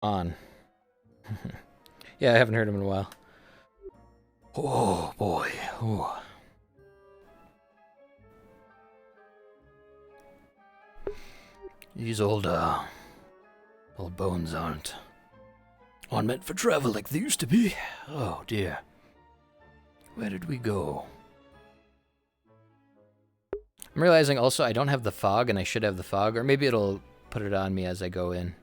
On. Yeah, I haven't heard him in a while. Oh, boy. Oh. These old bones aren't meant for travel like they used to be. Oh, dear. Where did we go? I'm realizing also I don't have the fog, and I should have the fog, or maybe it'll put it on me as I go in.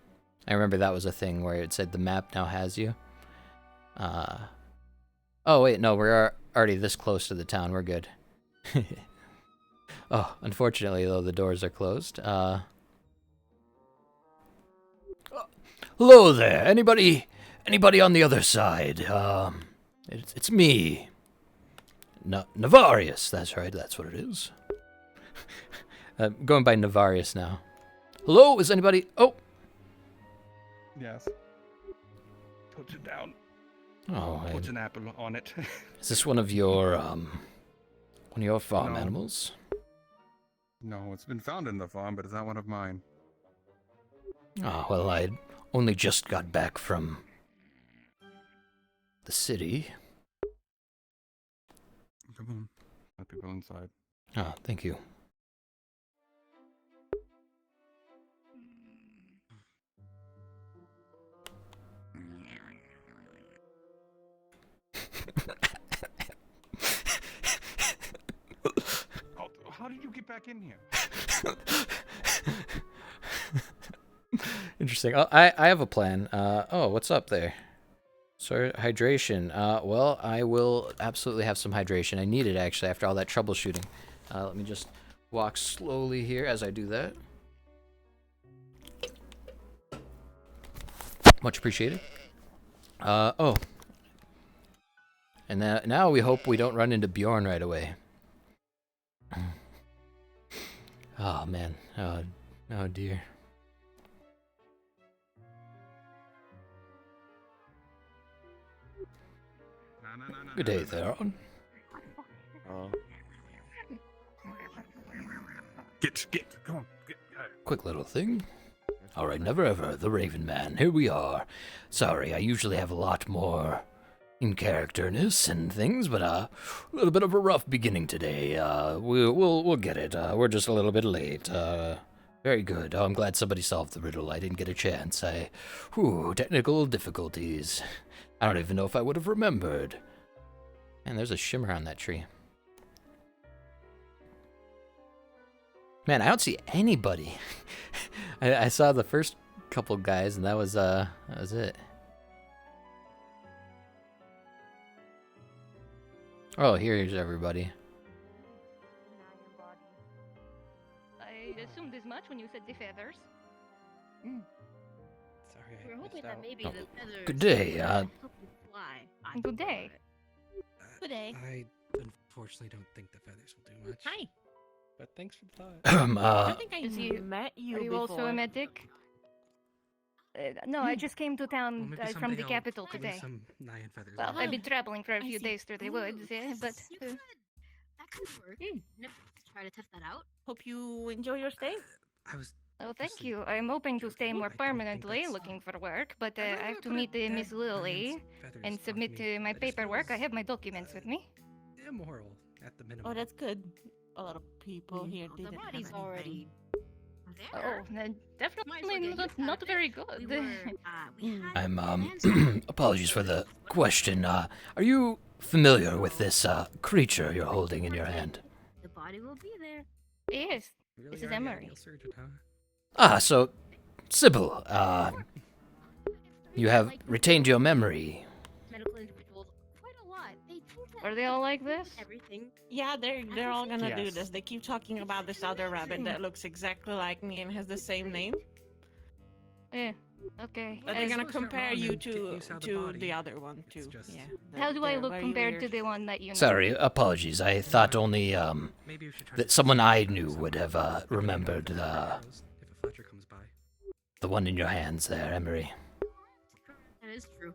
I remember that was a thing where it said the map now has you. Oh, wait, no, we're already this close to the town. We're good. Oh, unfortunately, though, the doors are closed. Hello there. Anybody on the other side? It's me. Navarius. That's right. That's what it is. Going by Navarius now. Hello, is anybody? Oh. Yes. Put it down. Oh. Put an apple on it. Is this one of your farm animals? No, it's been found in the farm, but it's not one of mine. Oh, well, I only just got back from the city. Come on. Let people inside. Oh, thank you. How did you get back in here? Interesting. Oh, I have a plan. Oh, what's up there? So, hydration. Well, I will absolutely have some hydration. I need it, actually, after all that troubleshooting. Let me just walk slowly here as I do that. Much appreciated. Oh. And now we hope we don't run into Bjorn right away. Oh, man. Oh, dear. Good day, Theron. Come on, get. Quick little thing. All right, never ever, the Raven Man. Here we are. Sorry, I usually have a lot more in-characterness and things, but a little bit of a rough beginning today. We'll get it. We're just a little bit late. Very good. Oh, I'm glad somebody solved the riddle. I didn't get a chance. Technical difficulties. I don't even know if I would have remembered. Man, there's a shimmer on that tree. Man, I don't see anybody. I saw the first couple guys, and that was it. Oh, here's everybody. I assumed as much when you said the feathers. Sorry, We're hoping that maybe Oh, the feathers good day, help you fly. Good day. Good day. I unfortunately don't think the feathers will do much. Hi. But thanks for the thought. I don't think I Is you- met you Are you before. also a medic? No, I just came to Well, town maybe from someday the I'll capital give you today. some nyan feathers. Well, then. I've been traveling for a I few see. days through the woods, yeah, but You could. That could work. Never try to test that out. Hope you enjoy your stay. I was. oh, thank Honestly, you. I'm hoping to stay more I don't think permanently, that's- looking for work, but I'd I rather have to put a meet dead Miss Lily nyan's feathers and on submit me. my That just paperwork. I feels, have my documents with me. Immoral at the minimum. Oh, that's good. A lot of people here The didn't body's have already Oh, there. definitely get used not to it. very good. We were, we Mm. had I'm plans on- apologies for the question. Are you familiar with this creature you're holding in your hand? The body will be there. Yes. Really This is are the Emery. ideal surgeon, huh? Ah, so Sybil, you have retained your memory. Medical individuals, quite a lot. They think that Are they all like this? everything. Yeah, they're all gonna do Yes. this. They keep talking about this other rabbit that looks exactly like me and has the same name. Yeah. Okay. But they're Uh, gonna suppose you're compare wrong you and get to use out the to body. the other one It's too. just- Yeah. How do I they're look very compared to weird. the one that you know? Sorry, apologies. I thought only Maybe you should try that to someone see I if knew there's would some- have I could remembered go to the arrows if a Fletcher comes by. one in your hands there, Emery. That is true.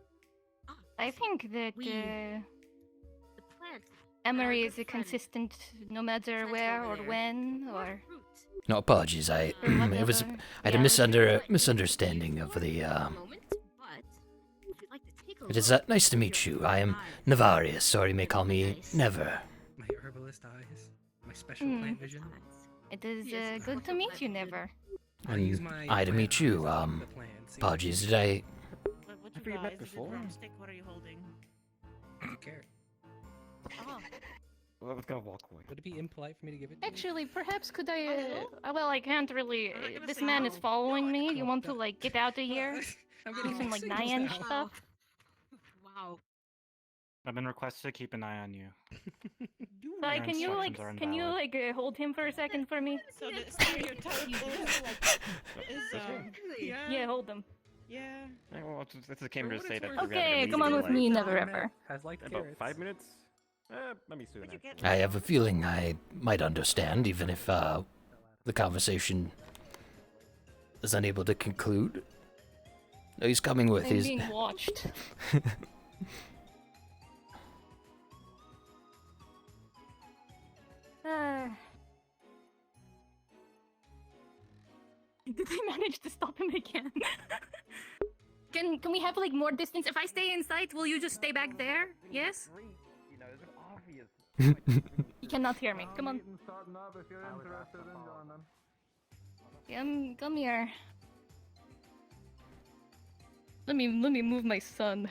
I think that We- The plant. Emery good is a friend. consistent no matter That's where over or there. when or No, apologies. or it was whatever. I had a Yeah. misunderstanding of the Moment, It is nice to meet you. I am Navarius, or you may call me Never. My herbalist eyes. My special plant vision. It is good to meet you, Never. And I to meet you. Apologies, did I... Have you met before? What are you holding? Carrot. Oh. Well, I was gonna walk away. Would it be impolite for me to give it to you? Actually, perhaps could I... well, I can't really... this man is following me. You want to, like, get out of here? I'm Do getting some, like, signals Nyan now. stuff? Wow. I've been requested to keep an eye on you. Like, Your can you, like, instructions are can you, invalid. like, hold him for a second for me? So the stereotype you do is Yeah, hold him. yeah. Yeah, well, this came For to what say it's that worth. we have an Okay, come on amazing with life. me, Never Ever. Has like About carrots. 5 minutes? Let me soon. I have a feeling I might understand, even if the conversation is unable to conclude. No, he's coming with I'm his... being watched. Did they manage to stop him again? Can we have like more distance? If I stay inside, will you just stay back there? Yes? You cannot hear me. Come on. Come here. Let me move my son.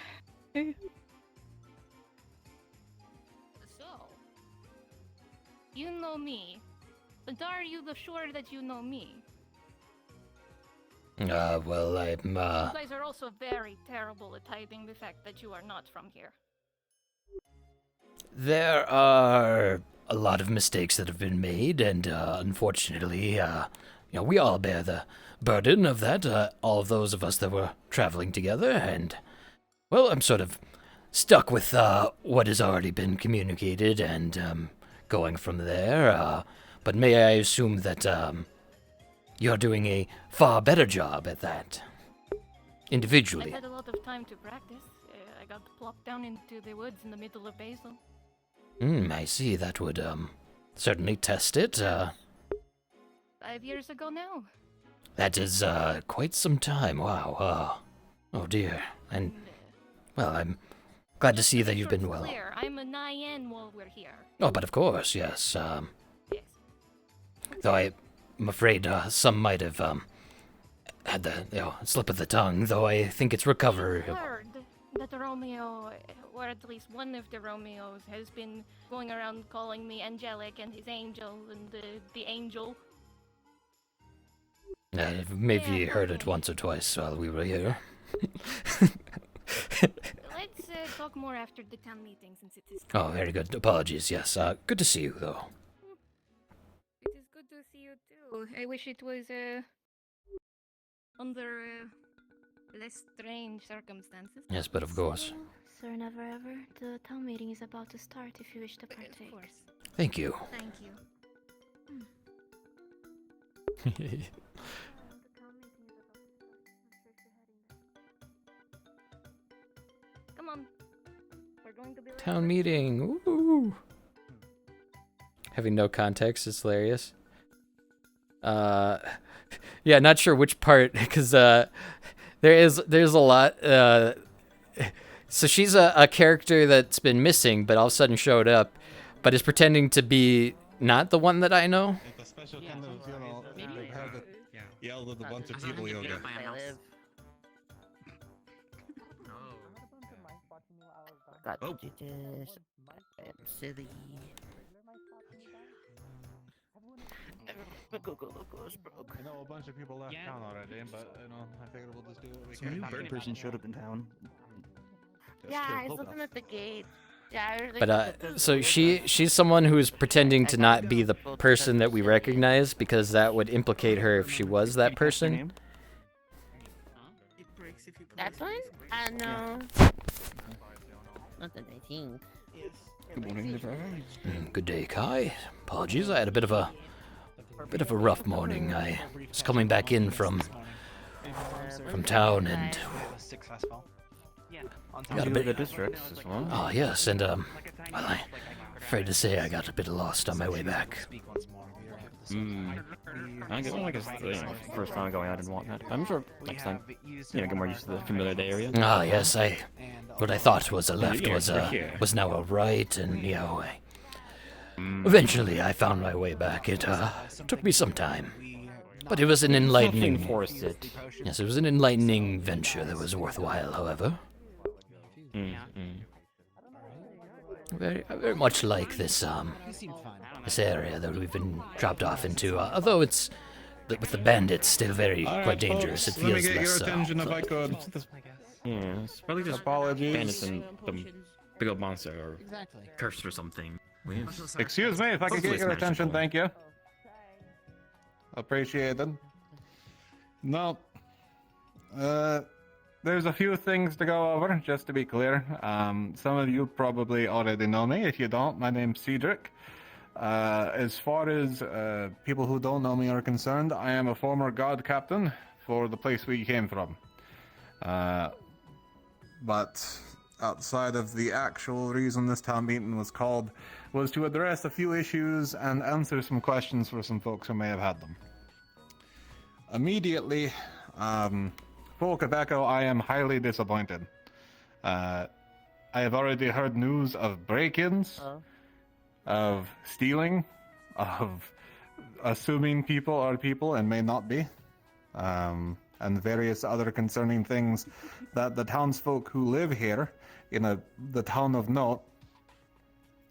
So, you know me, but are you sure that you know me? well, I'm, You guys are also very terrible at hiding the fact that you are not from here. There are a lot of mistakes that have been made, and unfortunately, we all bear the burden of that. All of those of us that were traveling together, and well, I'm sort of stuck with what has already been communicated, and going from there. But may I assume that you're doing a far better job at that, individually? I've had a lot of time to practice. I got plopped down into the woods in the middle of Basel. I see. That would certainly test it. 5 years ago now. That is quite some time. Wow. Oh dear. And well, I'm glad to see that you've been well. Clear. I'm a Nyan while we're here. Oh, but of course, yes. Yes. Though I'm afraid some might have had the slip of the tongue. Though I think it's recoverable. Heard that Romeo, or at least one of the Romeos, has been going around calling me Angelic and his angel and the angel. Maybe Yeah, heard it okay. once or twice while we were here. Let's talk more after the town meeting since it is. Oh, very good. Apologies. Yes. Good to see you, though. It is good to see you too. I wish it was under less strange circumstances. Yes, but of course. Sir Never Ever, the town meeting is about to start if you wish to partake. Of course. Thank you. Thank you. Come on. We're going to be late. Town meeting. Ooh. Having no context is hilarious. Yeah, not sure which part, because there's a lot. So she's a character that's been missing, but all of a sudden showed up, but is pretending to be not the one that I know. It's a special kind of, they have it yelled with a bunch of people yoga. Got Oh. to do this. I'm silly. Goes broke. I know a bunch of people left town already, but I figured we'll just do what we Some new bird person showed up in town. Yeah, I saw them at the gate. Yeah, I was like, But so she's someone who is pretending to not be the person that we recognize, because that would implicate her if she was that person. that one? No. Not that I think. Good morning, Never. Good day, Kai. Apologies, I had a bit of a rough morning. I was coming back in from town and got a bit the districts as well. oh yes, and well, I'm afraid to say I got a bit lost on my way back. I guess like it's the first time going out and whatnot. I'm sure next time, get more used to the familiar area. Ah yes, I what I thought was a left was now a right, and eventually I found my way back. It took me some time, but it was an enlightening. Forced it. Yes, it was an enlightening venture that was worthwhile. However, I very much like this this area that we've been dropped off into. Although it's with the bandits still quite dangerous. It feels let me get your less attention if I could. Yeah, it's probably just Apologies. bandits and the big old monster or cursed or something. Excuse me, if I could Hopefully get it's your attention, magical. thank you. Appreciated. No. There's a few things to go over, just to be clear. Some of you probably already know me. If you don't, my name's Cedric. As far as people who don't know me are concerned, I am a former guard captain for the place we came from. But outside of the actual reason this town meeting was called, was to address a few issues and answer some questions for some folks who may have had them. Immediately, folk of Echo, I am highly disappointed. I have already heard news of break-ins, of stealing, of assuming people are people and may not be, and various other concerning things that the townsfolk who live here in the town of Note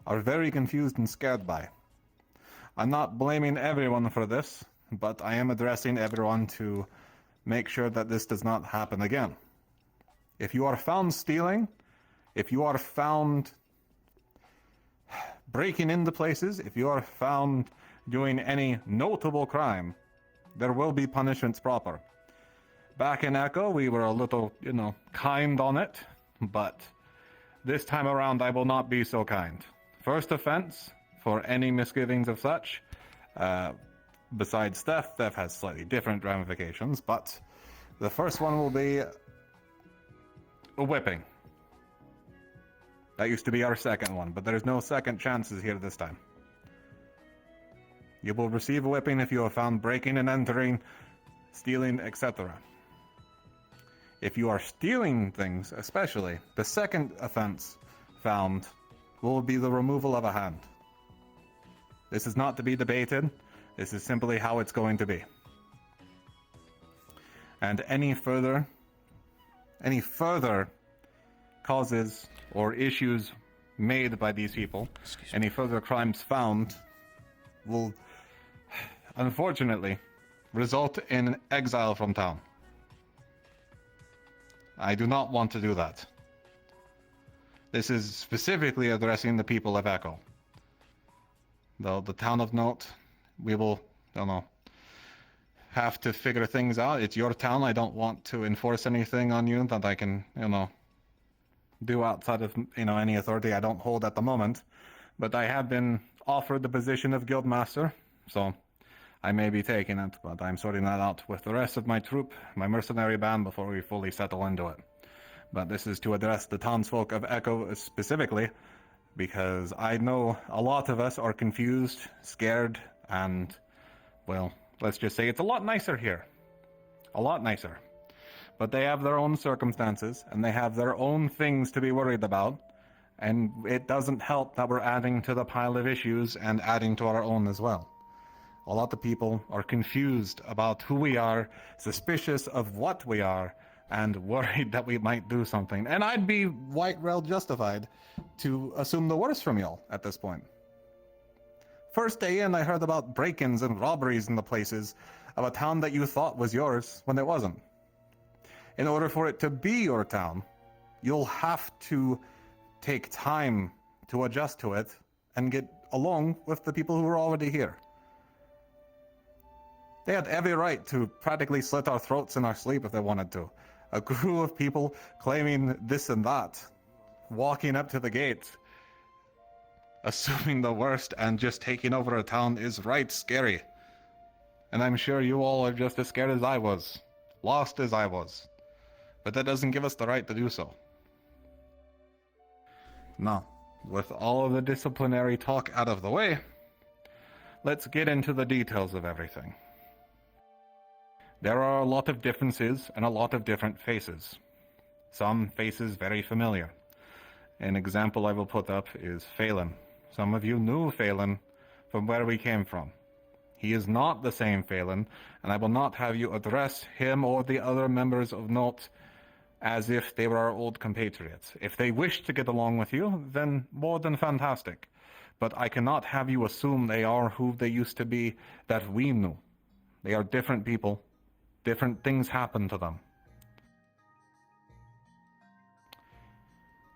are very confused and scared by. I'm not blaming everyone for this, but I am addressing everyone to make sure that this does not happen again. If you are found stealing, if you are found breaking into places, if you are found doing any notable crime, there will be punishments proper. Back in Echo, we were a little, kind on it, but this time around I will not be so kind. First offense, for any misgivings of such, besides theft has slightly different ramifications, but the first one will be a whipping. That used to be our second one, but there's no second chances here this time. You will receive a whipping if you are found breaking and entering, stealing, etc. If you are stealing things, especially, the second offense found will be the removal of a hand. This is not to be debated. This is simply how it's going to be. And any further causes or issues made by these people, any further crimes found, will unfortunately result in exile from town. I do not want to do that. This is specifically addressing the people of Echo. Though the town of Note, we will, have to figure things out. It's your town. I don't want to enforce anything on you that I can, do outside of, any authority I don't hold at the moment. But I have been offered the position of Guildmaster, so I may be taking it, but I'm sorting that out with the rest of my troop, my mercenary band, before we fully settle into it. But this is to address the townsfolk of Echo specifically, because I know a lot of us are confused, scared, and, well, let's just say it's a lot nicer here. A lot nicer. But they have their own circumstances, and they have their own things to be worried about, and it doesn't help that we're adding to the pile of issues and adding to our own as well. A lot of people are confused about who we are, suspicious of what we are, and worried that we might do something. And I'd be quite well justified to assume the worst from y'all at this point. First day in, I heard about break-ins and robberies in the places of a town that you thought was yours when it wasn't. In order for it to be your town, you'll have to take time to adjust to it and get along with the people who are already here. They had every right to practically slit our throats in our sleep if they wanted to. A crew of people claiming this and that, walking up to the gate, assuming the worst and just taking over a town is right scary. And I'm sure you all are just as scared as I was, lost as I was. But that doesn't give us the right to do so. Now, with all of the disciplinary talk out of the way, let's get into the details of everything. There are a lot of differences and a lot of different faces. Some faces very familiar, An example I will put up is Phelan. Some of you knew Phelan from where we came from. He is not the same Phelan, and I will not have you address him or the other members of Note as if they were our old compatriots. If they wish to get along with you, then more than fantastic. But I cannot have you assume they are who they used to be that we knew. They are different people. Different things happen to them.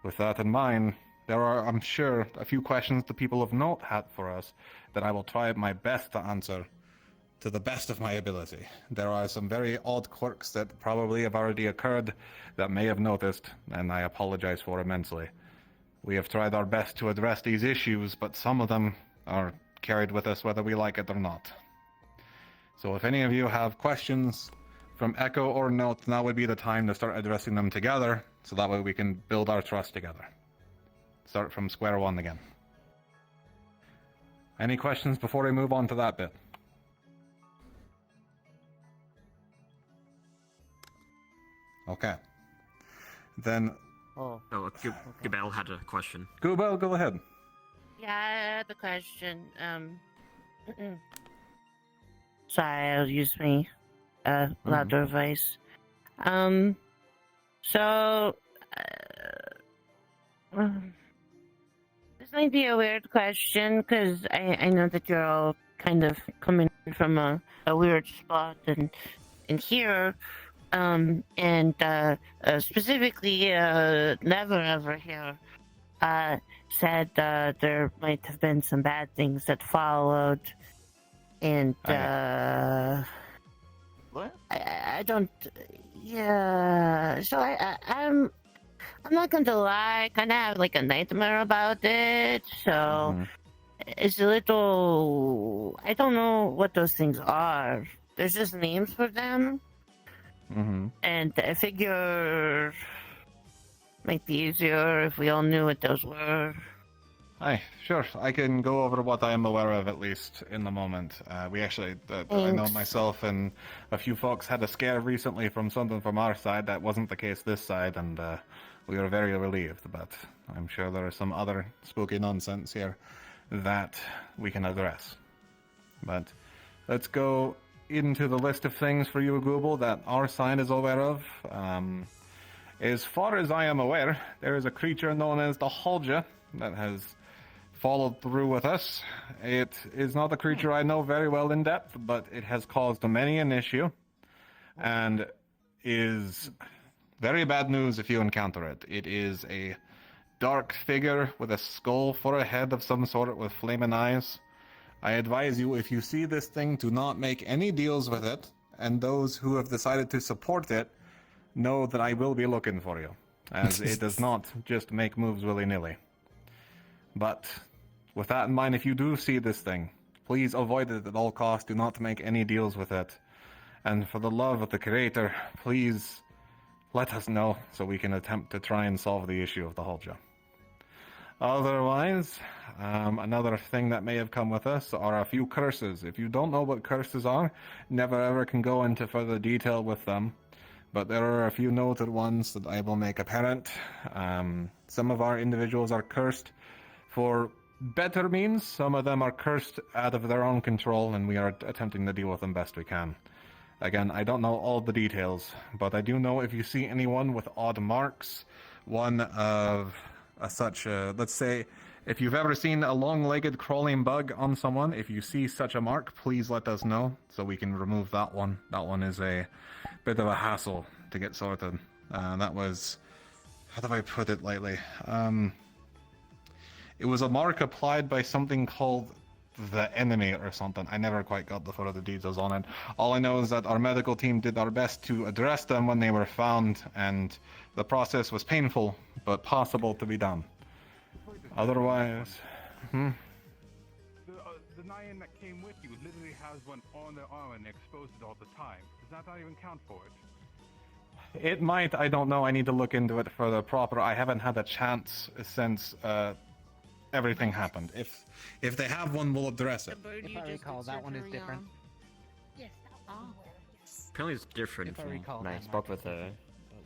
With that in mind, there are, I'm sure, a few questions the people of Note had for us that I will try my best to answer to the best of my ability. There are some very odd quirks that probably have already occurred that may have noticed, and I apologize for immensely. We have tried our best to address these issues, but some of them are carried with us whether we like it or not. So if any of you have questions from Echo or Note, now would be the time to start addressing them together, so that way we can build our trust together. Start from square one again. Any questions before we move on to that bit? Okay. Then... Oh. Oh, Gabel had a question. Gubel, go ahead. Yeah, I had a question. Sorry, I'll use my louder voice. So, this might be a weird question, because I know that you're all kind of coming from a weird spot, and here, specifically, Never Ever here, said there might have been some bad things that followed, and, What? I don't, yeah, so I'm not going to lie, I kind of have like a nightmare about it, so it's a little, I don't know what those things are. There's just names for them, and I figure it might be easier if we all knew what those were. Aye, sure. I can go over what I am aware of, at least, in the moment. We actually, I know myself and a few folks had a scare recently from something from our side. That wasn't the case this side, and we were very relieved, but I'm sure there is some other spooky nonsense here that we can address. But let's go into the list of things for you, Google, that our side is aware of. As far as I am aware, there is a creature known as the Holja that has followed through with us. It is not a creature I know very well in depth, but it has caused many an issue, and is very bad news if you encounter it. It is a dark figure with a skull for a head of some sort with flaming eyes. I advise you, if you see this thing, do not make any deals with it, and those who have decided to support it, know that I will be looking for you, as it does not just make moves willy-nilly. But with that in mind, if you do see this thing, please avoid it at all costs. Do not make any deals with it. And for the love of the Creator, please let us know so we can attempt to try and solve the issue of the Holja. Otherwise, another thing that may have come with us are a few curses. If you don't know what curses are, Never Ever can go into further detail with them. But there are a few noted ones that I will make apparent. Some of our individuals are cursed for better means. Some of them are cursed out of their own control, and we are attempting to deal with them best we can. Again, I don't know all the details, but I do know if you see anyone with odd marks, one of let's say, if you've ever seen a long-legged crawling bug on someone, if you see such a mark, please let us know so we can remove that one. That one is a bit of a hassle to get sorted. That was, how do I put it lightly? It was a mark applied by something called the enemy or something. I never quite got the further details on it. All I know is that our medical team did our best to address them when they were found, and the process was painful, but possible to be done. Otherwise... The Nyan that came with you literally has one on their arm and exposed it all the time. Does that not even count for it? It might, I don't know. I need to look into it further proper. I haven't had a chance since everything happened. If they have one, we'll address it. If I recall, that one is different. Yes. Oh. Apparently it's different. If I recall, I spoke with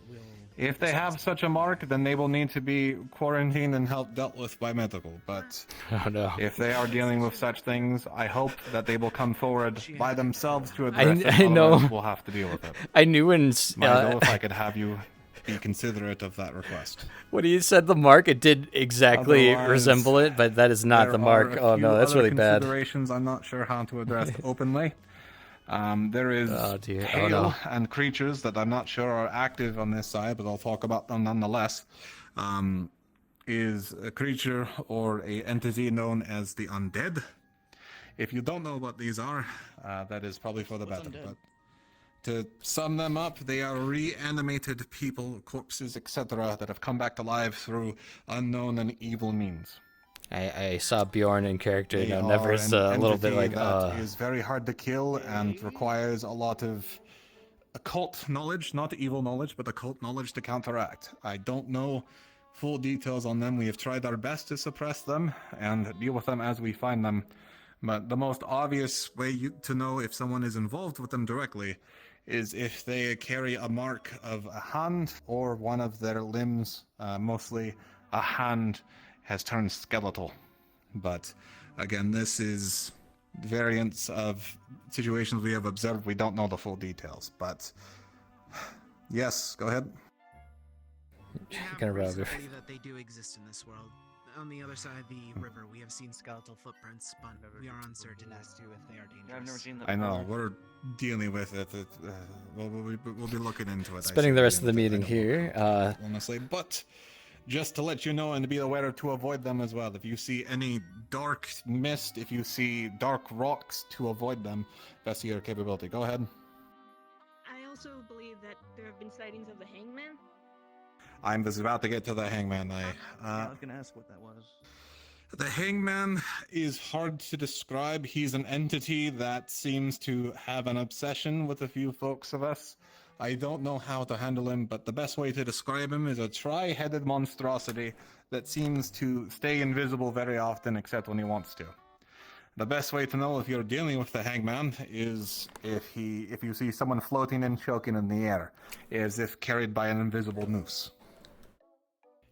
we'll. If they have such a mark, then they will need to be quarantined and help dealt with by medical. But Oh no. if they are dealing with such things, I hope that they will come forward by themselves to address it. I know. Otherwise we'll have to deal with it. I knew when Michael, if I could have you be considerate of that request. when he said the mark, it did exactly Otherwise, resemble it, but that is not there the mark. are a Oh few no, that's other really bad. considerations I'm not sure how to address openly. There is Oh, dear. Oh, hail no. and creatures that I'm not sure are active on this side, but I'll talk about them nonetheless. Is a creature or a entity known as the undead. If you don't know what these are, that is probably for the better. But to sum them up, they are reanimated people, corpses, etc., that have come back to life through unknown and evil means. I saw Bjorn in character. They Never are is an a little bit entity like, that is very hard to kill and requires a lot of occult knowledge, not evil knowledge, but occult knowledge to counteract. I don't know full details on them. We have tried our best to suppress them and deal with them as we find them. But the most obvious way to know if someone is involved with them directly is if they carry a mark of a hand or one of their limbs, mostly a hand, has turned skeletal. But again, this is variants of situations we have observed. We don't know the full details, but yes, go ahead. We have Gonna reason rub to her. believe that they do exist in this world. On the other side of the river, we have seen skeletal footprints, but we are uncertain as to if they are dangerous. I've never seen that. I know, we're dealing with it. We'll be looking into it. spending the rest of the meeting here. Honestly, but just to let you know and to be aware to avoid them as well. If you see any dark mist, if you see dark rocks, to avoid them, that's your capability. Go ahead. I also believe that there have been sightings of the hangman. I'm just about to get to the hangman. I was gonna ask what that was. The hangman is hard to describe. He's an entity that seems to have an obsession with a few folks of us. I don't know how to handle him, but the best way to describe him is a tri-headed monstrosity that seems to stay invisible very often except when he wants to. The best way to know if you're dealing with the hangman is if you see someone floating and choking in the air, as if carried by an invisible noose.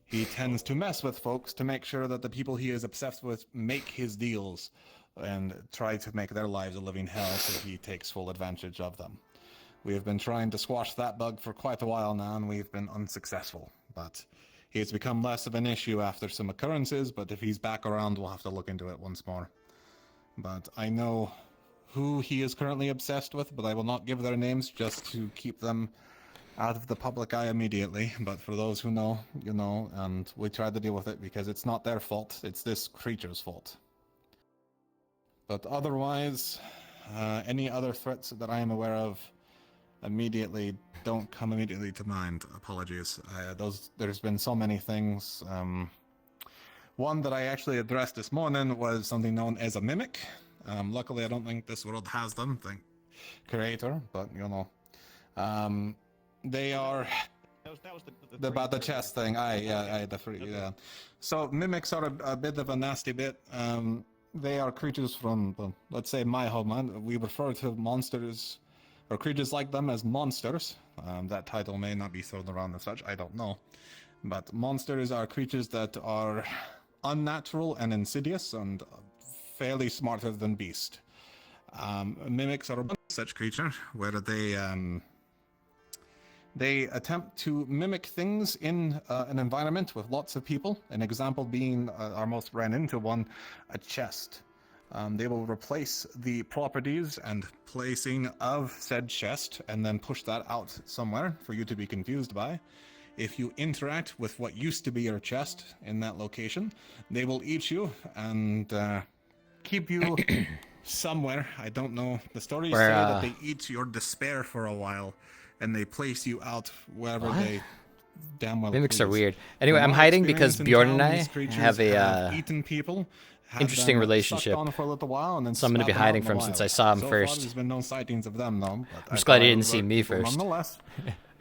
He tends to mess with folks to make sure that the people he is obsessed with make his deals and try to make their lives a living hell so he takes full advantage of them. We have been trying to squash that bug for quite a while now, and we've been unsuccessful. But he has become less of an issue after some occurrences, but if he's back around, we'll have to look into it once more. But I know who he is currently obsessed with, but I will not give their names just to keep them out of the public eye immediately. But for those who know, you know, and we try to deal with it because it's not their fault, it's this creature's fault. But otherwise, any other threats that I am aware of don't come immediately to mind. Apologies. There's been so many things. One that I actually addressed this morning was something known as a mimic. Luckily, I don't think this world has them, thank creator, but you know. They are That was about the chest thing. Yeah. So mimics are a bit of a nasty bit. They are creatures from, well, let's say, my homeland. We refer to monsters or creatures like them as monsters. That title may not be thrown around as such. I don't know. But monsters are creatures that are unnatural and insidious and fairly smarter than beast. Mimics are a such creature where they attempt to mimic things in an environment with lots of people. An example being, our most ran into one, a chest. They will replace the properties and placing of said chest and then push that out somewhere for you to be confused by. If you interact with what used to be your chest in that location, they will eat you and keep you somewhere. I don't know. The stories say that they eat your despair for a while and they place you out wherever they damn well Mimics please. are weird. Anyway, I'm hiding because Bjorn and I have a eaten people, interesting relationship. On for a little while and then So I'm going to be spat them out hiding in the from wild. since I saw him So first. far, there's been no sightings of them, though. But I'm just glad he didn't see me first. Nonetheless,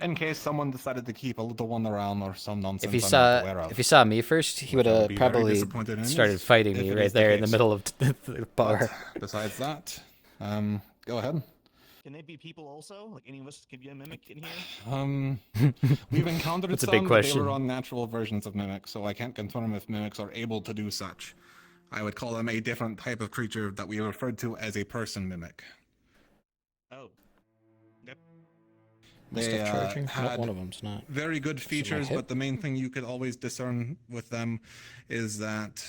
in case someone decided to keep a little one around or some nonsense If he I'm not aware saw of. if he saw me first, he would have be very probably disappointed in started this, fighting if me it right is the there in the case. middle of the bar. But besides that, go ahead. Can they be people also? Like any of us could be a mimic in here? We've encountered That's a some, big but they question. were unnatural versions of mimics, so I can't confirm if mimics are able to do such. I would call them a different type of creature that we referred to as a person mimic. Oh. Yep. They Stuff charging? had Nope, one of them's not. very good Is it my features, hip? but the main thing you could always discern with them is that,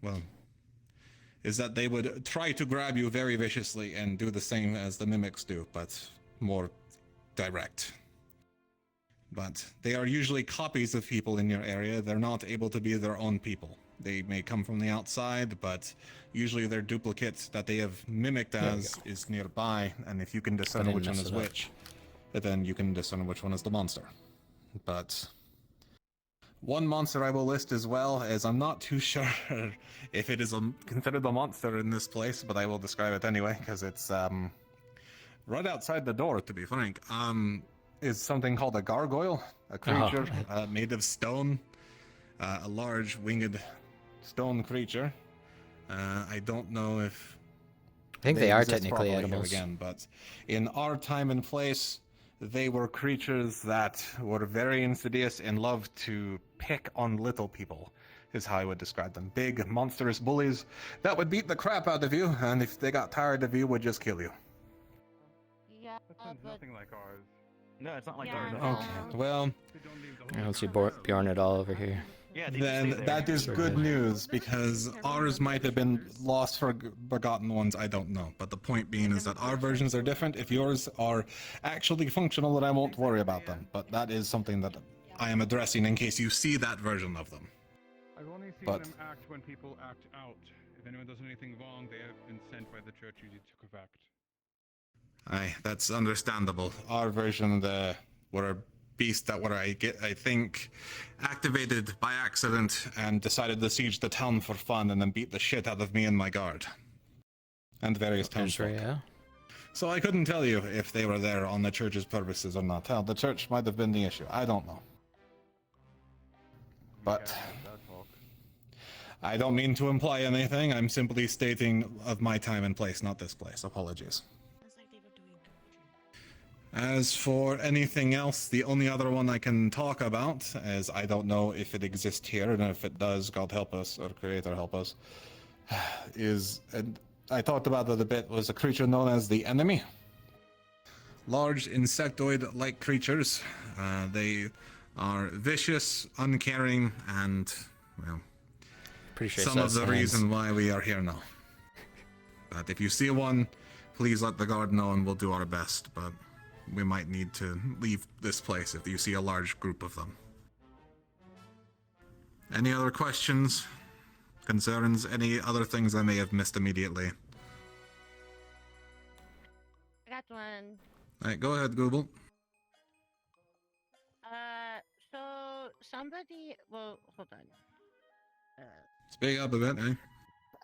well, they would try to grab you very viciously and do the same as the mimics do, but more direct. But they are usually copies of people in your area. They're not able to be their own people. They may come from the outside, but usually their duplicate that they have mimicked as is nearby, and if you can discern didn't which one mess is it up. which, then you can discern which one is the monster. But one monster I will list as well, as I'm not too sure if it is considered a monster in this place, but I will describe it anyway, because it's right outside the door, to be frank. Is something called a gargoyle, a creature made of stone, a large winged stone creature. I don't know if I think they are exist technically properly here animals. again, but in our time and place, they were creatures that were very insidious and loved to pick on little people, is how I would describe them. Big, monstrous bullies that would beat the crap out of you, and if they got tired of you, would just kill you. Yeah, That sounds nothing like ours. No, it's not like Yeah, ours. Okay, well, I don't see Bjorn at all over here. Yeah, they just stay then there. that is Sure good did. news, because ours might have been lost, forgotten ones, I don't know. But the point being is that our versions are different. If yours are actually functional, then I won't worry about them. But that is something that I am addressing in case you see that version of them. I've only seen But- them act when people act out. If anyone does anything wrong, they have been sent by the church usually to correct. Aye, that's understandable. Our version, were a beast that were, I think, activated by accident and decided to siege the town for fun and then beat the shit out of me and my guard. And various townsfolk. Yeah. So I couldn't tell you if they were there on the church's purposes or not. Hell, the church might have been the issue. I don't know. But I don't mean to imply anything. I'm simply stating of my time and place, not this place. Apologies. As for anything else, the only other one I can talk about, as I don't know if it exists here, and if it does, God help us, or Creator help us, is, and I talked about it a bit, was a creature known as the Enemy. Large insectoid-like creatures. They are vicious, uncaring, and, well, Pretty sure some of the reason why we are here now. But if you see one, please let the guard know and we'll do our best, but we might need to leave this place if you see a large group of them. Any other questions, concerns, any other things I may have missed immediately? I got one. Alright, go ahead, Google. So somebody. Well, hold on. Speak up a bit, eh?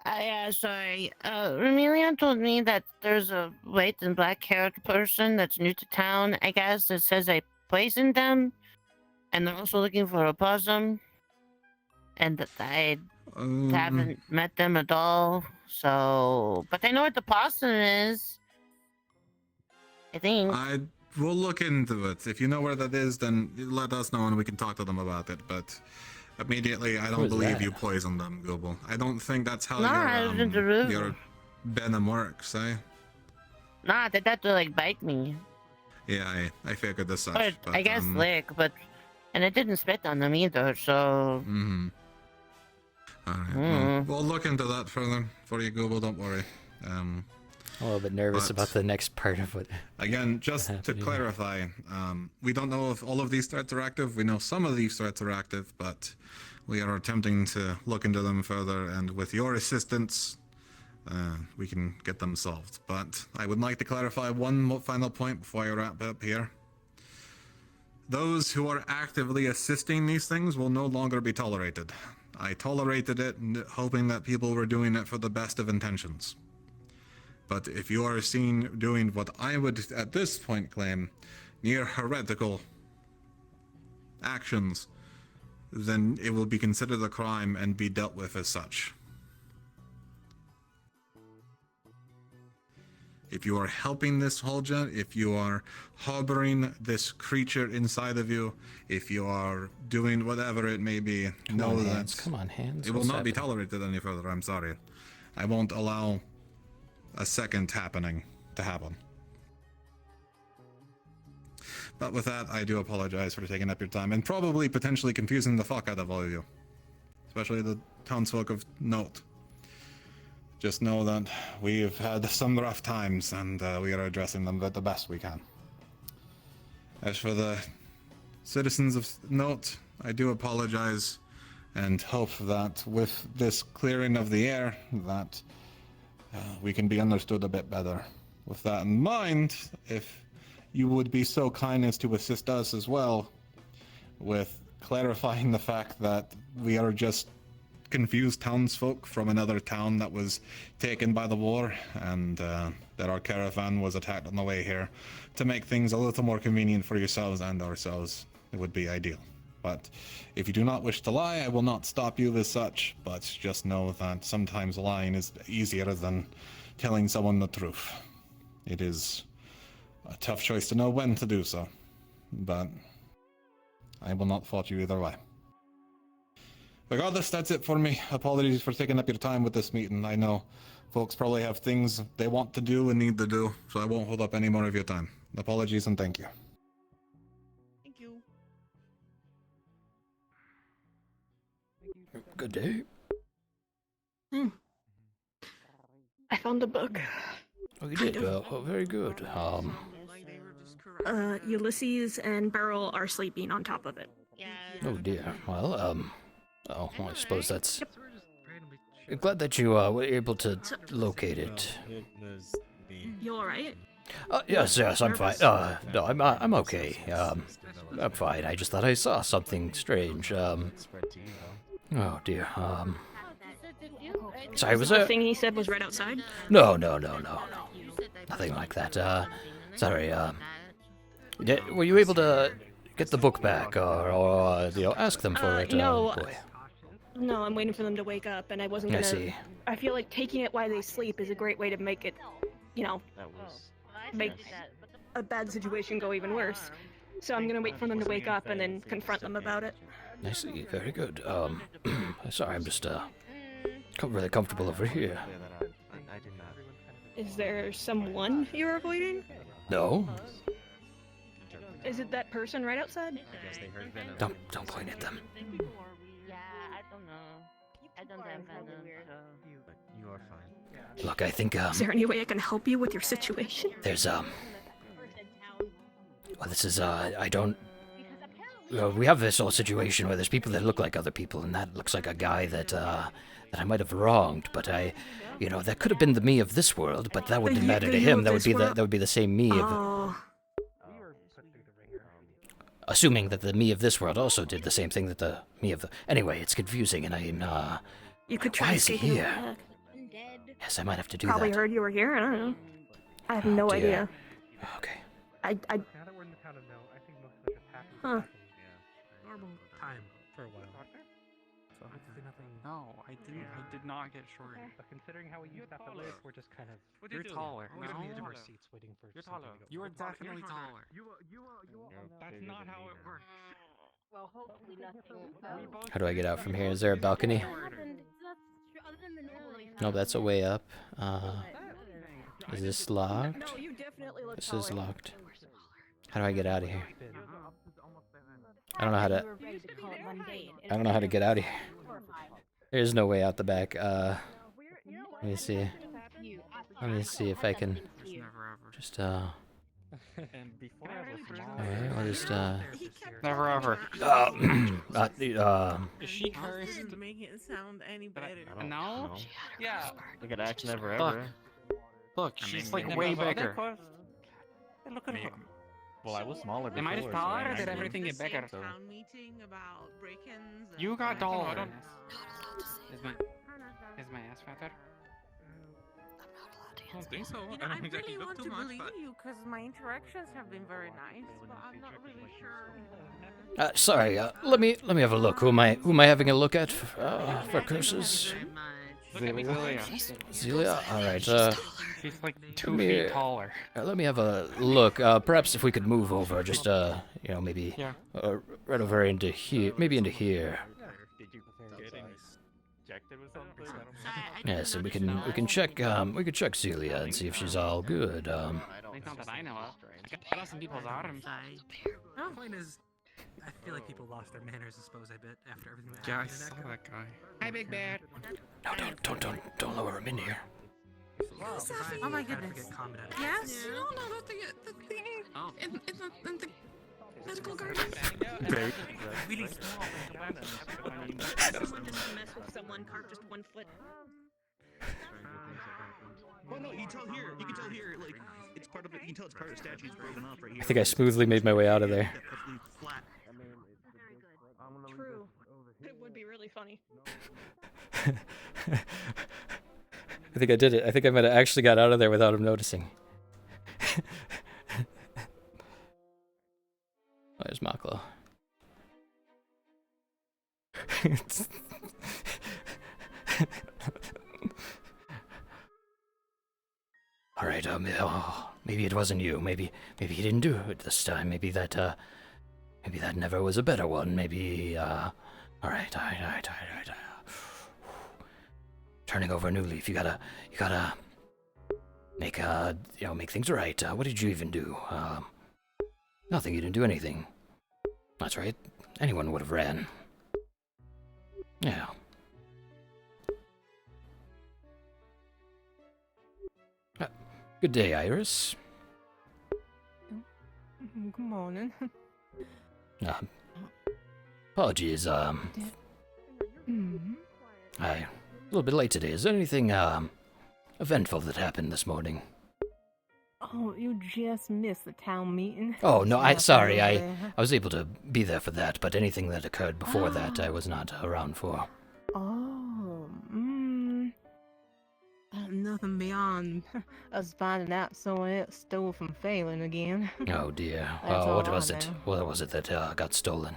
Yeah, sorry. Remelian told me that there's a white and black haired person that's new to town, I guess, that says I poisoned them. And they're also looking for a possum. And that I haven't met them at all. So. But I know what the possum is. I think. I will look into it. If you know where that is, then let us know and we can talk to them about it. But immediately, I don't believe you poisoned them, Google. I don't think that's how your venom works, eh? Nah, they had to like bite me. Yeah, I figured as such. But I guess lick, and it didn't spit on them either, so. Alright, well, we'll look into that further for you, Google, don't worry. I'm a little bit nervous about the next part of it. Again, just to clarify, we don't know if all of these threats are active. We know some of these threats are active, but we are attempting to look into them further, and with your assistance, we can get them solved. But I would like to clarify one final point before I wrap up here. Those who are actively assisting these things will no longer be tolerated. I tolerated it, hoping that people were doing it for the best of intentions. But if you are seen doing what I would, at this point, claim near heretical actions, then it will be considered a crime and be dealt with as such. If you are helping this Holja, if you are harboring this creature inside of you, if you are doing whatever it may be, know that Come on, hands. it will What's not be happening? tolerated any further. I'm sorry. I won't allow a second happening to happen. But with that, I do apologize for taking up your time and probably potentially confusing the fuck out of all of you, especially the townsfolk of note. Just know that we've had some rough times, and we are addressing them the best we can. As for the citizens of note, I do apologize and hope that with this clearing of the air, that we can be understood a bit better. With that in mind, if you would be so kind as to assist us as well with clarifying the fact that we are just confused townsfolk from another town that was taken by the war, and that our caravan was attacked on the way here, to make things a little more convenient for yourselves and ourselves, it would be ideal. But if you do not wish to lie, I will not stop you as such, but just know that sometimes lying is easier than telling someone the truth. It is a tough choice to know when to do so, but I will not fault you either way. Regardless, that's it for me. Apologies for taking up your time with this meeting. I know folks probably have things they want to do and need to do, so I won't hold up any more of your time. Apologies and thank you. Thank you. Good day. I found a book. Oh, you did? Oh, very good. Ulysses and Beryl are sleeping on top of it. Oh dear. Well, oh, I suppose that's... I'm glad that you were able to locate it. You alright? Yes, I'm fine. No, I'm okay. I'm fine. I just thought I saw something strange. Oh dear. Sorry, was The there... thing he said was right outside? No. Nothing like that. Sorry, were you able to get the book back, or you know, ask them for it? No. Boy. No, I'm waiting for them to wake up, and I wasn't gonna... I see. I feel like taking it while they sleep is a great way to make it, you know, make a bad situation go even worse. So I'm gonna wait for them to wake up and then confront them about it. I see. Very good. Sorry, I'm just really comfortable over here. Is there someone you're avoiding? No. Is it that person right outside? Don't point at them. Yeah, I don't know. I don't have venom, But you are fine. Look, I think Is there any way I can help you with your situation? there's well, this is I don't. We have this whole situation where there's people that look like other people, and that looks like a guy that I might have wronged, but that could have been the me of this world, but that wouldn't matter to him. That would be the same me of. Assuming that the me of this world also did the same thing that the me of the... Anyway, it's confusing, and You could try why is he taking him here? back. Yes, I might have to do Probably that. heard you were here. I don't know. I have no dear. idea. Okay. I. Now that we're in the town of No, I think most of us just happy. Huh. Normal time for a while. So Absolutely nothing. No, I did not get shorter. But considering how we used to have to live, we're just kind of... You're taller. We're gonna be in No. our seats waiting for... You're something taller. to go. You are definitely taller. That's not how it works. Well, hopefully nothing. How do I get out from here? Is there a balcony? No, that's a way up. Is this locked? No, you definitely look This is taller. locked. How do I get out of here? I don't know how to... I don't know how to get out of here. There's no way out the back. Let me see. Let me see if I can just And before I was small. Alright, I'll just Never ever. Is she cursed? Doesn't make it sound any better. No? Yeah. Look at Axe Never Look. Ever. Look, she's like way bigger. Look at her. Well, I was smaller before. Am I just taller or did everything get bigger? Town meeting about break-ins. You got and- taller. Is my ass fatter? I don't think so. I don't exactly look too much, but... you because my interactions have been very nice, but I'm not really sure. sorry, let me have a look. Who am I having a look at for curses? Zelia? Alright, She's like 2 feet taller. let me have a look. Perhaps if we could move over, just, you know, maybe right over into here. Maybe into here. Yeah, so we can check Zelia and see if she's all good. At least not that I know of. I got off some people's arms. The point is, I feel like people lost their manners, I suppose, a bit after everything that Yeah, I happened. saw that guy. Hi, Big Bad. No, don't lower him in here. Oh my goodness. Yes? No, the thing in the medical garden. Really small. Someone just mess with someone, carve just 1 foot. Oh no, you can tell here, like, it's part of it, you can tell it's part of the statue, it's broken off right here. I think I smoothly made my way out of there. True. It would be really funny. I think I did it. I think I might have actually got out of there without him noticing. There's Maklo. Alright, maybe it wasn't you. Maybe he didn't do it this time. Maybe that never was a better one. Maybe, alright. Turning over a new leaf. You gotta make things right. What did you even do? Nothing. You didn't do anything. That's right. Anyone would have ran. Yeah. Good day, Iris. Good morning. Apologies, I'm a little bit late today. Is there anything, eventful that happened this morning? Oh, you just missed the town meeting. Oh, no, sorry, I was able to be there for that, but anything that occurred before that, I was not around for. Nothing beyond us finding out someone else stole from Phelan again. Oh, dear. That's What all was I it? know. What was it that, got stolen?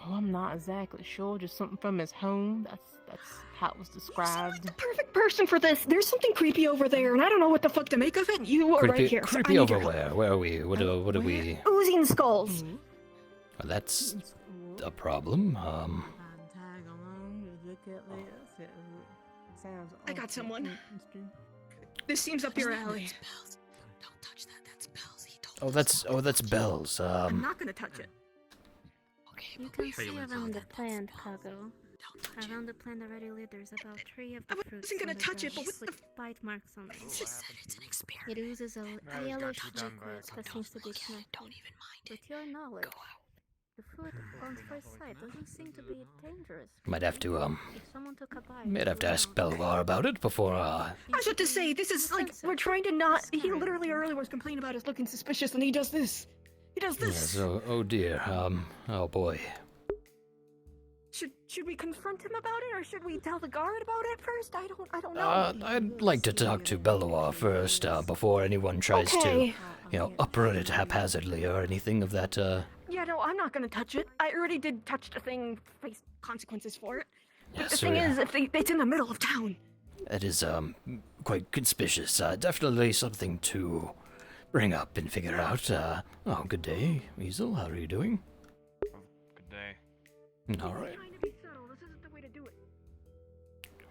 Oh, I'm not exactly sure. Just something from his home. That's how it was described. The perfect person for this. There's something creepy over there, and I don't know what the fuck to make of it. You are right here. Creepy over where? Where are we? What are we? Oozing skulls. Well, that's a problem. I got someone. This seems up your alley. Don't touch that. That's bells. He told That's Bells. I'm not gonna touch it. You can see around the plant, Kago. Around the plant already there's about 3 of the fruits. I wasn't gonna on the touch it, but branch what the with bite marks on them. just said it's an experiment. It oozes a yellowish liquid that seems to be connected. Don't even mind With your knowledge, the fruit on first sight doesn't seem to be dangerous. Might have to If someone took a bite, might have to ask Belvar about it before. I was about to say, this is like, we're trying to not. He literally earlier was complaining about us looking suspicious, and he does this. He does this. Yes, oh dear. Oh boy. Should we confront him about it, or should we tell the guard about it first? I don't know. I'd like to talk to Belvar first, before anyone tries to, uproot it haphazardly or anything of that, Yeah, no, I'm not gonna touch it. I already did touch the thing, face consequences for it. But Yes, the thing is, it's in the middle of town. That is, quite conspicuous. Definitely something to bring up and figure out. Good day, Weasel. How are you doing? Good day. All right. Trying to be subtle. This isn't the way to do it.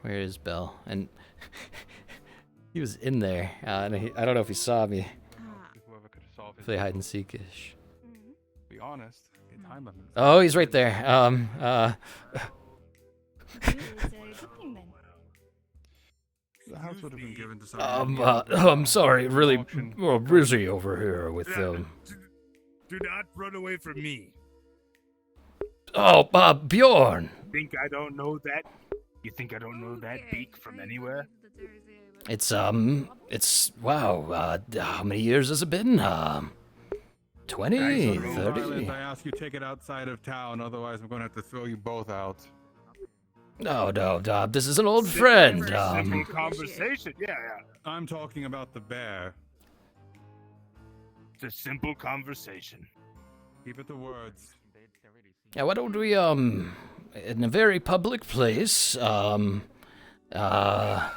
Where is Bell? And he was in there, and I don't know if he saw me. Whoever could solve his Play hide and seek-ish. be honest, a time limit. Oh, he's right there. The house would have been given to someone. I'm sorry, really busy over here with Do not run away from me. Oh, Bjorn. Think I don't know that? You think I don't know that beak from anywhere? It's wow. How many years has it been? 20, 30? I ask you take it outside of town, otherwise I'm going to have to throw you both out. No, this is an old friend. Simple conversation, yeah. I'm talking about the bear. It's a simple conversation. Keep it to words. Yeah, why don't we, in a very public place, Yes,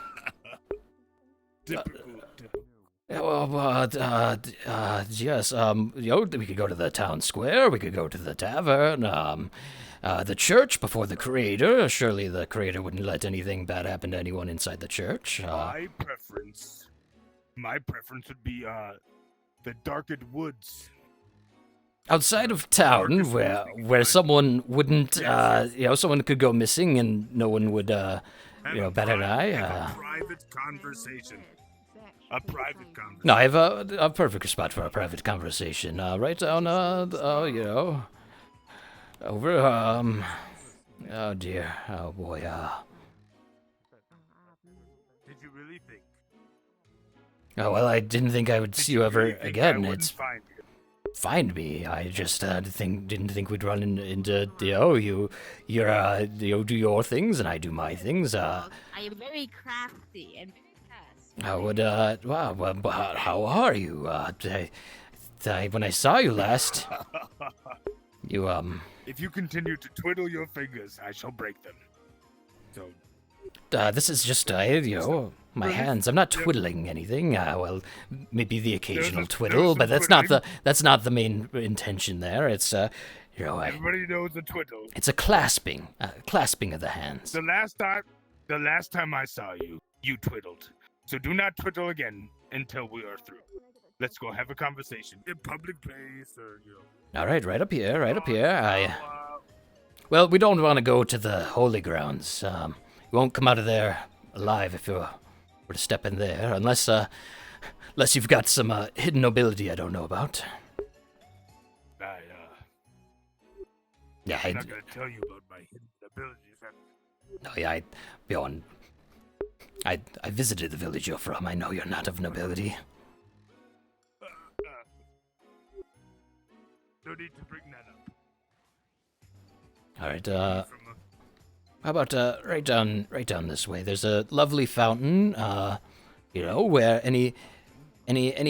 we could go to the town square, we could go to the tavern, the church before the creator. Surely the creator wouldn't let anything bad happen to anyone inside the church. My preference would be, the darkened woods. Outside of town, where someone wouldn't, someone could go missing and no one would, bat an eye. A private conversation. A private conversation. No, I have a perfect spot for a private conversation. Right down, over, oh dear, oh boy, Did you really think? Oh, well, I didn't think I would see you ever again. It's find me. I just didn't think we'd run into you do your things and I do my things. I am very crafty and very fast. How are you? When I saw you last, you If you continue to twiddle your fingers, I shall break them. So. This is just my hands. I'm not twiddling anything. Well, maybe the occasional twiddle, but that's not the main intention there. It's everybody knows the twiddle. It's a clasping of the hands. The last time I saw you, you twiddled. So do not twiddle again until we are through. Let's go have a conversation in public place, or All right, right up here. Well, we don't want to go to the holy grounds. You won't come out of there alive if you were to step in there, unless you've got some hidden nobility I don't know about. I'm not gonna tell you about my hidden abilities. No, Bjorn, I visited the village you're from. I know you're not of nobility. No need to bring that up. All right, how about right down this way? There's a lovely fountain, where any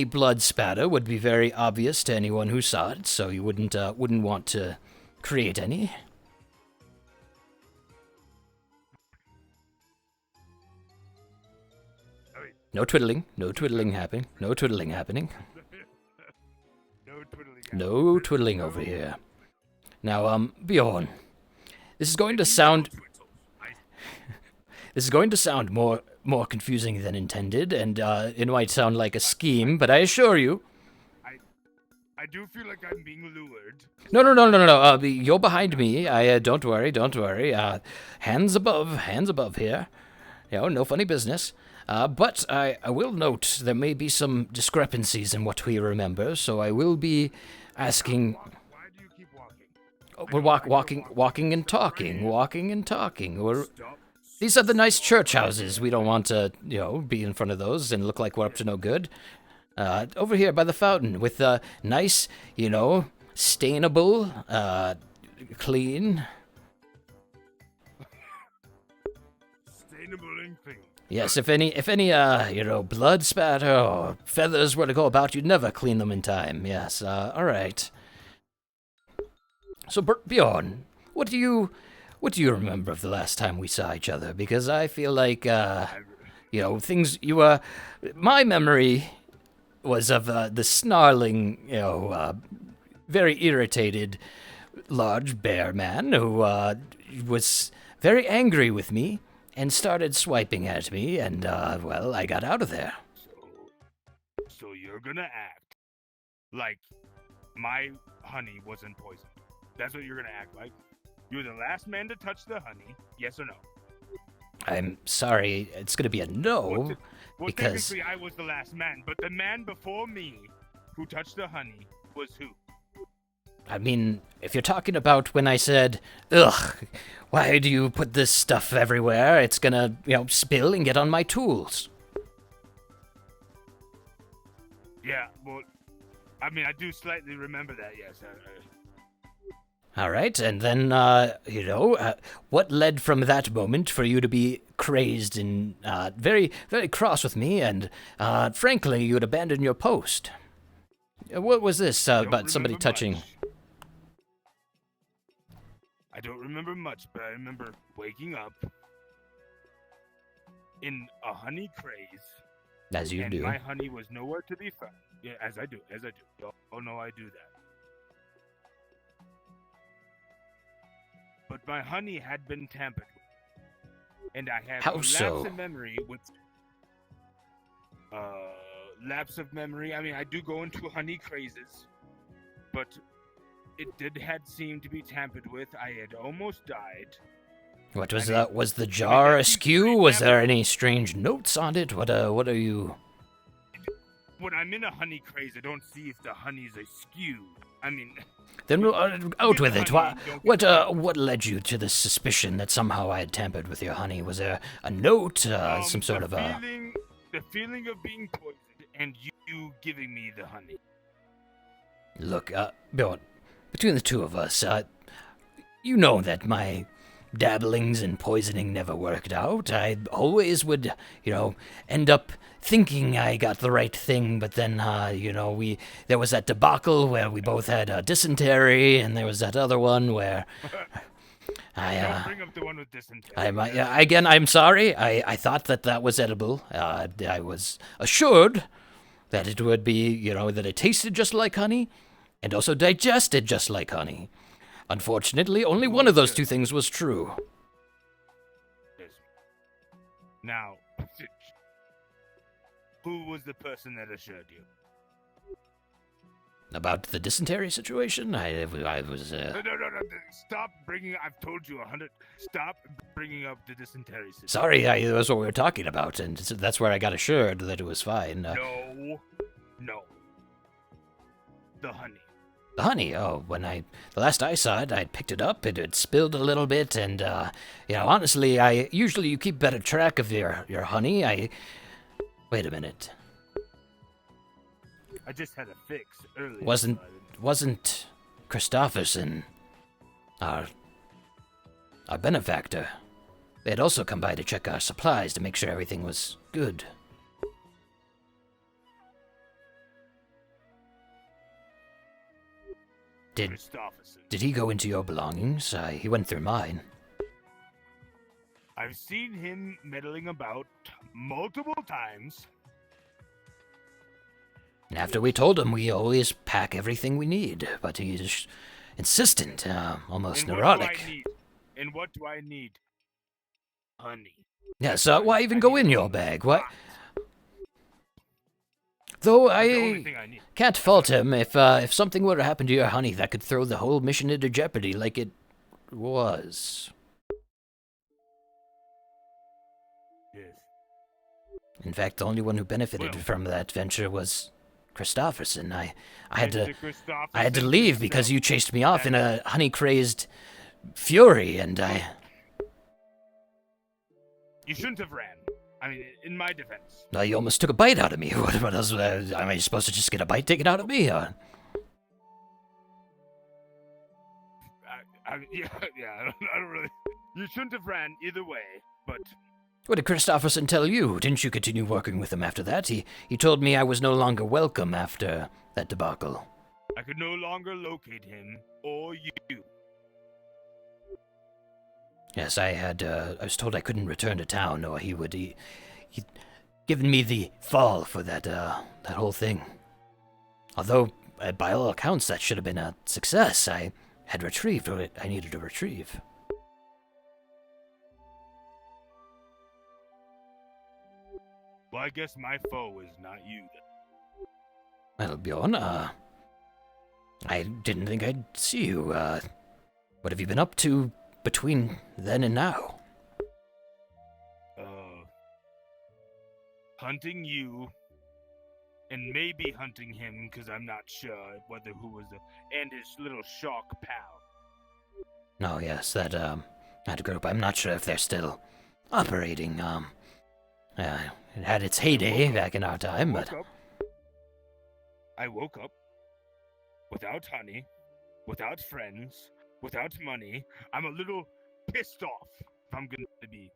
blood spatter would be very obvious to anyone who saw it, so you wouldn't want to create any. No twiddling happening. No twiddling over here. Now, Bjorn, this is going to sound more confusing than intended, and it might sound like a scheme, but I assure you. I do feel like I'm being lured. No. You're behind me. Don't worry. Hands above here. No funny business. But I will note there may be some discrepancies in what we remember, so I will be asking. Why do you keep walking? We're walking and talking. These are the nice church houses. We don't want to, be in front of those and look like we're up to no good. Over here by the fountain with the nice, stainable, clean. Sustainable and clean. Yes, if any, blood spatter or feathers were to go about, you'd never clean them in time. Yes, all right. So, Bjorn, what do you remember of the last time we saw each other? Because I feel like, my memory was of the snarling, very irritated, large bear man who was very angry with me and started swiping at me, and, I got out of there. So you're gonna act like my honey wasn't poisoned. That's what you're gonna act like? You're the last man to touch the honey, yes or no? I'm sorry, it's gonna be a no, because... technically I was the last man, but the man before me who touched the honey was who? I mean, if you're talking about when I said, ugh, why do you put this stuff everywhere? It's gonna, spill and get on my tools. Yeah, well, I mean, I do slightly remember that, yes. All right, and then, what led from that moment for you to be crazed and very, very cross with me, and frankly, you'd abandon your post? What was this about somebody touching? I don't remember much, but I remember waking up, in a honey craze. As you and do. My honey was nowhere to be found. Yeah, as I do. Oh no, I do that. But my honey had been tampered with. And I have How a lapse so? of memory with... lapse of memory. I mean, I do go into honey crazes. But it had seemed to be tampered with. I had almost died. What was that? Was the jar askew? Was there any strange notes on it? What are you... When I'm in a honey craze, I don't see if the honey's askew. I mean... Then out with it. What led you to the suspicion that somehow I had tampered with your honey? Was there a note, some sort of a... The feeling of being poisoned and you giving me the honey. Look, Bill, between the two of us, you know that my dabblings in poisoning never worked out. I always would, end up thinking I got the right thing, but then, there was that debacle where we both had dysentery, and there was that other one where Don't bring up the one with dysentery. Again, I'm sorry. I thought that was edible. I was assured that it would be, that it tasted just like honey, and also digested just like honey. Unfortunately, only one of those two things was true. Now, who was the person that assured you? About the dysentery situation? I was... No, stop bringing... I've told you 100... Stop bringing up the dysentery situation. Sorry, that was what we were talking about, and that's where I got assured that it was fine. No. The honey. The honey, the last I saw it, I picked it up, it had spilled a little bit, and, honestly, usually you keep better track of your honey. Wait a minute. I just had a fix earlier. Wasn't Christopherson our benefactor? They had also come by to check our supplies to make sure everything was good. Did he go into your belongings? He went through mine. I've seen him meddling about multiple times. And after we told him we always pack everything we need, but he's insistent, almost neurotic. And what do I need? Honey. Yeah, so why even go in your bag? What? Though I can't fault him. If something were to happen to your honey, that could throw the whole mission into jeopardy, like it was. Yes. In fact, the only one who benefited from that venture was Christopherson. I had to leave because you chased me off in a honey-crazed fury, and You shouldn't have ran. I mean, in my defense. No, you almost took a bite out of me. What else? Am I supposed to just get a bite taken out of me? Or? I don't really... You shouldn't have ran either way, but... What did Christopherson tell you? Didn't you continue working with him after that? He told me I was no longer welcome after that debacle. I could no longer locate him or you. Yes, I was told I couldn't return to town, or he'd given me the fall for that whole thing. Although, by all accounts, that should have been a success. I had retrieved what I needed to retrieve. Well, I guess my foe is not you, then. Well, Bjorn, I didn't think I'd see you. What have you been up to between then and now? Hunting you, and maybe hunting him, because I'm not sure whether who was and his little shark pal. Oh, yes, that group. I'm not sure if they're still operating. It had its heyday back in our time, but... I woke up without honey, without friends, without money. I'm a little pissed off, if I'm going to be,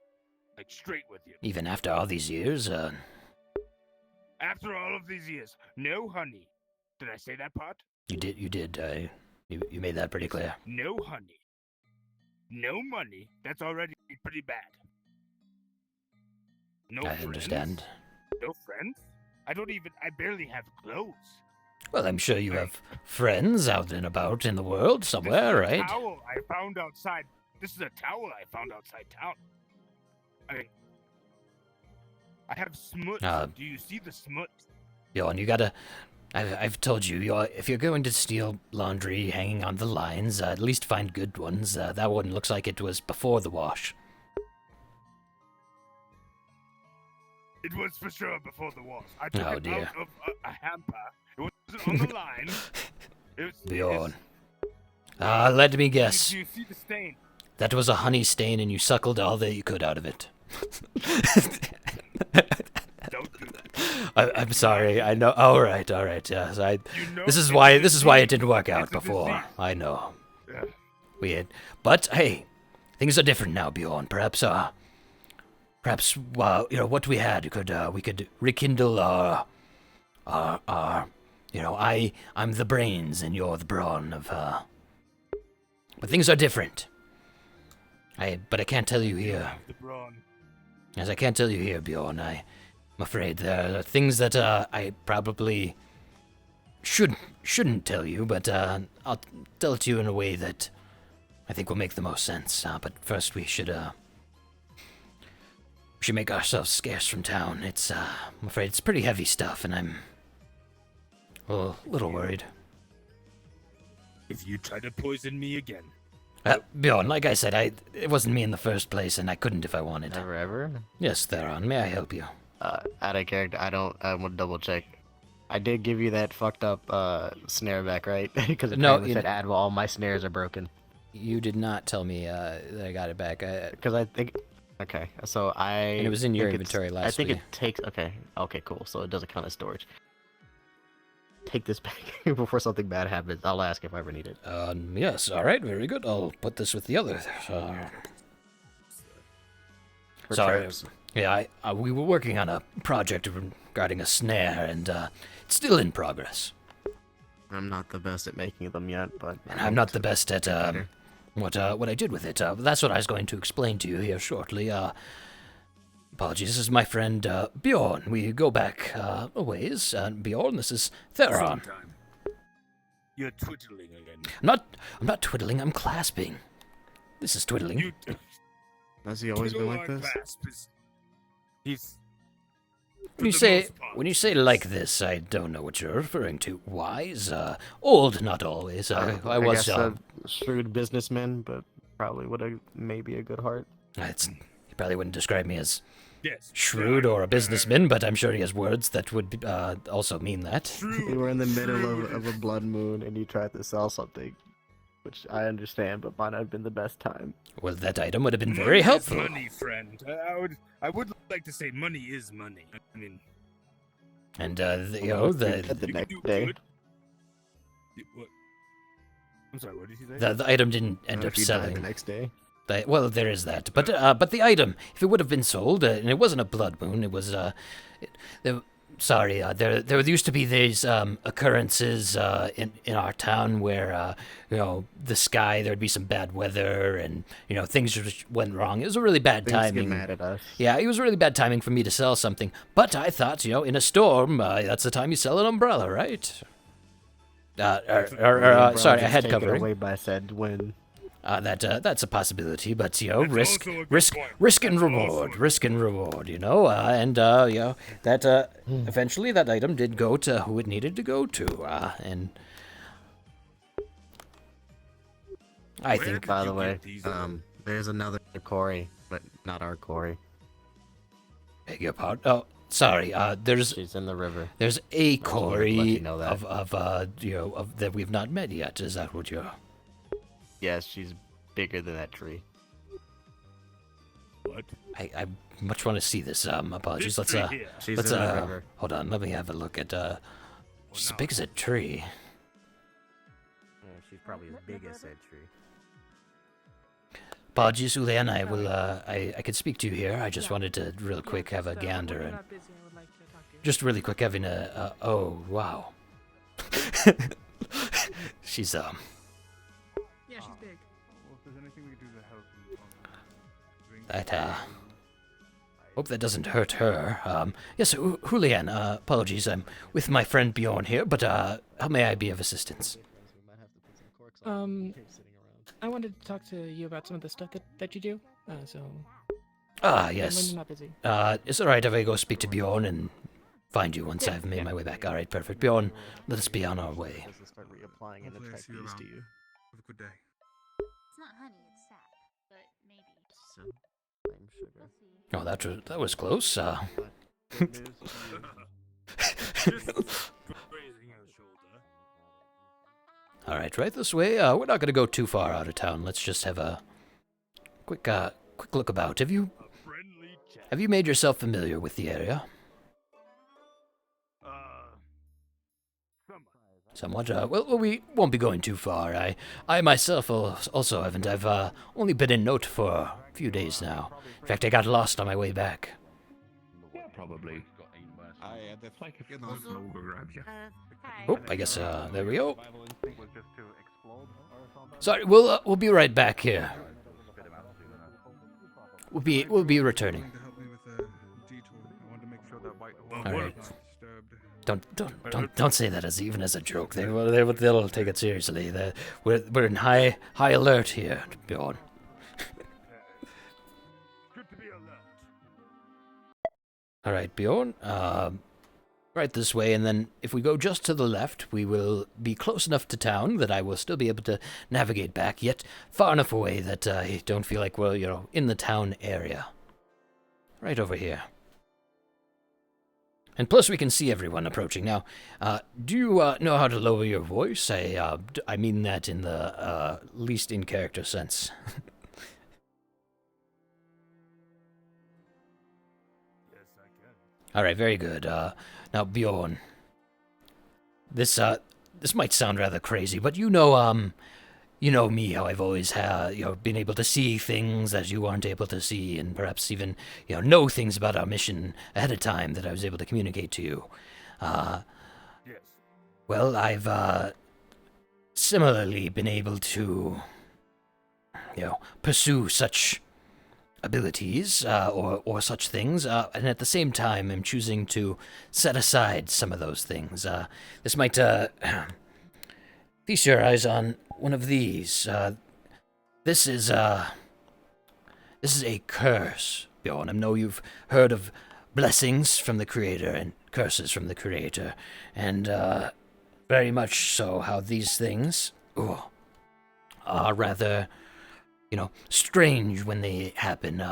straight with you. Even after all these years, After all of these years, no honey. Did I say that part? You did, you made that pretty clear. No honey. No money. That's already pretty bad. No I friends? understand. No friends? I barely have clothes. Well, I'm sure you have friends out and about in the world somewhere, This is a right? towel I found outside. This is a towel I found outside town. I have smut. Do you see the smut? Bjorn, you gotta... I've told you, if you're going to steal laundry hanging on the lines, at least find good ones. That one looks like it was before the wash. It was for sure before the wash. I took it dear. out of a hamper. It wasn't on the line. Bjorn. Let me guess. Do you see the stain? That was a honey stain and you suckled all that you could out of it. Don't do that. I'm sorry. I know. All right. Yes. This is why it didn't work out before. I know. Yeah. Weird. But hey, things are different now, Bjorn. Perhaps what we had we could rekindle our I'm the brains and you're the brawn of but things are different. But I can't tell you here. As I can't tell you here, Bjorn. I'm afraid there are things that I probably shouldn't tell you, but I'll tell it to you in a way that I think will make the most sense. But first we should make ourselves scarce from town. I'm afraid it's pretty heavy stuff, and I'm a little worried. If you try to poison me again. Bjorn, like I said, it wasn't me in the first place, and I couldn't if I wanted. Never ever? Yes, Theron, may I help you? Out of character, I want to double check. I did give you that fucked up snare back, right? Because it said add while all my snares are broken. You did not tell me that I got it back. Because I think... Okay, so And it was in your inventory last I think week. it takes... Okay, cool. So it doesn't count as storage. Take this back before something bad happens. I'll ask if I ever need it. Yes, alright, very good. I'll put this with the other. Sorry. Yeah, we were working on a project regarding a snare, and it's still in progress. I'm not the best at making them yet, but... And I'm not the best at what I did with it. That's what I was going to explain to you here shortly. Apologies, this is my friend Bjorn. We go back a ways. Bjorn, this is Theron. You're twiddling again. I'm not twiddling, I'm clasping. This is twiddling. Has he always been like this? When you say like this, I don't know what you're referring to. Wise, old, not always. I was guess a shrewd businessman, but probably would have maybe a good heart. He probably wouldn't describe me as shrewd or a businessman, but I'm sure he has words that would also mean that. You were in the middle of a blood moon and you tried to sell something, which I understand, but might not have been the best time. Well, that item would have been very helpful. Money, friend. I would like to say money is money. I mean. And the next day. What? I'm sorry. What did you say? The item didn't end up selling the next day. Well, there is that, but the item, if it would have been sold, and it wasn't a blood moon, it was there used to be these occurrences in our town where the sky, there'd be some bad weather and things just went wrong. It was a really bad timing. Get mad at us. Yeah, it was really bad timing for me to sell something. But I thought, in a storm, that's the time you sell an umbrella, right? Sorry, a head covering. Away by said when. That's a possibility, but risk and reward, that eventually that item did go to who it needed to go to, and I think. By the way, there's another Corey, but not our Corey. Beg your pardon. Oh, sorry. She's in the river. There's a Corey that. of that we've not met yet. Is that what you're? Yes, she's bigger than that tree. What? I much want to see this. Apologies. Let's She's in the river. Hold on. Let me have a look at. She's as big as a tree. Yeah, she's probably as big as that tree. Apologies, Ulian. I will. I could speak to you here. I just wanted to real quick have a gander and just really quick having a. Oh wow. She's Yeah, she's big. Well, if there's anything we can do to help you, that Hope that doesn't hurt her. Yes, Julian, apologies, I'm with my friend Bjorn here, but, how may I be of assistance? I wanted to talk to you about some of the stuff that you do, so... Yes. When you're not busy. It's alright if I go speak to Bjorn and find you once I've made my way back. Alright, perfect. Bjorn, let us be on our way. Start reapplying and attack these to you. Have a good day. It's not honey, it's sap, but maybe. Lime sugar. Oh, that was close. Alright, right this way. We're not gonna go too far out of town. Let's just have a quick look about. Have you made yourself familiar with the area? Somewhat. Well, we won't be going too far. I myself also haven't. I've only been in Note for a few days now. In fact, I got lost on my way back. Yeah, probably. Oh, I guess there we go. Sorry, we'll be right back here. We'll be returning. All right. Don't say that as a joke. They'll take it seriously. We're in high alert here, Bjorn. All right, Bjorn. Right this way, and then if we go just to the left, we will be close enough to town that I will still be able to navigate back, yet far enough away that I don't feel like we're, in the town area. Right over here. And plus we can see everyone approaching. Now, do you know how to lower your voice? I mean that in the least in-character sense. Alright, very good. Now, Bjorn, this might sound rather crazy, but you know me, how I've always been able to see things that you aren't able to see, and perhaps even, know things about our mission ahead of time that I was able to communicate to you. Yes. Well, I've, similarly been able to, pursue such abilities, or such things, and at the same time I'm choosing to set aside some of those things. This might, feast your eyes on one of these. This is a curse, Bjorn. I know you've heard of blessings from the Creator and curses from the Creator, and, very much so how these things, are rather, strange when they happen.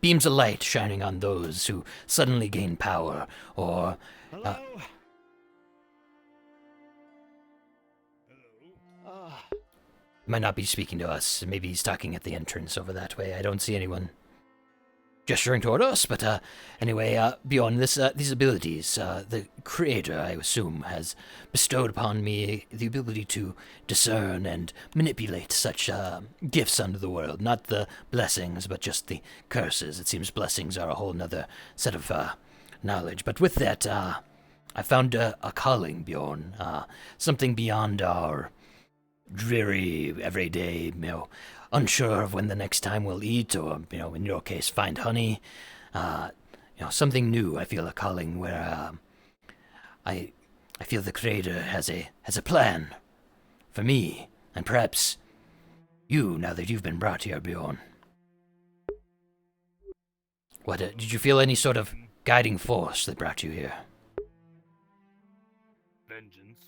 Beams of light shining on those who suddenly gain power, or... might not be speaking to us. Maybe he's talking at the entrance over that way. I don't see anyone gesturing toward us, but anyway, beyond this, these abilities, the Creator, I assume, has bestowed upon me the ability to discern and manipulate such gifts unto the world. Not the blessings, but just the curses. It seems blessings are a whole nother set of knowledge. But with that, I found a calling, Bjorn, something beyond our dreary, everyday, unsure of when the next time we'll eat, or, in your case, find honey. Something new. I feel a calling where, I feel the Creator has a plan for me, and perhaps you, now that you've been brought here, Bjorn. What, did you feel any sort of guiding force that brought you here? Vengeance.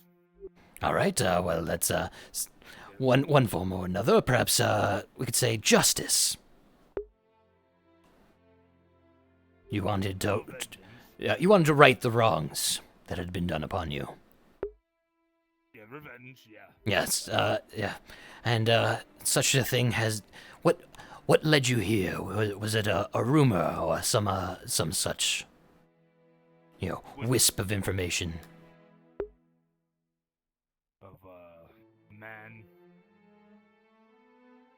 Alright, well, that's, one form or another. Perhaps, we could say justice. You wanted to right the wrongs that had been done upon you. Yeah, revenge, yeah. Yes, yeah. And, such a thing has... What led you here? Was it a rumor or some such, wisp of information? Of a man.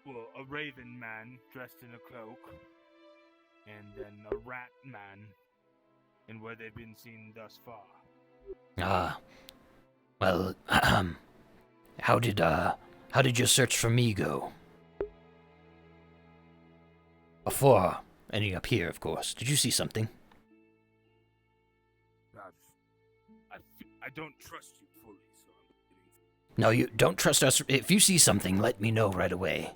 Well, a raven man dressed in a cloak. And then a rat man. And where they've been seen thus far. Well, how did your search for me go? Before Ending up here, of course. Did you see something? I don't trust you fully, so No, you don't trust us. If you see something, let me know right away.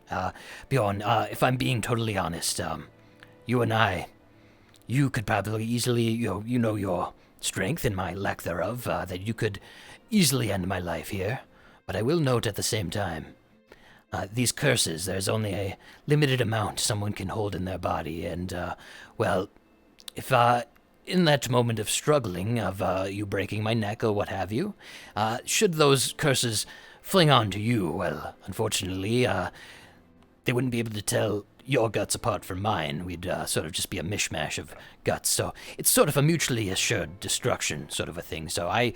Bjorn, if I'm being totally honest, you and I, you could probably easily, you know your strength and my lack thereof, that you could easily end my life here. But I will note at the same time, these curses, there's only a limited amount someone can hold in their body, and, well, if, in that moment of struggling, of you breaking my neck or what have you, should those curses fling onto you, well, unfortunately, they wouldn't be able to tell your guts apart from mine. We'd sort of just be a mishmash of guts, so it's sort of a mutually assured destruction sort of a thing, so I...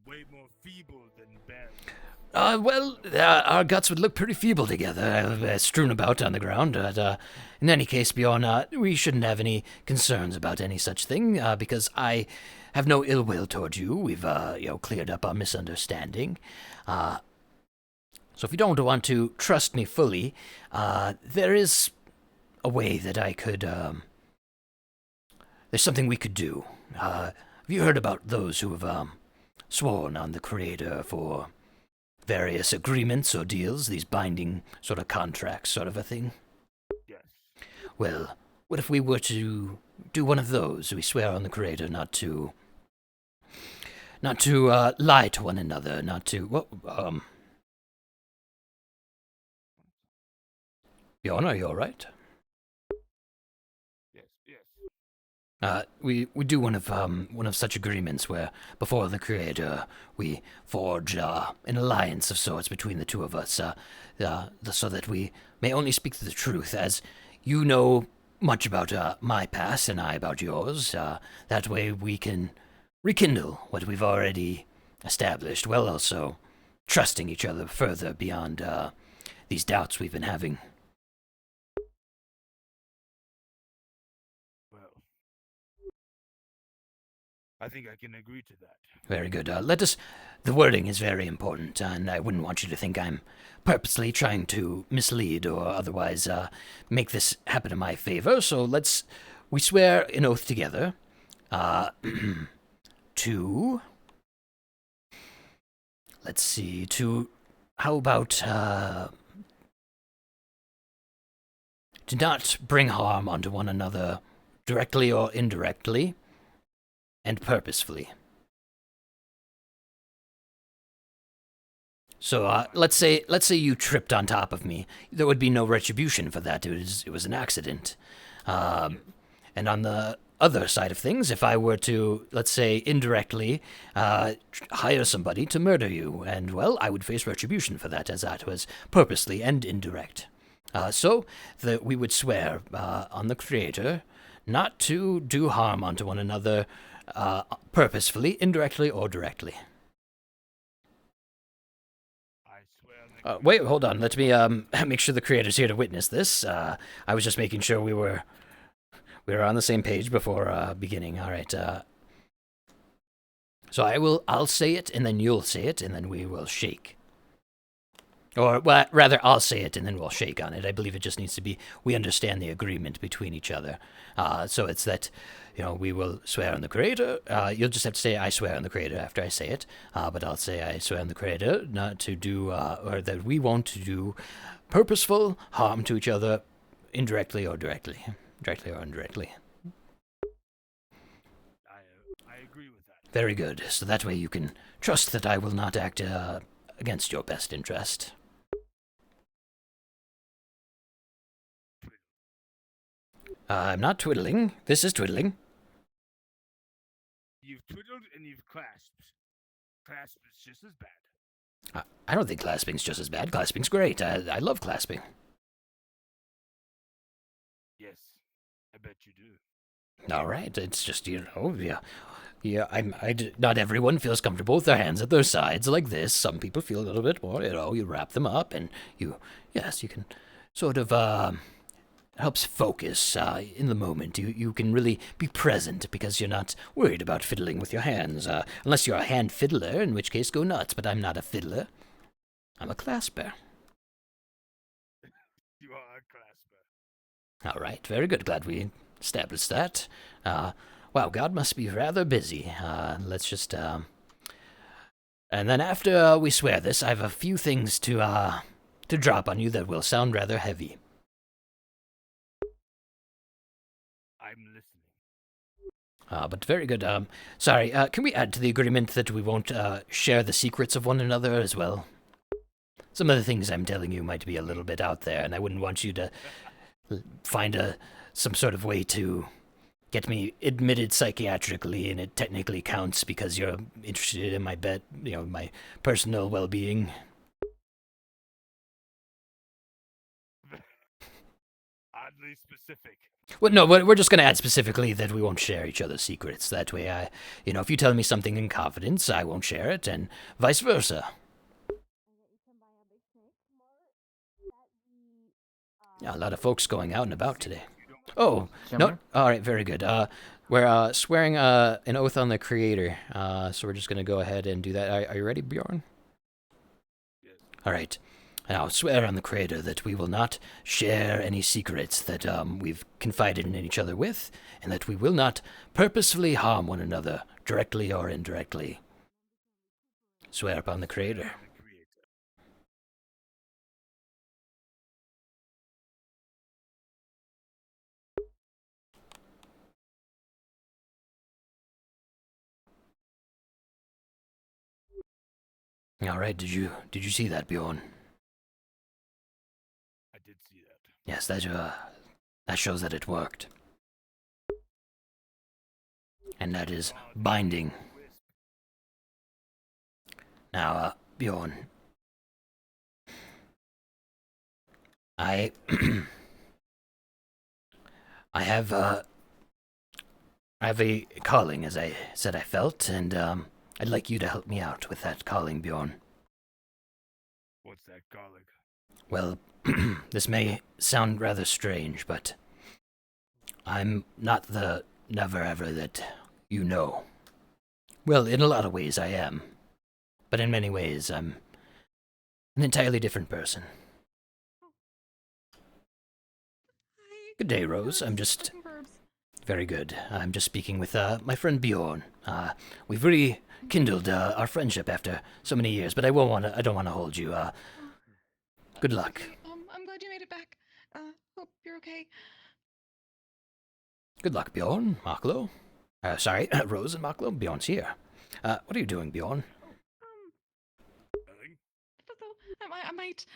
way more feeble than bad. Our guts would look pretty feeble together, strewn about on the ground, but in any case, Bjorn, we shouldn't have any concerns about any such thing, because I have no ill will toward you. We've, cleared up our misunderstanding. So if you don't want to trust me fully, there is a way that I could, there's something we could do. Have you heard about those who have, sworn on the Creator for various agreements or deals, these binding sort of contracts sort of a thing? Yes. Well, what if we were to do one of those? We swear on the Creator not to lie to one another, not to, Bjorn, are you alright? Yes. We do one of such agreements where, before the Creator, we forge an alliance of sorts between the two of us, so that we may only speak the truth, as you know much about my past and I about yours. That way we can rekindle what we've already established, while also trusting each other further beyond these doubts we've been having. I think I can agree to that. Very good. The wording is very important, and I wouldn't want you to think I'm purposely trying to mislead or otherwise make this happen in my favor, so we swear an oath together, to, how about, to not bring harm onto one another directly or indirectly, and purposefully. So, let's say you tripped on top of me. There would be no retribution for that. It was an accident. And on the other side of things, if I were to, let's say, indirectly hire somebody to murder you, and, well, I would face retribution for that, as that was purposely and indirect. So we would swear on the Creator not to do harm onto one another purposefully, indirectly, or directly. Wait, hold on. Let me make sure the Creator's here to witness this. I was just making sure we were on the same page before beginning. All right. So I'll say it, and then you'll say it, and then we will shake. Or, well, rather, I'll say it, and then we'll shake on it. I believe it just needs to be, we understand the agreement between each other. So it's that, we will swear on the Creator. You'll just have to say, I swear on the Creator after I say it. But I'll say, I swear on the Creator not to do, or that we won't do purposeful harm to each other indirectly or directly. Directly or indirectly. I agree with that. Very good. So that way you can trust that I will not act against your best interest. I'm not twiddling. This is twiddling. You've twiddled and you've clasped. Clasp is just as bad. I don't think clasping's just as bad. Clasping's great. I love clasping. Yes, I bet you do. All right. It's just, yeah. Not everyone feels comfortable with their hands at their sides like this. Some people feel a little bit more, you wrap them up and you can sort of, helps focus in the moment. You can really be present because you're not worried about fiddling with your hands. Unless you're a hand fiddler, in which case go nuts, but I'm not a fiddler. I'm a clasper. You are a clasper. All right, very good. Glad we established that. Wow, God must be rather busy. Let's just, And then after we swear this, I have a few things to drop on you that will sound rather heavy. I'm listening. But very good. Sorry, can we add to the agreement that we won't share the secrets of one another as well? Some of the things I'm telling you might be a little bit out there, and I wouldn't want you to find some sort of way to get me admitted psychiatrically, and it technically counts because you're interested in my my personal well-being. Oddly specific. Well, no, we're just going to add specifically that we won't share each other's secrets. That way, if you tell me something in confidence, I won't share it, and vice versa. A lot of folks going out and about today. Oh, no. All right, very good. We're swearing an oath on the Creator, so we're just going to go ahead and do that. Are you ready, Bjorn? All right. Now, swear on the Creator that we will not share any secrets that we've confided in each other with, and that we will not purposefully harm one another, directly or indirectly. Swear upon the Creator. All right, did you see that, Bjorn? I did see that. Yes, that shows that it worked. And that is binding. Now, Bjorn, I have a calling, as I said I felt, and I'd like you to help me out with that calling, Bjorn. What's that calling? Well, this may sound rather strange, but I'm not the never-ever that you know. Well, in a lot of ways I am, but in many ways I'm an entirely different person. Good day, Rose. Very good. I'm just speaking with my friend Bjorn. We've rekindled our friendship after so many years, but I don't want to hold you. Good luck. I'm glad you made it back. Hope you're okay. Good luck, Bjorn, Maklo. Sorry, Rose and Maklo. Bjorn's here. What are you doing, Bjorn?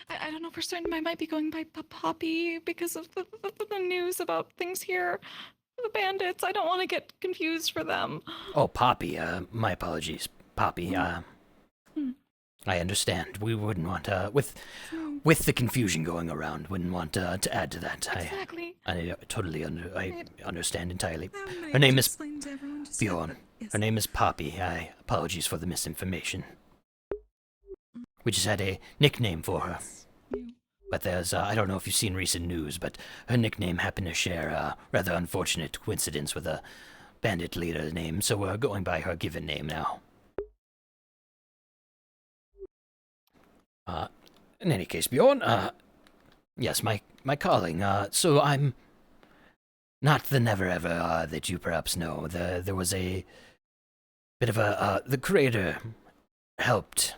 I don't know for certain, I might be going by Poppy because of the news about things here. The bandits, I don't want to get confused for them. Oh, Poppy, my apologies. Poppy, I understand. We wouldn't want, with the confusion going around, wouldn't want to add to that. Exactly. I totally understand entirely. Her name is Bjorn. Her name is Poppy. Apologies for the misinformation. We just had a nickname for her. But there's, I don't know if you've seen recent news, but her nickname happened to share a rather unfortunate coincidence with a bandit leader's name, so we're going by her given name now. In any case, Bjorn, yes, my calling, so I'm not the never-ever that you perhaps know. There was a bit of the Creator helped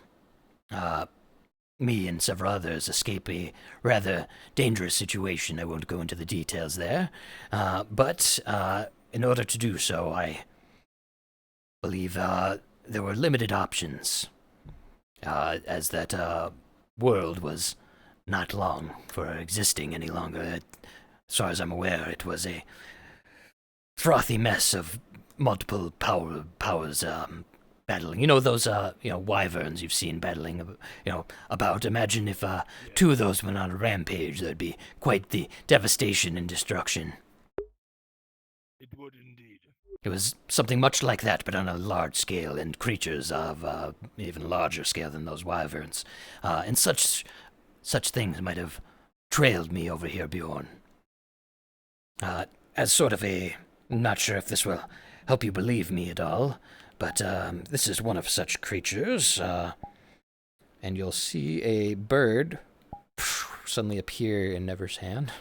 me and several others escape a rather dangerous situation. I won't go into the details there, but in order to do so, I believe there were limited options, as that world was not long for existing any longer. As far as I'm aware, it was a frothy mess of multiple powers battling. You know those wyverns you've seen battling, about. Imagine if two of those went on a rampage. There'd be quite the devastation and destruction. It would indeed. It was something much like that, but on a large scale, and creatures of even larger scale than those wyverns. And such things might have trailed me over here, Bjorn. As sort of I'm not sure if this will help you believe me at all, but this is one of such creatures, and you'll see a bird suddenly appear in Never's hand.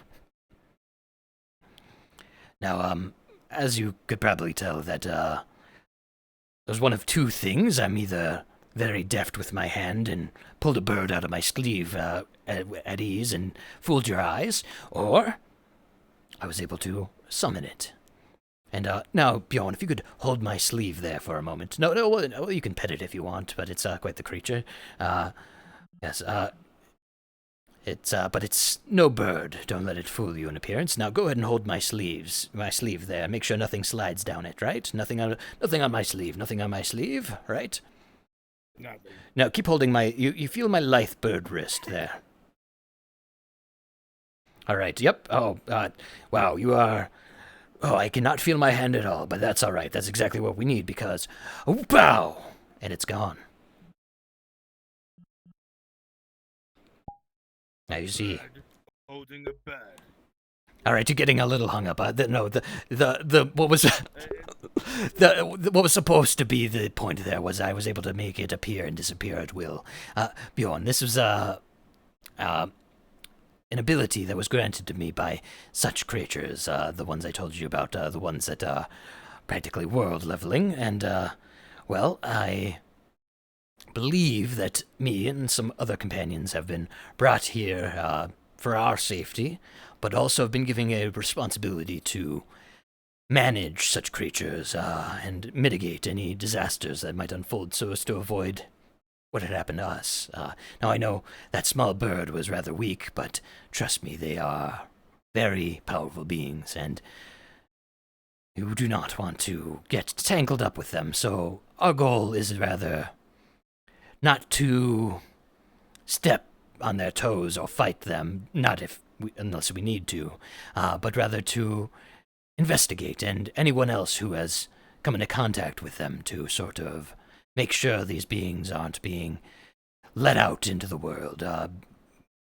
Now, as you could probably tell, that there's one of two things. I'm either very deft with my hand and pulled a bird out of my sleeve at ease and fooled your eyes, or I was able to summon it. And now, Bjorn, if you could hold my sleeve there for a moment. No, you can pet it if you want, but it's quite the creature. Yes, but it's no bird. Don't let it fool you in appearance. Now go ahead and hold my sleeve there. Make sure nothing slides down it, right? Nothing on my sleeve. Nothing on my sleeve, right? Nothing. Now keep holding my. You feel my lithe bird wrist there. All right. Yep. Oh, wow. You are. Oh, I cannot feel my hand at all, but that's all right. That's exactly what we need because. Oh, pow! And it's gone. Now you see. Holding a bed. All right, you're getting a little hung up. What was what was supposed to be the point there was I was able to make it appear and disappear at will. Bjorn, this was an ability that was granted to me by such creatures, the ones I told you about, the ones that are practically world leveling, and well, I believe that me and some other companions have been brought here for our safety, but also have been given a responsibility to manage such creatures and mitigate any disasters that might unfold so as to avoid what had happened to us. Now I know that small bird was rather weak, but trust me, they are very powerful beings, and you do not want to get tangled up with them, so our goal is rather not to step on their toes or fight them, unless we need to, but rather to investigate, and anyone else who has come into contact with them to sort of make sure these beings aren't being let out into the world.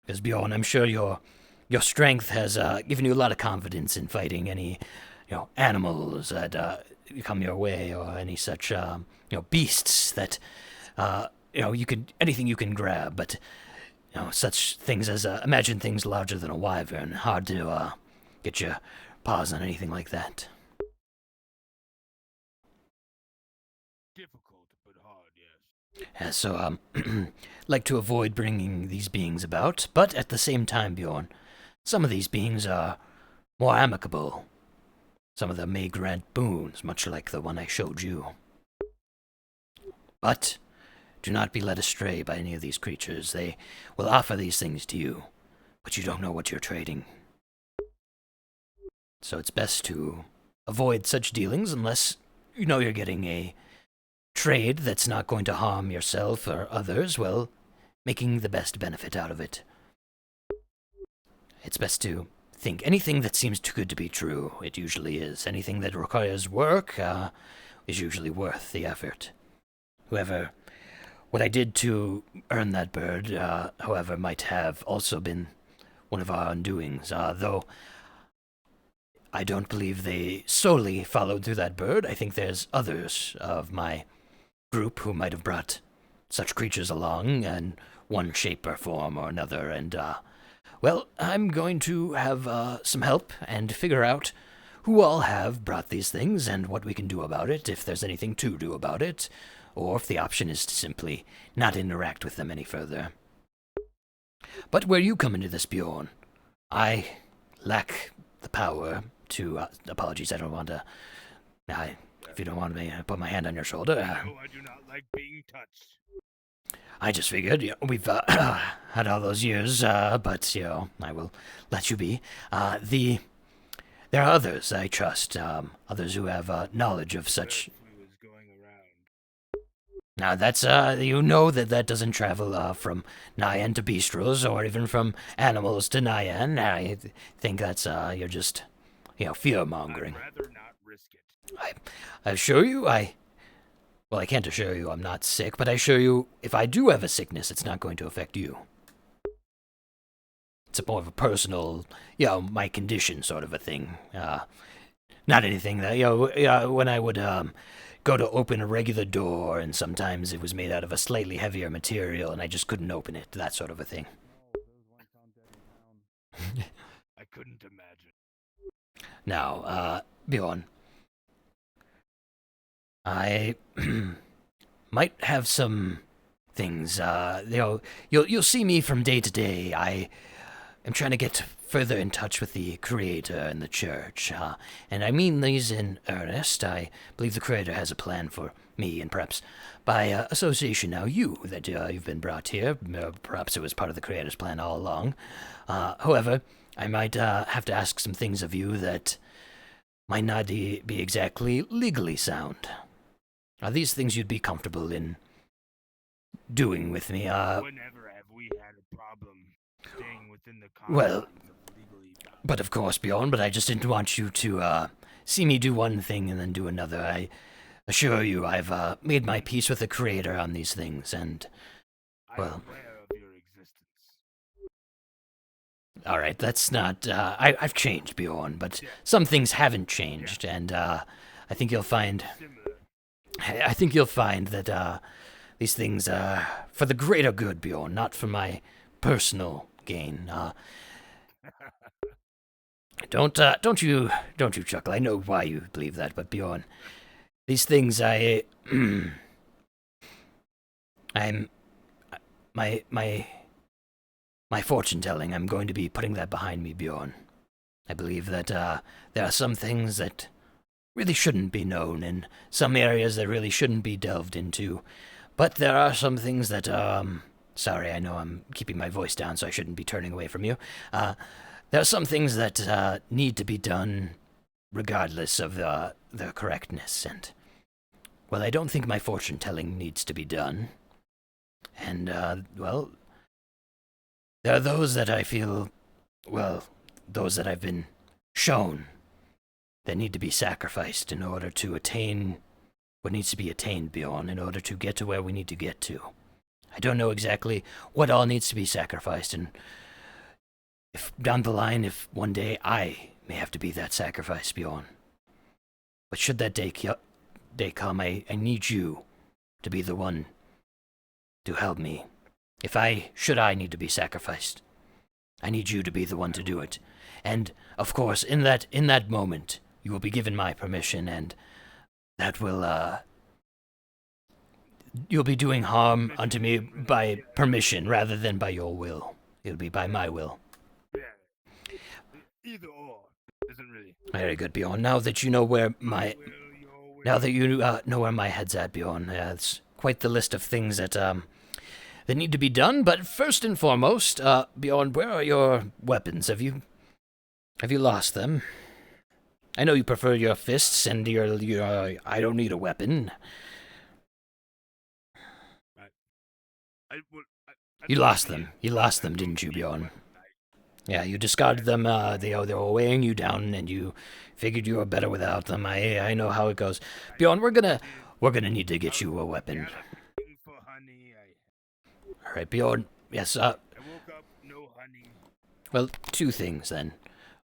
Because Bjorn, I'm sure your strength has given you a lot of confidence in fighting any animals that come your way, or any such beasts that anything you can grab, but such things as imagine things larger than a wyvern. Hard to get your paws on anything like that. Difficult, but hard, yes. So like to avoid bringing these beings about, but at the same time, Bjorn, some of these beings are more amicable. Some of them may grant boons, much like the one I showed you. But do not be led astray by any of these creatures. They will offer these things to you, but you don't know what you're trading. So it's best to avoid such dealings unless you know you're getting a trade that's not going to harm yourself or others, well, making the best benefit out of it. It's best to think anything that seems too good to be true, it usually is. Anything that requires work is usually worth the effort. What I did to earn that bird, however, might have also been one of our undoings, though I don't believe they solely followed through that bird. I think there's others of my group who might have brought such creatures along in one shape or form or another, and, well, I'm going to have some help and figure out who all have brought these things and what we can do about it, if there's anything to do about it, or if the option is to simply not interact with them any further. But where you come into this, Bjorn, I lack the power to, apologies, I don't want to, if you don't want me to put my hand on your shoulder. No, I do not like being touched. I just figured, we've had all those years, but, I will let you be. There are others I trust, others who have knowledge of such. Now that's, that doesn't travel from Nyan to Bistros, or even from animals to Nyan. I think that's, you're just, fear-mongering. I'd rather not risk it. I assure you, well, I can't assure you I'm not sick, but I assure you, if I do have a sickness, it's not going to affect you. It's more of a personal, my condition sort of a thing. Not anything that, when I would, go to open a regular door, and sometimes it was made out of a slightly heavier material, and I just couldn't open it, that sort of a thing. I couldn't imagine. Now, Bjorn, I might have some things. You'll see me from day to day. I am trying to get further in touch with the Creator and the Church, and I mean these in earnest. I believe the Creator has a plan for me, and perhaps by association now you, that you've been brought here. Perhaps it was part of the Creator's plan all along. However, I might have to ask some things of you that might not be exactly legally sound. Are these things you'd be comfortable in doing with me? Whenever have we had a problem staying within the Well, but of course, Bjorn, but I just didn't want you to see me do one thing and then do another. I assure you I've made my peace with the Creator on these things, and, well... Alright, that's not... I've changed, Bjorn, but some things haven't changed, and I think you'll find... I think you'll find that these things are for the greater good, Bjorn, not for my personal gain. Don't you chuckle. I know why you believe that, but Bjorn, these things my fortune telling, I'm going to be putting that behind me, Bjorn. I believe that there are some things that really shouldn't be known, in some areas that really shouldn't be delved into. But there are some things that, sorry, I know I'm keeping my voice down, so I shouldn't be turning away from you. There are some things that need to be done regardless of their correctness, and, well, I don't think my fortune-telling needs to be done. And, well, there are those that I feel, well, those that I've been shown that need to be sacrificed in order to attain what needs to be attained, Bjorn, in order to get to where we need to get to. I don't know exactly what all needs to be sacrificed, and if down the line, if one day I may have to be that sacrifice, Bjorn. But should that day come, I need you to be the one to help me. Should I need to be sacrificed, I need you to be the one to do it. And, of course, in that moment, you will be given my permission, and that will, you'll be doing harm unto me by permission rather than by your will. It'll be by my will. Yeah. Either or. Isn't really. Very good, Bjorn. Now that you know where my... Now that you know where my head's at, Bjorn, it's quite the list of things that need to be done, but first and foremost, Bjorn, where are your weapons? Have you lost them? I know you prefer your fists, and your I don't need a weapon. You lost them. You lost them, didn't you, Bjorn? Yeah, you discarded them. They were weighing you down, and you figured you were better without them. I know how it goes. Bjorn, we're gonna need to get you a weapon. All right, Bjorn. Yes. I woke up, no honey. Well, two things then.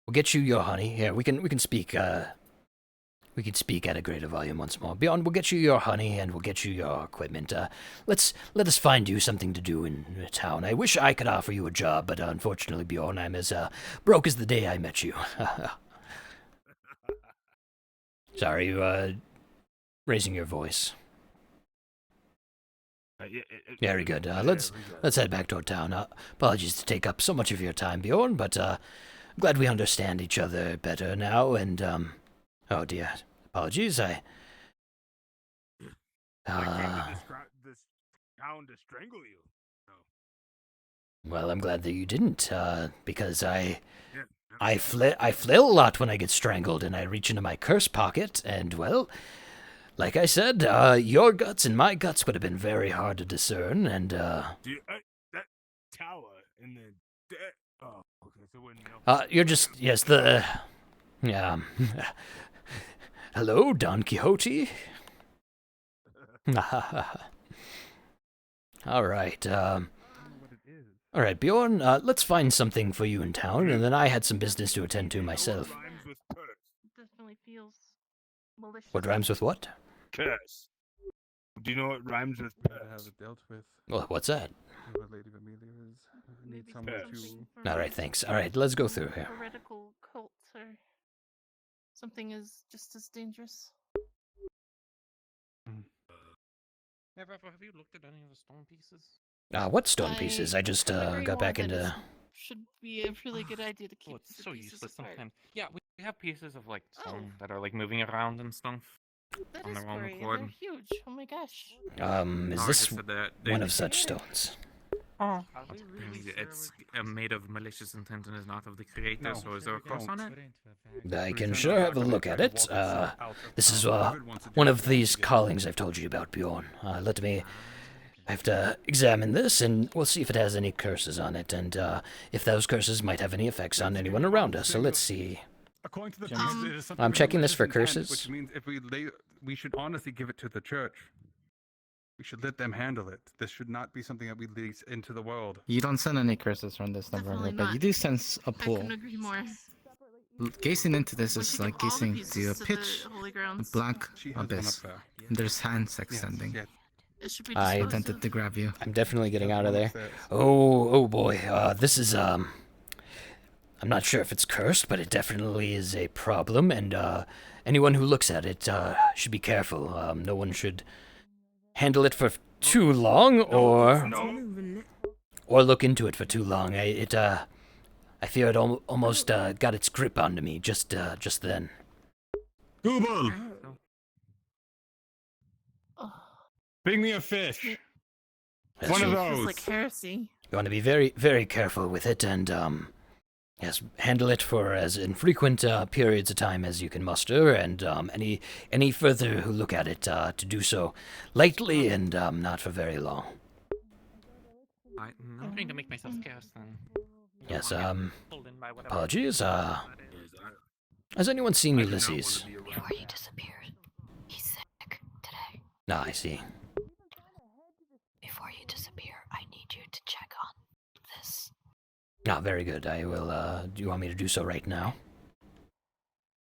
We'll get you your honey. Here, we can speak. We can speak at a greater volume once more. Bjorn, we'll get you your honey, and we'll get you your equipment. Let us find you something to do in town. I wish I could offer you a job, but unfortunately, Bjorn, I'm as broke as the day I met you. Sorry, raising your voice. Very good. Let's head back toward town. Apologies to take up so much of your time, Bjorn, but glad we understand each other better now, and oh dear, apologies, I came to this town to strangle you. So. Well, I'm glad that you didn't, because I flail a lot when I get strangled, and I reach into my curse pocket, and, well, like I said, your guts and my guts would have been very hard to discern, and, that tower in the... Oh, okay, so when... you're just... Yes, yeah... Hello, Don Quixote? Alright, alright, Bjorn, let's find something for you in town, and then I had some business to attend to myself. Definitely feels malicious. What rhymes with what? Curse. Do you know what rhymes with curse? I have dealt with. Well, what's that? Lady Amelia's need someone to... Alright, thanks. Alright, let's go through here. Heretical cults or something is just as dangerous. Have you looked at any of the stone pieces? What stone pieces? I just got back into. Should be a really good idea to keep. Oh, it's so pieces useless apart. sometimes. Yeah, we have pieces of like stone that are like moving around and stuff. That on is their own great. accord. They're huge. Oh my gosh. Is this one of such stones? Oh, it's made of malicious intent and is not of the creator. So is there a cross on it? I can sure have a look at it. This is one of these callings I've told you about, Bjorn. Let me. I have to examine this, and we'll see if it has any curses on it, and if those curses might have any effects on anyone around us. So let's see. According to the priest, it is something I'm checking this for malicious intent, curses. Which means if we should honestly give it to the church. We should let them handle it. This should not be something that we release into the world. You don't send any curses from this number, Definitely but not. you do sense a I pool. couldn't agree more. Gazing into this We're is taking like all the gazing pieces to a to pitch, the holy a grounds. black She has one abyss. up there. There's hands extending. Yes. It should be I disposed Attempted of. to grab you. I'm definitely getting out of there. Oh boy. This is I'm not sure if it's cursed, but it definitely is a problem, and anyone who looks at it should be careful. No one should handle it for too long, or look into it for too long. I fear it almost got its grip onto me just then. Google! Bring me a fish. Yes, One of you- those. It's like heresy. You want to be very, very careful with it, and yes, handle it for as infrequent periods of time as you can muster, and any further who look at it to do so lightly and not for very long. I'm trying to make myself scarce then. Yes, Pulled in by whatever. apologies. Has anyone seen Ulysses? Before you disappeared, he's sick today. Ah, I see. Before you disappear, I need you to check on this. Ah, very good. I will. Do you want me to do so right now?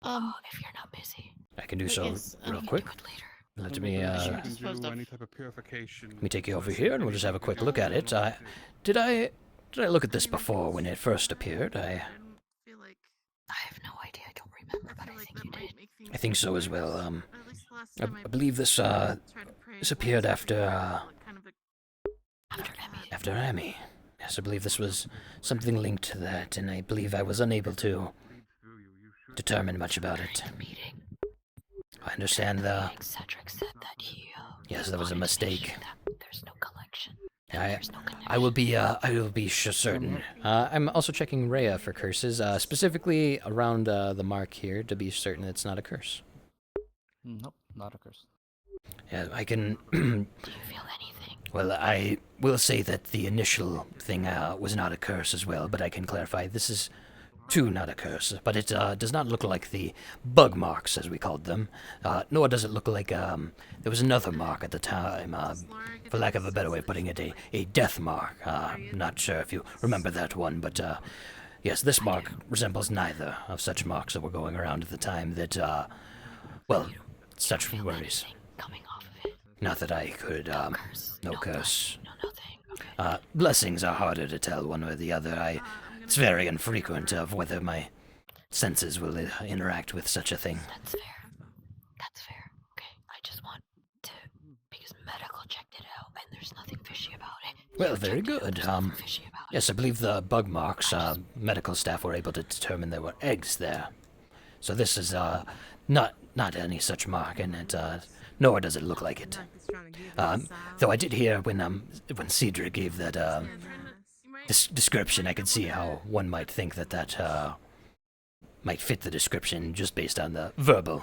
If you're not busy. I can do so Yes, real you quick. can do it later. Let me Do any type of purification. let me take you over here, and we'll just have a quick look at it. Did I look at this before when it first appeared? I I have no idea. I don't remember, but I think you did. I think so as well. I believe this appeared after Emmy. Yes, I believe this was something linked to that, and I believe I was unable to determine much about it. I understand the. Cedric said that he. Yes, that was a mistake. There's no collection. I will be certain. I'm also checking Rhea for curses, specifically around the mark here, to be certain it's not a curse. Nope, not a curse. Yeah, I can. Do you feel anything? Well, I will say that the initial thing was not a curse as well, but I can clarify this is too not a curse. But it does not look like the bug marks, as we called them, nor does it look like there was another mark at the time, for lack of a better way of putting it, a death mark. Not sure if you remember that one, but yes, this mark resembles neither of such marks that were going around at the time that, well, such worries. Not that I could, no curse. Blessings are harder to tell one or the other. It's very infrequent of whether my senses will interact with such a thing. That's fair. That's fair. Okay, I just want to, because medical checked it out, and there's nothing fishy about it. Well, very good. Yes, I believe the bug marks, medical staff were able to determine there were eggs there. So this is, not any such mark, and it, nor does it look like it. Though I did hear when Cedric gave that, description, I could see how one might think that might fit the description just based on the verbal.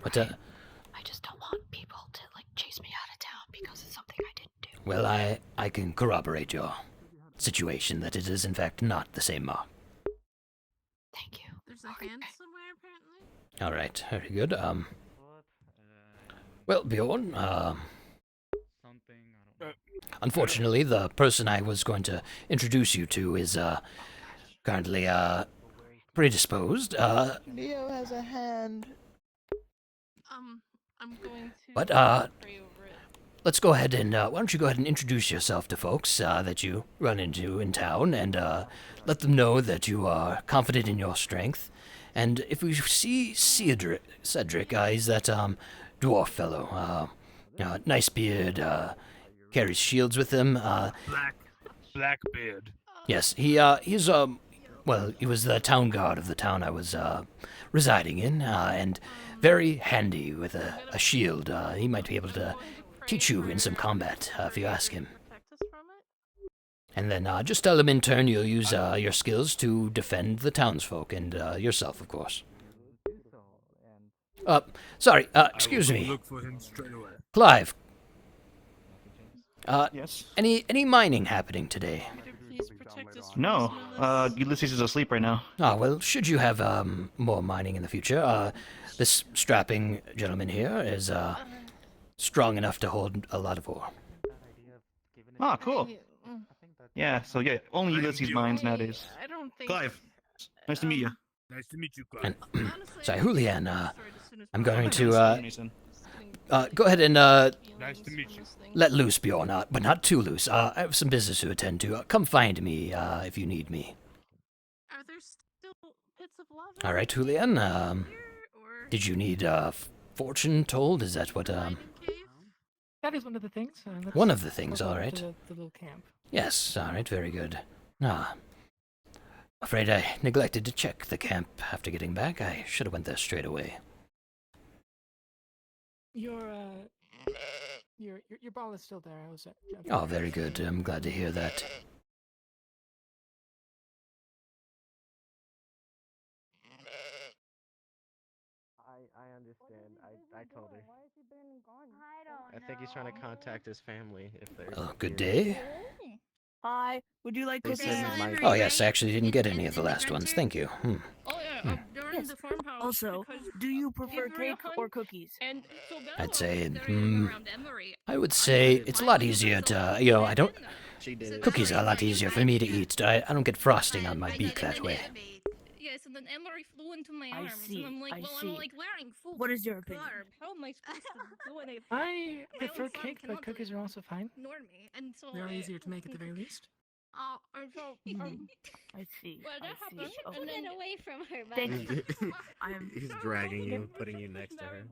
But, I just don't want people to, like, chase me out of town because it's something I didn't do. well, I can corroborate your situation that it is in fact not the same mark. Thank you. There's a hand somewhere, apparently. All right, very good. Well, Bjorn, unfortunately, the person I was going to introduce you to is currently predisposed. Neo has a hand. I'm going to. But pray over it. let's go ahead and why don't you go ahead and introduce yourself to folks that you run into in town, and let them know that you are confident in your strength, And if we see Cedric, he's that dwarf fellow. Nice beard, carries shields with him. Blackbeard. Yes, he's well, he was the town guard of the town I was residing in, and very handy with a shield. He might be able to teach you in some combat if you ask him. And then just tell him in turn you'll use your skills to defend the townsfolk and yourself, of course. Sorry, excuse me. Look for him straight away. Clive. Yes? Any mining happening today? No. Ulysses is asleep right now. Well, should you have more mining in the future, this strapping gentleman here is strong enough to hold a lot of ore. Cool. Yeah, so yeah, only Ulysses mines nowadays. Clive, nice to meet you. Nice to meet you, Clive. And, sorry, Julian, I'm going to go ahead and nice to meet you. Let loose, Bjorn, but not too loose. I have some business to attend to. Come find me if you need me. Are there still pits of lava? All right, Julian. Did you need fortune told? Is that what? That is one of the things. One of the things. All right. The little camp. Yes. All right. Very good. Afraid I neglected to check the camp after getting back. I should have went there straight away. Your ball is still there. I was. Oh, very good. I'm glad to hear that. I understand. I told her. I think he's trying to contact his family if there's. Good day. Hi, would you like cookies? Oh yes, I actually didn't get any of the last ones. Thank you. During the farmhouse. Also, do you prefer cake or cookies? And so I'd say, I would say it's a lot easier to, I don't. Cookies are a lot easier for me to eat. I don't get frosting on my beak that way. Yes, and then Emery flew into my arms, see, and I'm like, well, I'm like wearing full. What is your opinion? garb. How am I supposed to do it? I prefer own cake, son but cookies are also fine. Ignore me, and so They're easier to make at the very least. And so, I see. well, that I see. happened, Okay. and then away from her. Thank you. He's dragging you, putting you next to her.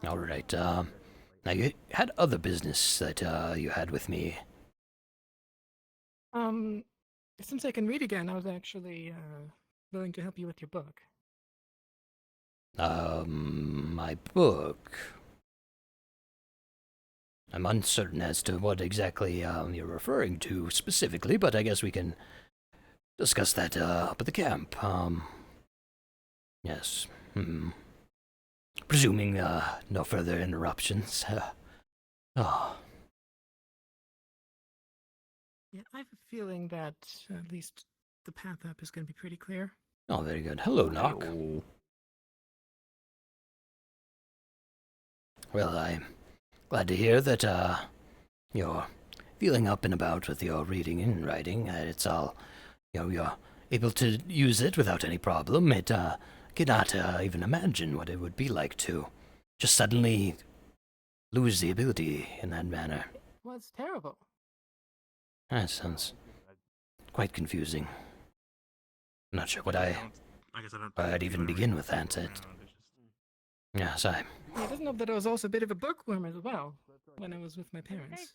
All right. Now you had other business that you had with me. Since I can read again, I was actually willing to help you with your book. My book. I'm uncertain as to what exactly you're referring to specifically, but I guess we can discuss that up at the camp. Yes. Presuming no further interruptions. Oh. Yeah, I have a feeling that at least the path up is going to be pretty clear. Oh, very good. Hello, Nock. Well, I'm glad to hear that you're feeling up and about with your reading and writing. It's all, you're able to use it without any problem. It cannot even imagine what it would be like to just suddenly lose the ability in that manner. Well, it's terrible. That sounds quite confusing. I'm not sure what I'd even begin with that. Yes, Yeah, it doesn't know that I was also a bit of a bookworm as well when I was with my parents.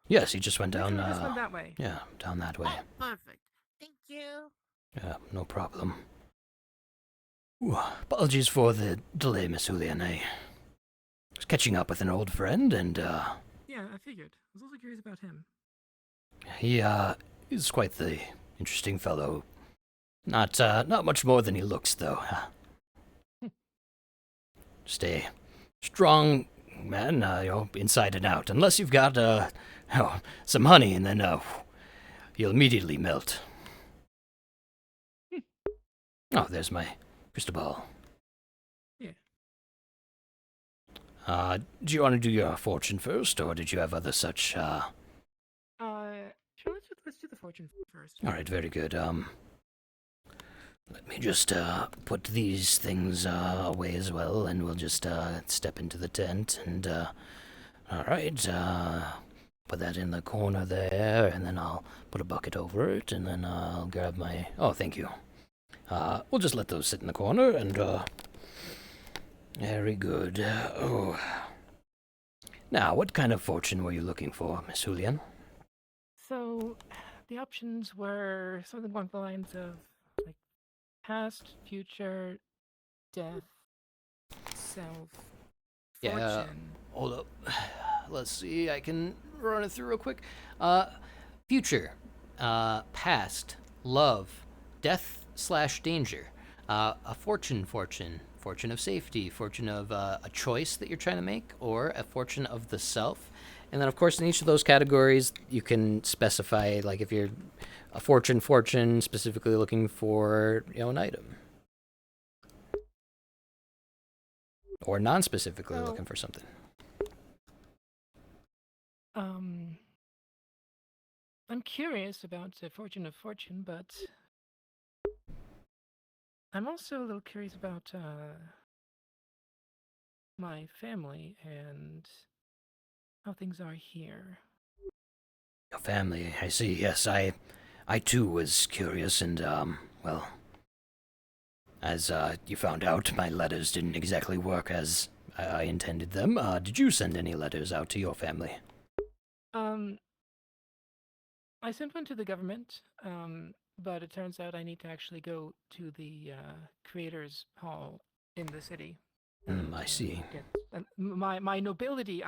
Yes, he just went down. Just went that way. Yeah, down that way. Perfect. Thank you. Yeah, no problem. Ooh, apologies for the delay, Miss Julian. I was catching up with an old friend, and Yeah, I figured. I was also curious about him. he is quite the interesting fellow. Not much more than he looks, though. Just a strong man, inside and out. Unless you've got some honey, and then you'll immediately melt. Oh, there's my crystal ball. Yeah. Do you want to do your fortune first, or did you have other such? Sure. Let's do the fortune first. All right, very good. Let me just put these things away as well, and we'll just step into the tent. And all right, put that in the corner there, and then I'll put a bucket over it, and then I'll grab my... Oh, thank you. We'll just let those sit in the corner, and, very good. Oh. Now, what kind of fortune were you looking for, Miss Julian? So, the options were something along the lines of, like, past, future, death, self, Yeah, fortune. hold up. Let's see, I can run it through real quick. Future, past, love, death/danger, a fortune, fortune of safety, fortune of a choice that you're trying to make, or a fortune of the self. And then, of course, in each of those categories, you can specify, like, if you're a fortune, specifically looking for, an item. Or non-specifically looking for something. I'm curious about the fortune of fortune, but I'm also a little curious about my family and how things are here. Your family, I see. Yes, I too was curious, and, well, as you found out, my letters didn't exactly work as I intended them. Did you send any letters out to your family? I sent one to the government, but it turns out I need to actually go to the Creators Hall in the city. I see. Get my nobility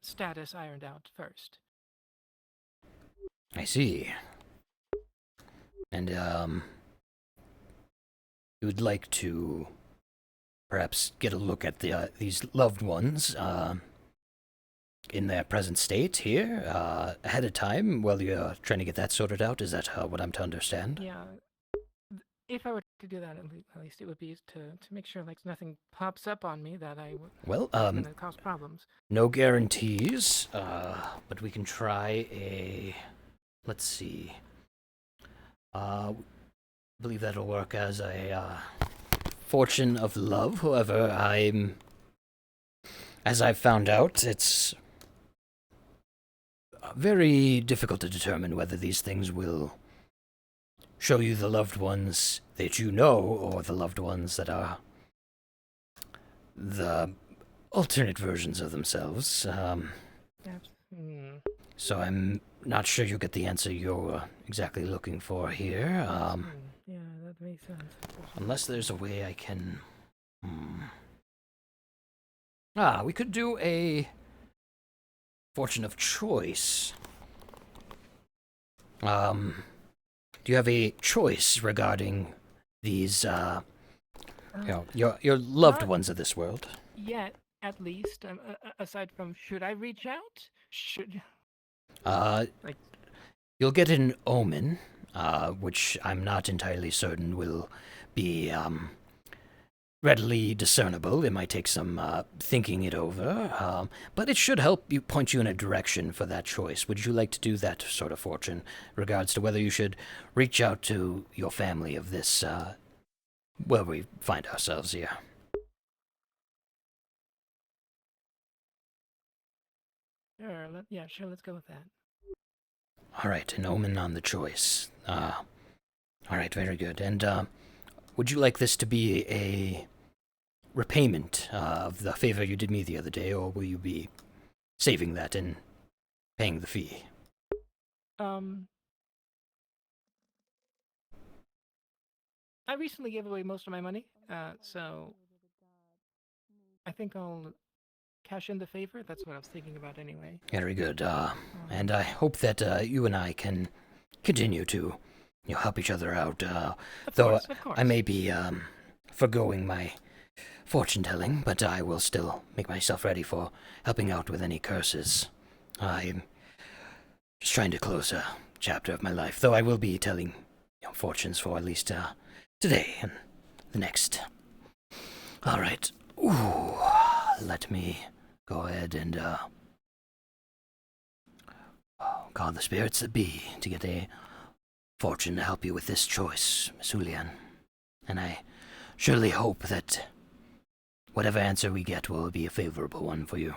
status ironed out first. I see. And, you would like to perhaps get a look at these loved ones, in their present state here, ahead of time, while you're trying to get that sorted out? Is that what I'm to understand? Yeah. If I were to do that, at least it would be to make sure like nothing pops up on me that Well, going to cause problems. No guarantees, but we can try a... Let's see. I believe that'll work as a fortune of love. However, as I've found out, it's very difficult to determine whether these things will show you the loved ones that you know, or the loved ones that are the alternate versions of themselves. So I'm not sure you'll get the answer you're exactly looking for here. Yeah, that makes sense. Unless there's a way I can... we could do a fortune of choice. Do you have a choice regarding these, your loved ones of this world? Yet, at least, aside from, should I reach out? You'll get an omen, which I'm not entirely certain will be, readily discernible. It might take some, thinking it over, but it should help point you in a direction for that choice. Would you like to do that sort of fortune, regards to whether you should reach out to your family of this, where we find ourselves here? Sure, let's go with that. All right, an omen on the choice. All right, very good. And, would you like this to be a repayment of the favor you did me the other day, or will you be saving that and paying the fee? I recently gave away most of my money, so I think I'll cash in the favor. That's what I was thinking about anyway. Very good. And I hope that you and I can continue to help each other out. Though of course. I may be forgoing my fortune telling, but I will still make myself ready for helping out with any curses. I'm just trying to close a chapter of my life, though I will be telling fortunes for at least today and the next. All right. Ooh, let me go ahead and call the spirits that be to get a fortune to help you with this choice, Miss Julian. And I surely hope that whatever answer we get will be a favorable one for you.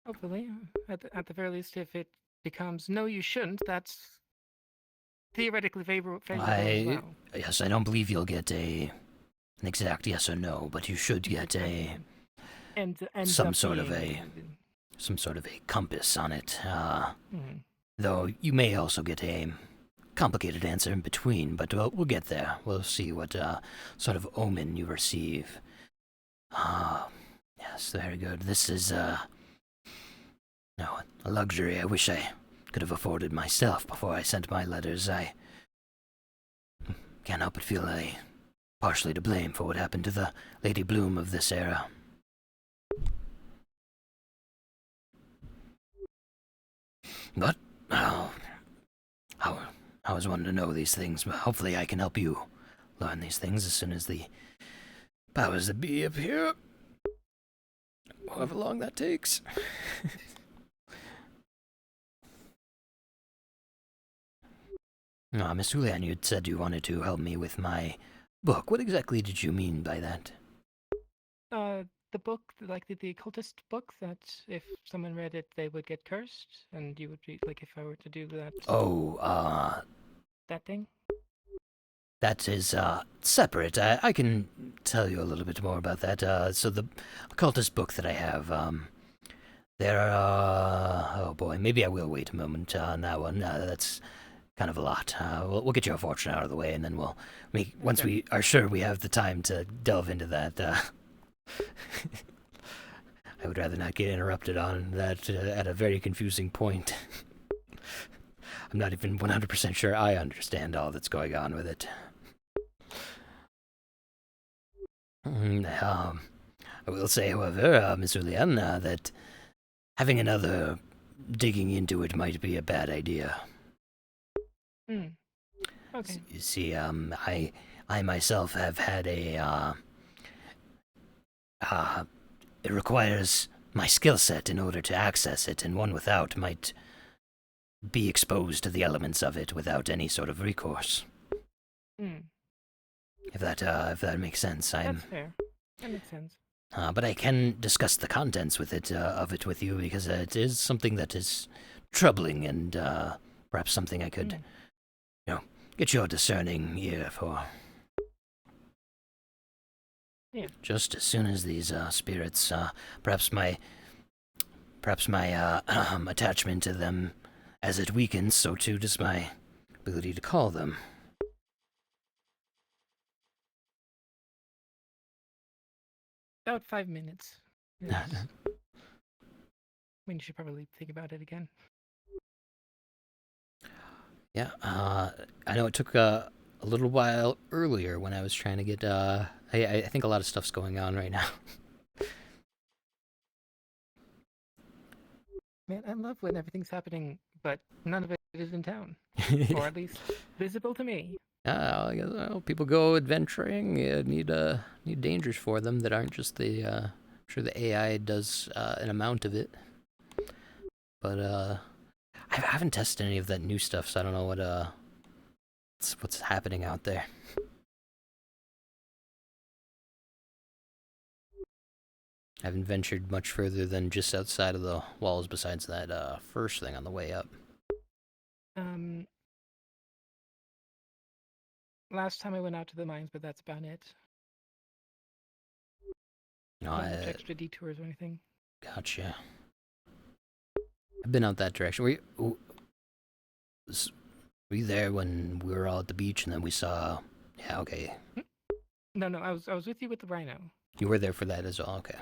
Hopefully, at the very least, if it becomes no, you shouldn't. That's theoretically favorable as well. Yes, I don't believe you'll get an exact yes or no, but you should get some sort of a compass on it. Though you may also get a complicated answer in between, but we'll get there. We'll see what sort of omen you receive. Yes, very good. This is a luxury I wish I could have afforded myself before I sent my letters. I can't help but feel partially to blame for what happened to the Lady Bloom of this era. But, I was wanting to know these things, but hopefully I can help you learn these things as soon as the powers that be appear. However long that takes. Miss Julianne, you had said you wanted to help me with my book. What exactly did you mean by that? The book, like the occultist book, that if someone read it, they would get cursed, and you would be, like, if I were to do that... That thing? That is, separate. I can tell you a little bit more about that. So the occultist book that I have, there are... oh boy, maybe I will wait a moment on that one. That's kind of a lot. We'll get your fortune out of the way, and then once we are sure we have the time to delve into that, I would rather not get interrupted on that at a very confusing point. I'm not even 100% sure I understand all that's going on with it. I will say, however, Miss Julianne, that having another digging into it might be a bad idea. Okay. You see, I myself have had it requires my skill set in order to access it, and one without might be exposed to the elements of it without any sort of recourse. If that makes sense, That's fair. That makes sense. But I can discuss the contents with it with you, because it is something that is troubling, and perhaps something I could, get your discerning ear for. Yeah. Just as soon as these spirits, perhaps my attachment to them, as it weakens, so too does my ability to call them. About 5 minutes. Yes. I mean, you should probably think about it again. Yeah, I know it took a little while earlier when I was trying to get, I think a lot of stuff's going on right now. Man, I love when everything's happening, but none of it is in town. Or at least visible to me. I guess, people go adventuring, need dangers for them that aren't just the, I'm sure the AI does an amount of it. But, I haven't tested any of that new stuff, so I don't know what's happening out there. I haven't ventured much further than just outside of the walls besides that first thing on the way up. Last time I went out to the mines, but that's about it. No, extra detours or anything. Gotcha. I've been out that direction. Were you there when we were all at the beach and then we saw... Yeah, okay. No, I was with you with the rhino. You were there for that as well, okay.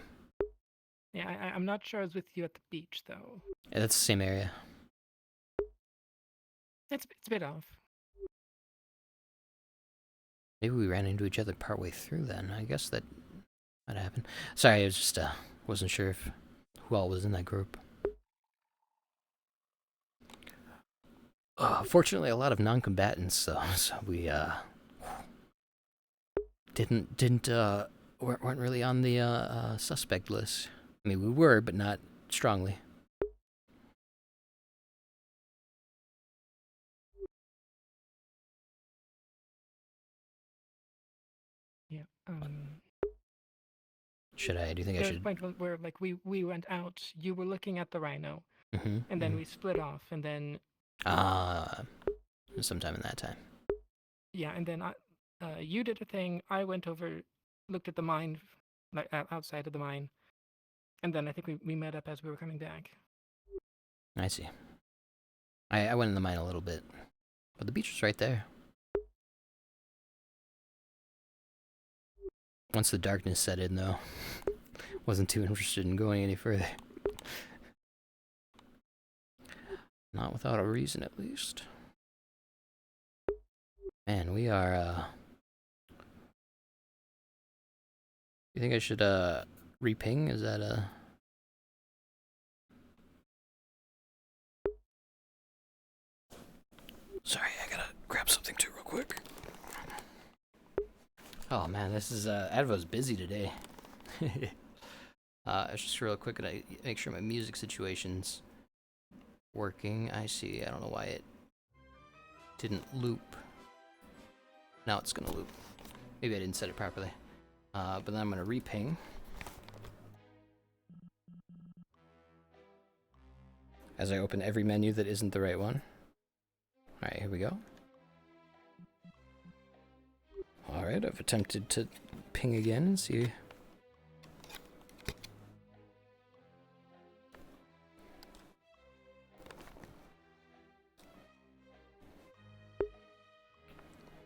Yeah, I'm not sure I was with you at the beach, though. Yeah, that's the same area. It's a bit off. Maybe we ran into each other partway through then. I guess that might happen. Sorry, I was just, wasn't sure who all was in that group. Fortunately, a lot of non-combatants, though, so we, weren't really on the, suspect list. I mean, we were, but not strongly. Yeah, Should I? Do you think I There was should? a point where like we went out. You were looking at the rhino, Mm-hmm. and then we split off, and then sometime in that time. yeah, and then you did a thing. I went over, looked at the mine, like outside of the mine, and then I think we met up as we were coming back. I see. I went in the mine a little bit, but the beach was right there. Once the darkness set in, though, wasn't too interested in going any further. Not without a reason, at least. Man, we are, You think I should, reping? Is that, Sorry, I gotta grab something too real quick. Oh man, this is, Advo's busy today. Just real quick, and I make sure my music situation's working. I see, I don't know why it didn't loop. Now it's gonna loop. Maybe I didn't set it properly. But then I'm gonna reping. As I open every menu that isn't the right one. Alright, here we go. Alright, I've attempted to ping again and see.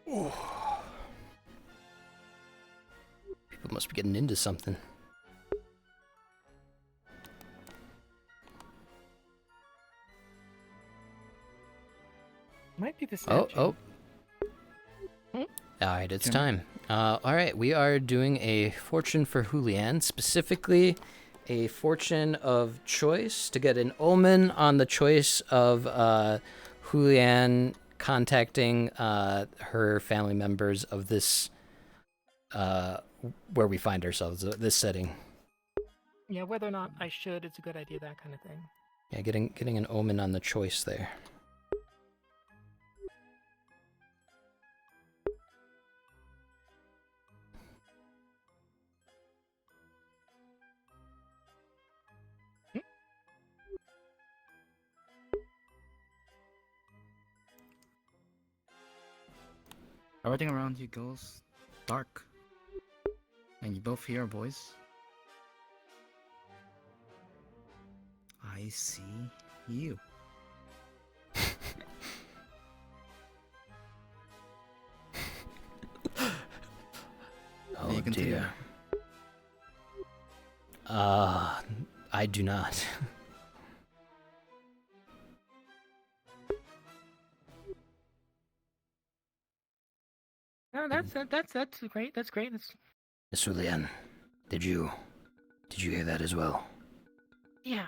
Oh. People must be getting into something. Might be the statue. Oh. Alright, it's time. Alright, we are doing a fortune for Julian, specifically a fortune of choice to get an omen on the choice of Julian contacting her family members of this, where we find ourselves, this setting. Yeah, whether or not I should, it's a good idea, that kind of thing. Yeah, getting an omen on the choice there. Everything around you goes dark. And you both hear a voice. I see you. Oh dear. I do not. No, that's great. That's great. Miss Julian, did you hear that as well? Yeah.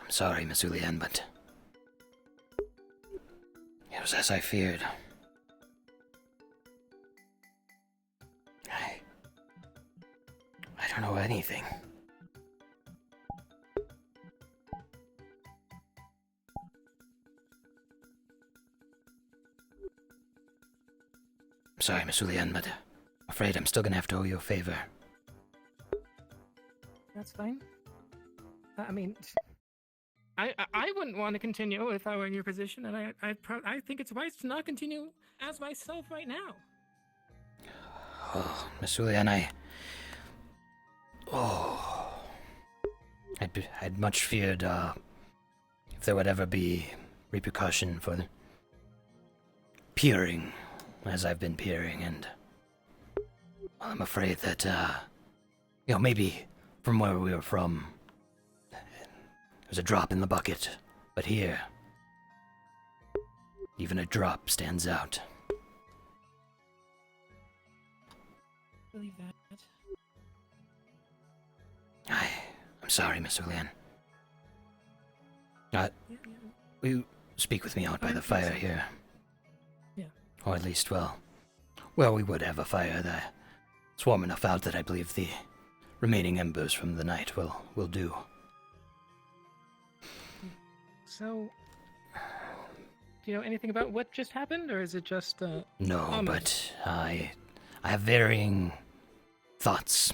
I'm sorry, Miss Julian, but it was as I feared. I don't know anything. I'm sorry, Miss Julian, but I'm afraid I'm still gonna have to owe you a favor. That's fine. I mean, I wouldn't want to continue if I were in your position, and I think it's wise to not continue as myself right now. Oh, Miss Julian, I'd much feared if there would ever be repercussion for peering as I've been peering, and well, I'm afraid that maybe from where we were from, there's a drop in the bucket, but here, even a drop stands out. Believe that. I'm sorry, Miss Julian. Will you speak with me out by the fire here? Yeah. Or at least, well, we would have a fire. It's warm enough out that I believe the remaining embers from the night will do. So, do you know anything about what just happened, or is it just No, ominous? but I have varying thoughts.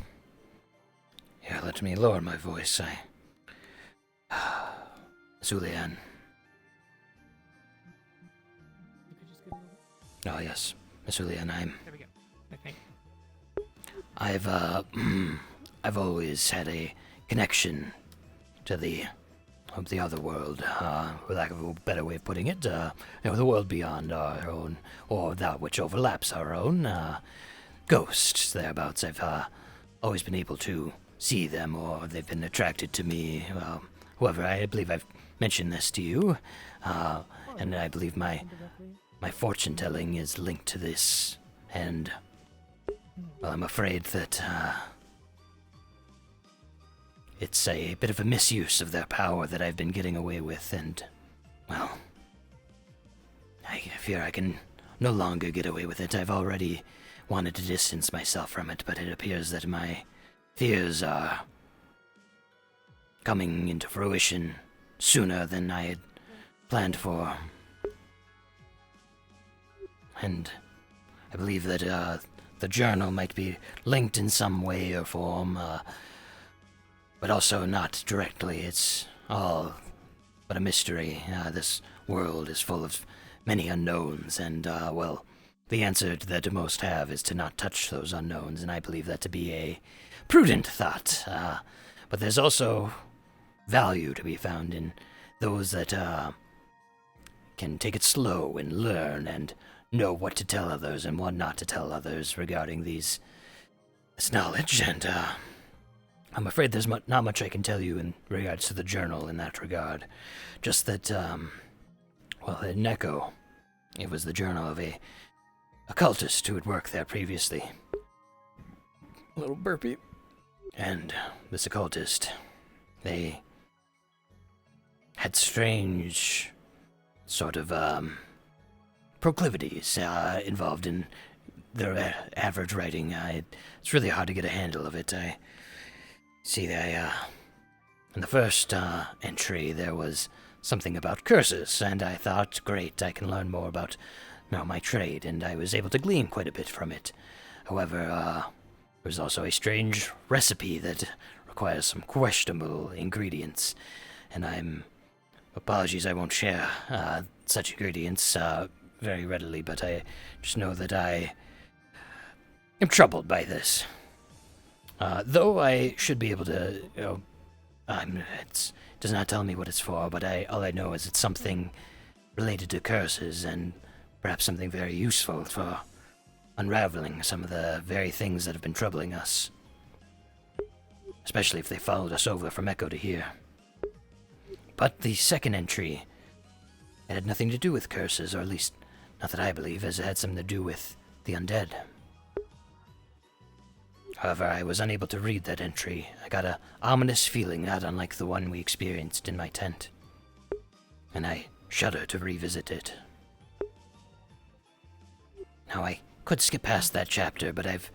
Here, let me lower my voice. Zulian. Oh yes, Miss Julian, There we go. I think. I've always had a connection to the other world, for lack of a better way of putting it, the world beyond our own, or that which overlaps our own, ghosts thereabouts. I've always been able to see them, or they've been attracted to me. However, I believe I've mentioned this to you, and I believe my fortune telling is linked to this, and well, I'm afraid that it's a bit of a misuse of their power that I've been getting away with, and well, I fear I can no longer get away with it. I've already wanted to distance myself from it, but it appears that my fears are coming into fruition sooner than I had planned for. And I believe that the journal might be linked in some way or form, but also not directly. It's all but a mystery. This world is full of many unknowns, and, well, the answer that most have is to not touch those unknowns, and I believe that to be a prudent thought. But there's also value to be found in those that can take it slow and learn and know what to tell others and what not to tell others regarding this knowledge, and I'm afraid there's not much I can tell you in regards to the journal in that regard. Just that, well, at Neko, it was the journal of a cultist who had worked there previously. A little burpy. And this occultist, they had strange sort of proclivities involved in their average writing. It's really hard to get a handle of it. I see in the first entry there was something about curses, and I thought, great, I can learn more about my trade, and I was able to glean quite a bit from it. However, there's also a strange recipe that requires some questionable ingredients, and apologies, I won't share such ingredients very readily, but I just know that I am troubled by this. Though I should be able to, it does not tell me what it's for, but all I know is it's something related to curses, and perhaps something very useful for unraveling some of the very things that have been troubling us. Especially if they followed us over from Echo to here. But the second entry, it had nothing to do with curses, or at least not that I believe, as it had something to do with the undead. However, I was unable to read that entry. I got a ominous feeling not unlike the one we experienced in my tent, and I shudder to revisit it. Now, I could skip past that chapter, but I've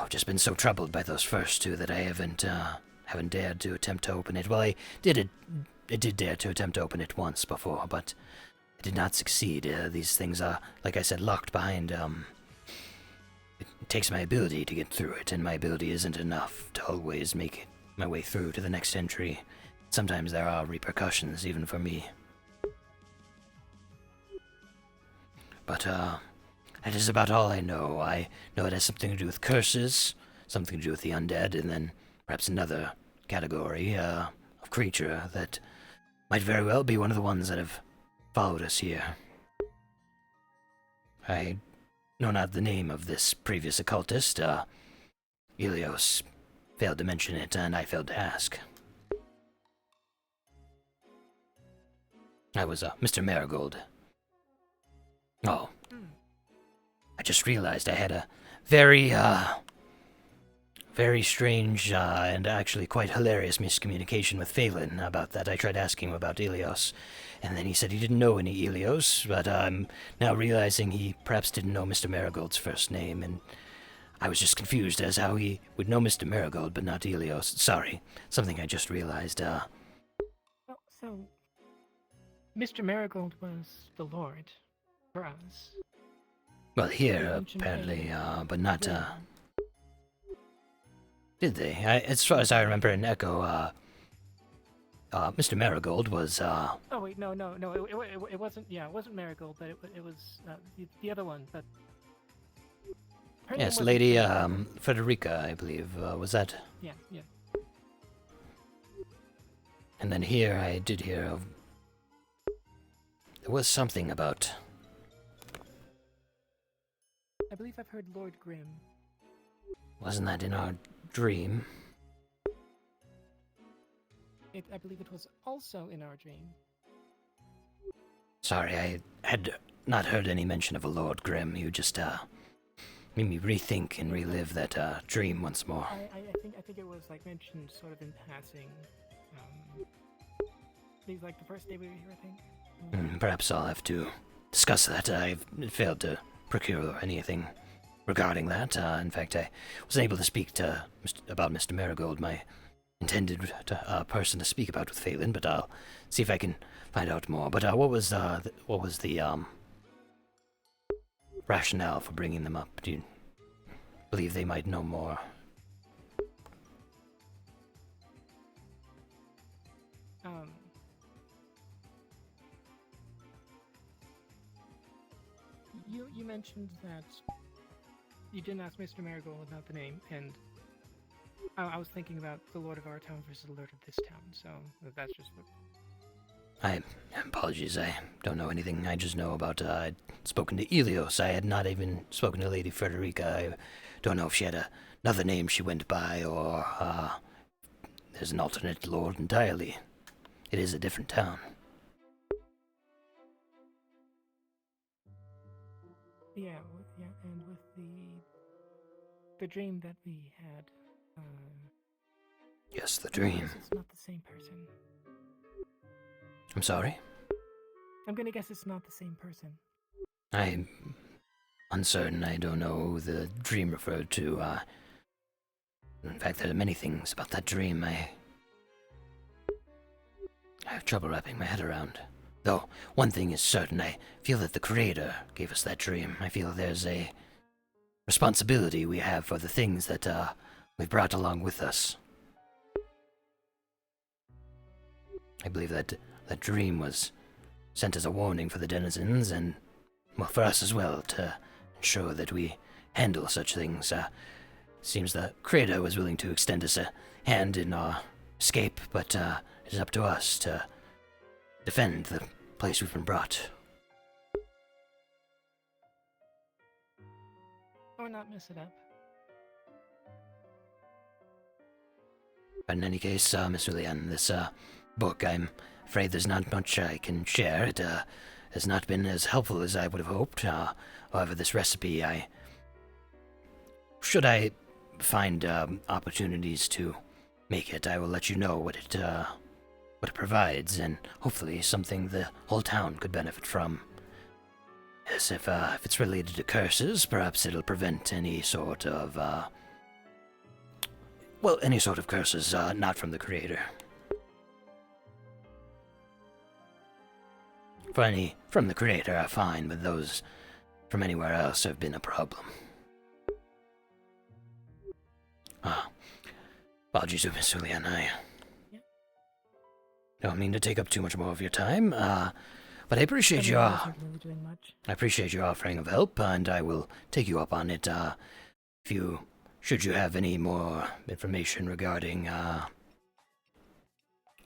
just been so troubled by those first two that I haven't dared to attempt to open it. Well, I did dare to attempt to open it once before, but I did not succeed. These things are, like I said, locked behind, it takes my ability to get through it, and my ability isn't enough to always make my way through to the next entry. Sometimes there are repercussions, even for me. But, that is about all I know. I know it has something to do with curses, something to do with the undead, and then perhaps another category of creature that might very well be one of the ones that have followed us here. I know not the name of this previous occultist. Ilios failed to mention it, and I failed to ask. I was Mr. Marigold. Oh. I just realized I had a very strange and actually quite hilarious miscommunication with Phelan about that. I tried asking him about Ilios, and then he said he didn't know any Ilios, but I'm now realizing he perhaps didn't know Mr. Marigold's first name, and I was just confused as how he would know Mr. Marigold but not Ilios. Sorry, something I just realized. Oh, so Mr. Marigold was the Lord for us. Well, here, apparently, but not, Did they? As far as I remember in Echo, Mr. Marigold was, Oh wait, no, it wasn't. Yeah, it wasn't Marigold, but it was the other one. But her name yes, wasn't Lady, Marigold. Frederica, I believe, was that? Yeah, yeah. And then here, I did hear of... There was something about... I believe I've heard Lord Grimm. Wasn't that in our dream? I believe it was also in our dream. Sorry, I had not heard any mention of a Lord Grimm. You just, made me rethink and relive that, dream once more. I think it was, like, mentioned sort of in passing. Maybe, like, the first day we were here, I think. Perhaps I'll have to discuss that. I've failed to procure anything regarding that. In fact, I wasn't able to speak to about Mr. Marigold, my intended person to speak about with Phelan, but I'll see if I can find out more. But what was the rationale for bringing them up? Do you believe they might know more? You mentioned that you didn't ask Mr. Marigold about the name, and I was thinking about the Lord of our town versus the Lord of this town, so that's just what... Apologies, I don't know anything. I just know about, I'd spoken to Elios. I had not even spoken to Lady Frederica. I don't know if she had another name she went by, or, there's an alternate lord entirely. It is a different town. Yeah, and with the dream that we had, Yes, the dream. It's not the same person. I'm sorry? I'm gonna guess it's not the same person. I'm uncertain. I don't know who the dream referred to. In fact, there are many things about that dream I have trouble wrapping my head around. Though, one thing is certain, I feel that the Creator gave us that dream. I feel there's a responsibility we have for the things that, we've brought along with us. I believe that that dream was sent as a warning for the denizens, and, well, for us as well, to ensure that we handle such things. Seems the Creator was willing to extend us a hand in our escape, but, it is up to us to defend the place we've been brought. Or not mess it up. But in any case, Miss Julianne, this, book, I'm afraid there's not much I can share. It, has not been as helpful as I would have hoped. However, this recipe, should I find, opportunities to make it, I will let you know what it provides, and hopefully something the whole town could benefit from. Yes, if it's related to curses, perhaps it'll prevent any sort of, any sort of curses, not from the Creator. For any from the Creator are fine, but those from anywhere else have been a problem. Apologies to Miss Julianne, I don't mean to take up too much more of your time, but I appreciate your offering of help, and I will take you up on it. Should you have any more information regarding,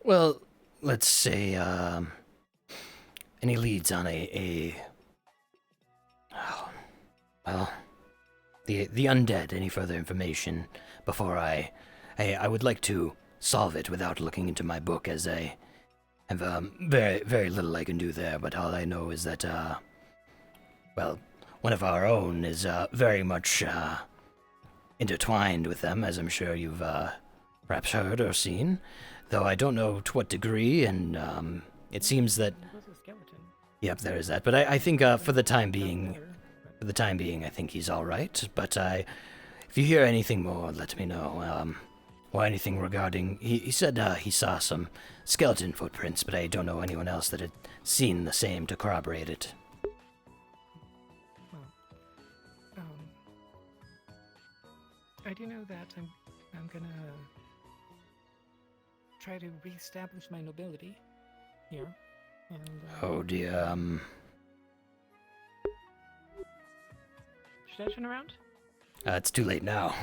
let's say, any leads on the undead, any further information before I would like to solve it without looking into my book, as I have very, very little I can do there, but all I know is that, one of our own is very much intertwined with them, as I'm sure you've perhaps heard or seen, though I don't know to what degree, and it seems that... Yep, there is that, but I think for the time being, I think he's all right. But if you hear anything more, let me know. Or anything regarding... He said he saw some skeleton footprints, but I don't know anyone else that had seen the same to corroborate it. I do know that I'm gonna try to reestablish my nobility here. And, Oh dear. Should I turn around? It's too late now.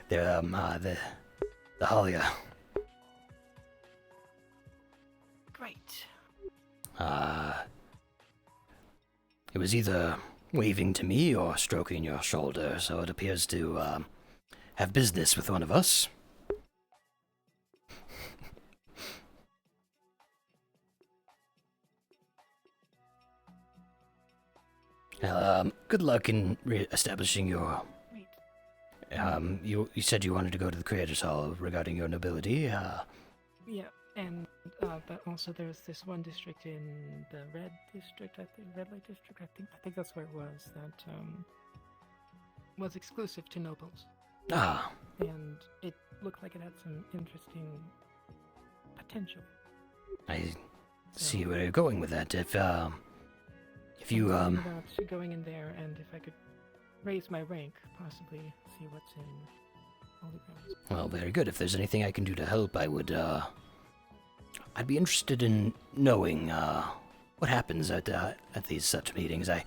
The Halia. Great. It was either waving to me or stroking your shoulder, so it appears to have business with one of us. Well, good luck in re-establishing your... you said you wanted to go to the Creators Hall regarding your nobility. Yeah, and but also there's this one district in the Red District, I think, Red Light District, I think that's where it was, that was exclusive to nobles. Ah. And it looked like it had some interesting potential. I see where you're going with that. If you about going in there, and if I could raise my rank, possibly see what's in Holy Grounds. Well, very good. If there's anything I can do to help, I would, I'd be interested in knowing, what happens at these such meetings. I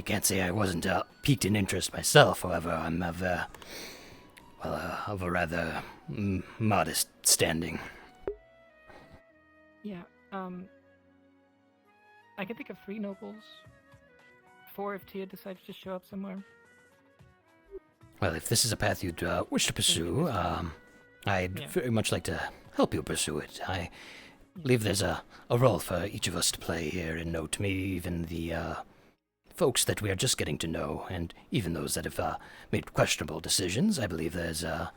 can't say I wasn't, piqued in interest myself, however, I'm of a rather modest standing. Yeah, I can think of 3 nobles. 4 if Tia decides to show up somewhere. Well, if this is a path you'd wish to pursue, I'd very much like to help you pursue it. I believe there's a role for each of us to play here, and note me even the folks that we are just getting to know, and even those that have made questionable decisions. I believe there's a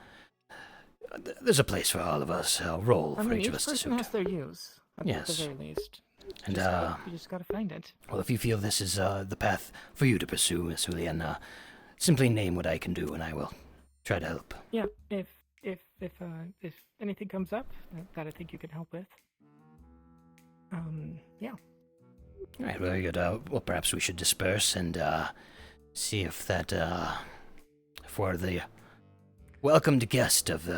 place for all of us, a role for each of us to suit. Each person has their use, at the very least. And you just gotta find it. Well, if you feel this is the path for you to pursue, Miss Julian, simply name what I can do, and I will try to help. Yeah, if anything comes up that I think you can help with, yeah. All right, very good. Well, perhaps we should disperse and see if that for the welcomed guest of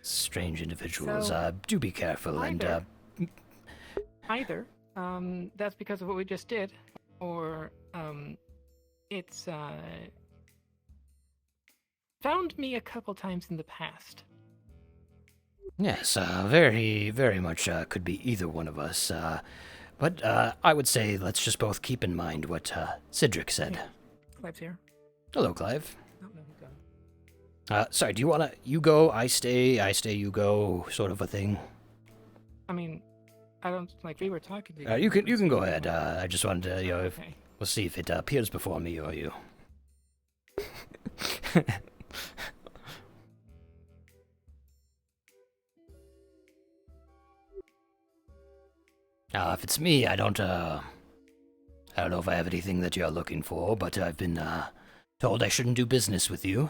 strange individuals. So, do be careful either that's because of what we just did, or it's found me a couple times in the past. Yes, very, very much could be either one of us. But I would say let's just both keep in mind what Cedric said. Yeah. Clive's here. Hello, Clive. Oh, no, he's gone. Sorry, do you want to... You go, I stay, you go, sort of a thing? I mean, I don't... Like, we were talking to you can go ahead. I just wanted to, okay. We'll see if it appears before me or you. If it's me, I don't know if I have anything that you're looking for, but I've been told I shouldn't do business with you.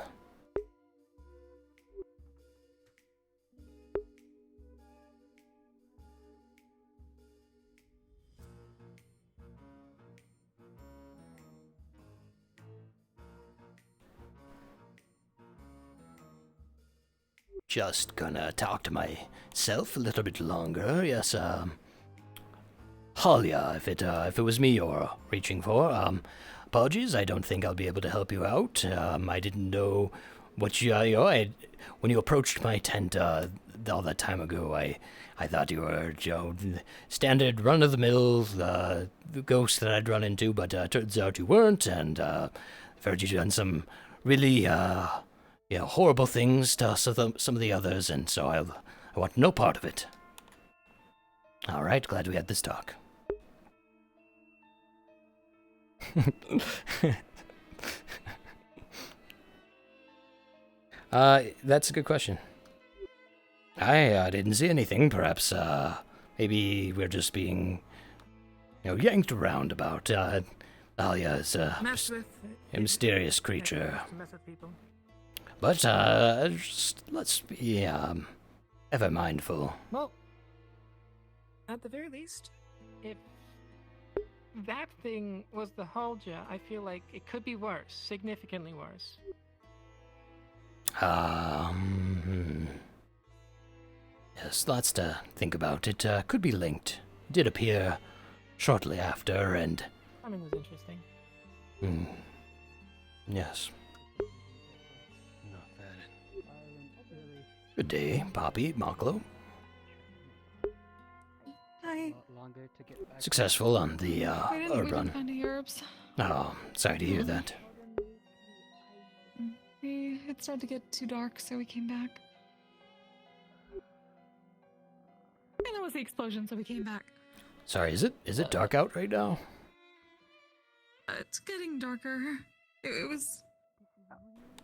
Just gonna talk to myself a little bit longer. Yes, Halia, if it was me you're reaching for, apologies, I don't think I'll be able to help you out. I didn't know what when you approached my tent all that time ago, I thought you were, standard run-of-the-mill the ghost that I'd run into, but turns out you weren't, and I've heard you done some really, horrible things to some of the others, and so I want no part of it. All right, glad we had this talk. That's a good question. I didn't see anything. Perhaps maybe we're just being yanked around about Alia is a mysterious creature. But just let's be ever mindful. Well, at the very least, if that thing was the Hulja, I feel like it could be worse, significantly worse. Yes, lots to think about. It could be linked. It did appear shortly after, and... Timing was interesting. Yes. Good day, Poppy, Maklo. Hi. Successful on the We didn't run. find the herbs. Oh, sorry to hear that. It started to get too dark, so we came back. And there was the explosion, so we came back. Sorry, is it dark out right now? It's getting darker. It was...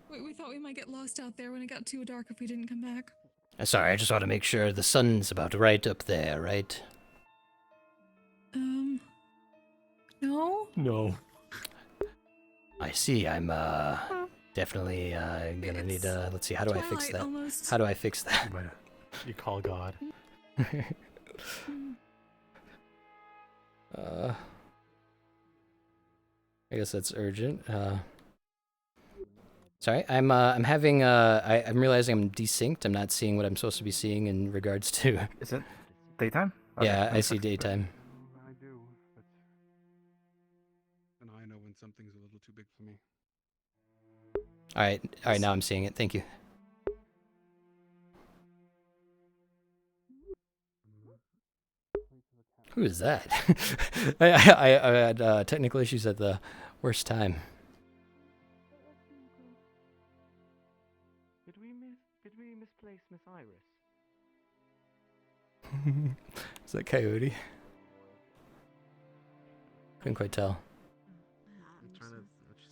We thought we might get lost out there when it got too dark if we didn't come back. Sorry, I just want to make sure the sun's about right up there, right? No? No. I see, I'm, definitely, gonna need, let's see, how do I fix that? Almost. How do I fix that? You call God. I guess that's urgent. Sorry, I'm having, I'm realizing I'm desynced. I'm not seeing what I'm supposed to be seeing in regards to... Is it daytime? Yeah, I see daytime. I do, but... And I know when something's a little too big for me. Alright, now I'm seeing it. Thank you. Who is that? I had technical issues at the worst time. Did we misplace Miss Iris? Is that Coyote? Couldn't quite tell. I'm trying to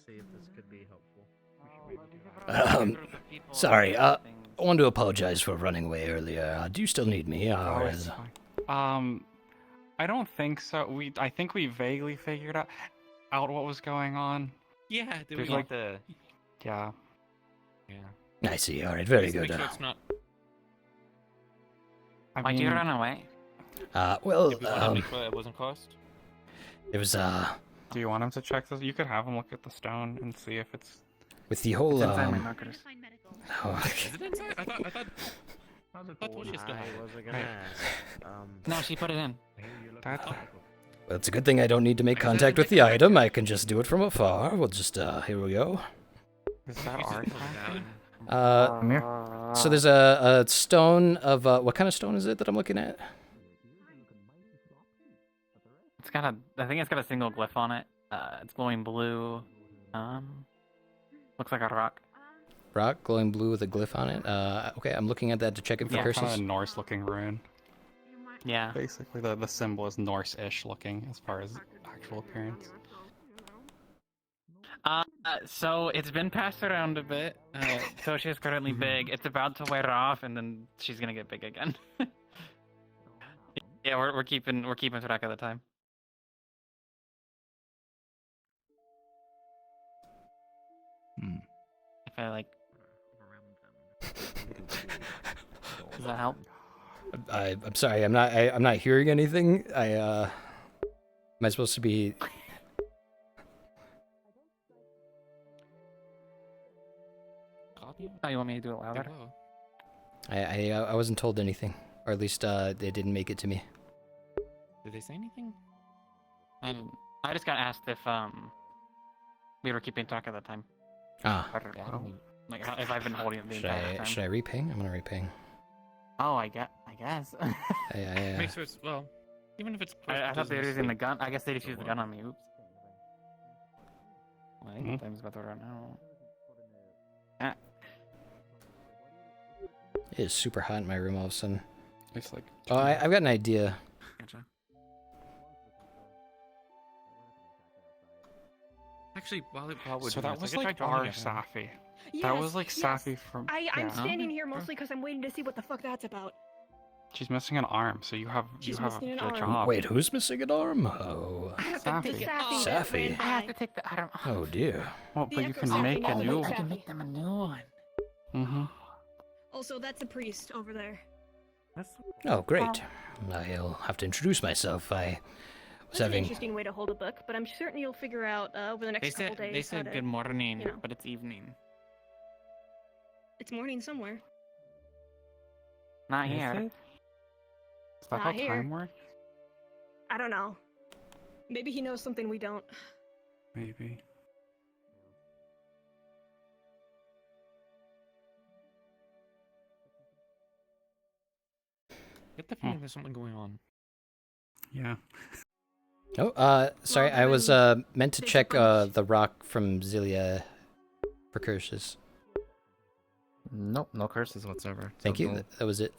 see if this could be helpful. Sorry, I wanted to apologize for running away earlier. Do you still need me? Or it's fine. I don't think so. I think we vaguely figured out what was going on. Yeah, There's we? like the... Yeah. I see, alright, very Just good. Make sure it's not... Why'd you run away? Well, If we want to make sure it wasn't cost. it was, Do you want him to check this? You could have him look at the stone and see if it's... with the whole, It's inside my knuckles. Oh, okay. Is it inside? I thought Portia's still had it. No, she put it in. That's... Well, it's a good thing I don't need to make contact with the item. I can just do it from afar. We'll just, here we go. Is that art? So there's a stone of, what kind of stone is it that I'm looking at? It's got a, I think it's got a single glyph on it. It's glowing blue. Looks like a rock. Rock, glowing blue with a glyph on it. Okay, I'm looking at that to check it for curses. Kind of a Norse-looking rune. Yeah. Basically, the symbol is Norse-ish looking as far as actual appearance. So it's been passed around a bit. Toshi is currently big. It's about to wear off, and then she's gonna get big again. Yeah, we're keeping track of the time. If I like, does that help? I'm sorry. I'm not hearing anything. Am I supposed to be? Oh, you want me to do it louder? I wasn't told anything, or at least they didn't make it to me. Did they say anything? I just got asked if we were keeping track of the time. Ah. Like if I've been holding it the entire time. Should I reping? I'm gonna reping. Oh, I guess. Yeah. Make sure it's even if it's. I thought they were using the gun. I guess they just used the gun on me. Oops. Wait, time's about to run out. It is super hot in my room all of a sudden. It's like... Oh, I've got an idea. Gotcha. Actually, so that was like our Safi. That was like Safi from... I'm standing here mostly because I'm waiting to see what the fuck that's about. She's missing an arm, so you have missing an a arm. job. Wait, who's missing an arm? Oh, Safi. Safi. I have to take the arm off. Oh dear. Well, but you can make a new one. I can make them a new one. Mm-hmm. Also, that's a priest over there. Oh, great. I'll have to introduce myself. I That's an interesting way to hold a book, but I'm certain you'll figure out over the next couple days. They said how to, good morning, you know. but it's evening. It's morning somewhere. Not Is here. it? Is that Not how here. time works? I don't know. Maybe he knows something we don't. Maybe. Get the feeling there's something going on. Yeah. Oh, sorry, I was meant to check the rock from Zelia for curses. Nope, no curses whatsoever. Thank So you. no- That was it.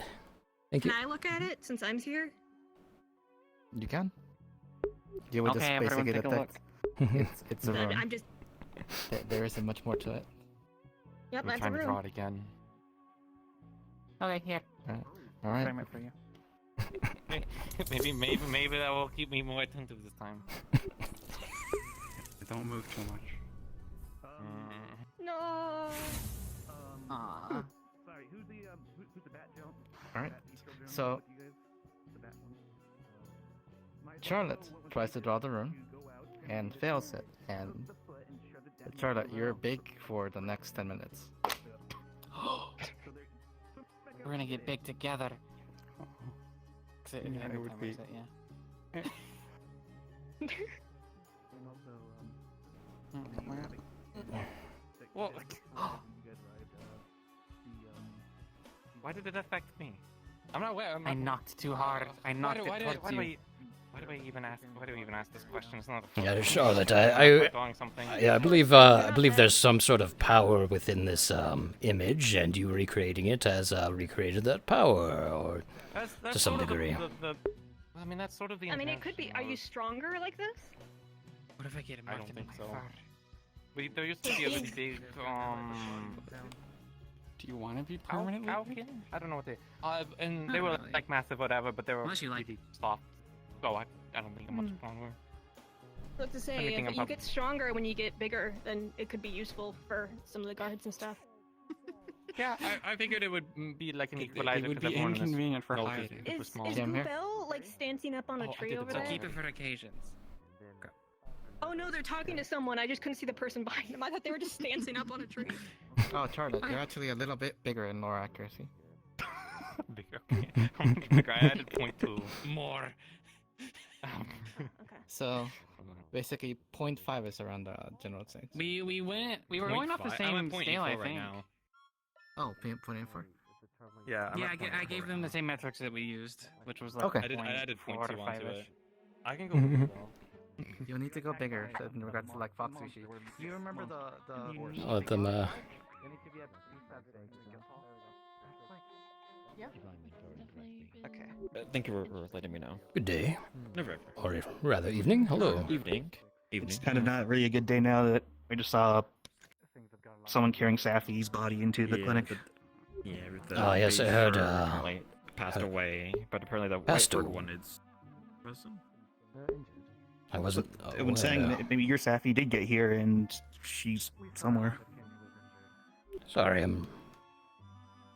Thank you. Can I look at it since I'm here? You can. You would just Okay, everyone basically take a detect. It's a room. I'm just. There isn't much more to it. Yep, I'm that's a trying to room. draw it again. Okay, here. All right. Frame it for you. maybe that will keep me more attentive this time. Don't move too much. No. Aww. Sorry, who's the bat jump? All right. So Charlotte tries to draw the rune and fails it. And Charlotte, you're big for the next 10 minutes. We're gonna get big together. Yeah, it would be. Yeah. Well, why did it affect me? I'm not aware. I knocked too hard. I knocked it towards you. Why do I even ask this question? It's not. Yeah, Charlotte, Drawing something. I believe there's some sort of power within this image, and you recreating it has recreated that power, or That's to some sort of degree. I mean, that's sort of the. I mean, it could be. Are you stronger like this? What if I get him? I don't think so. There used to be a really big Do you want to be permanently? Falcon? I don't know what they. And they were like massive, whatever, but they were Unless you like really soft. So I don't think I'm much stronger. Look to say, Anything if you about- get stronger when you get bigger, then it could be useful for some of the guards and stuff. Yeah, I figured it would be like an equalizer. It would 'cause be everyone is- inconvenient for no, 'cause hiding. it was Is small. Goobel like stancing up on a Oh, I tree did over it. So there? keep it for occasions. Oh no, they're talking to someone. I just couldn't see the person behind them. I thought they were just stancing up on a tree. Oh, Charlotte, you're actually a little bit bigger in lore accuracy. Bigger. Bigger. I added 0.2 more. Okay. So basically, 0.5 is around the general sense. We were going off the 0.5. I'm same at 0.84 scale, I right think. now. Oh, 0.4. Yeah. Yeah, I gave them the same metrics that we used, which was like Okay. I added 0.4 to 0.2 onto 5-ish. it. I can go bigger though. You'll need to go bigger in regards to like fox sushi. You remember the I'll let them Okay. Thank you for letting me know. Good day. Never. Or rather, evening. Hello. Evening. It's kind of not really a good day now that we just saw someone carrying Safi's body into the clinic. Oh, yes, I heard, apparently passed away, but apparently the passed white away. one is. I wasn't. It was saying that maybe your Safi did get here and she's somewhere. Sorry, I'm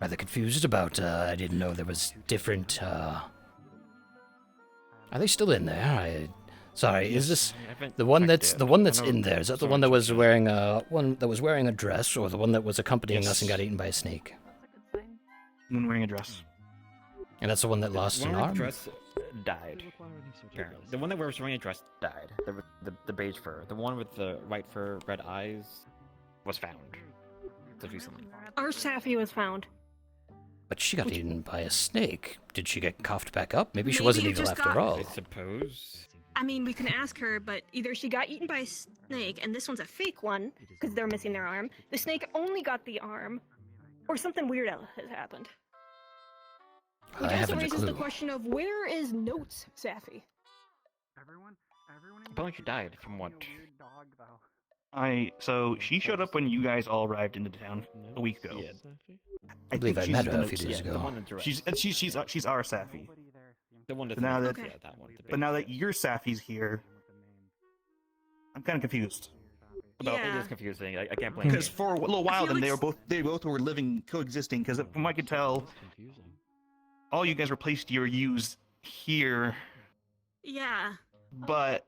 rather confused about. I didn't know there was different. Are they still in there? Sorry, is this the one that's in there? Is that the one that was wearing a dress, or the one that was accompanying us and got eaten by a snake? One wearing a dress. And that's the one that lost one an wearing arm. a dress died. Apparently. The one that was wearing a dress died. The beige fur. The one with the white fur, red eyes, was found. So recently. Our Safi was found. But she got eaten by a snake. Did she get coughed back up? Maybe she Maybe wasn't it evil just after got- all. I suppose. I mean, we can ask her, but either she got eaten by a snake, and this one's a fake one, because they're missing their arm. The snake only got the arm, or something weird has happened. Which I also haven't a raises the clue. question of where is Notes Safi? Apparently she died from what? So she showed up when you guys all arrived into town a week ago. I believe think I met she's her a the few Notes days Safi. ago. She's our Safi. The one that's But now not- that yeah, that one. but now that your Safi's here, I'm kind of confused. About it is confusing. I can't blame Because you. for a little while, then they both were living coexisting. Because from what I could tell, all you guys were placed here used here. Yeah. but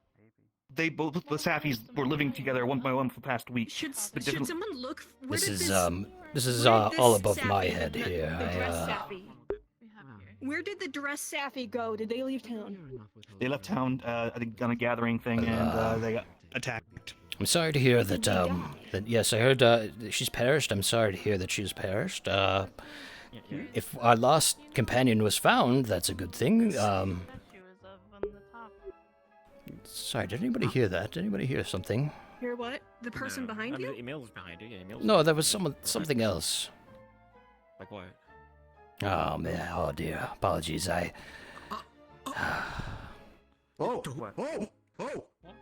they both the Saffies were living together one by one for the past week. Should different... someone look? This is all above my head here. Where did the dress Sappy go? Did they leave town? They left town, I think, on a gathering thing, and they got attacked. I'm sorry to hear that. Yes, I heard she's perished. I'm sorry to hear that she's perished. If our lost companion was found, that's a good thing. Sorry, did anybody hear that? Did anybody hear something? Hear what? The person behind you? Emil was behind you. Yeah, Emil was No, there was something else. Like what? Oh man, oh dear. Apologies. Oh,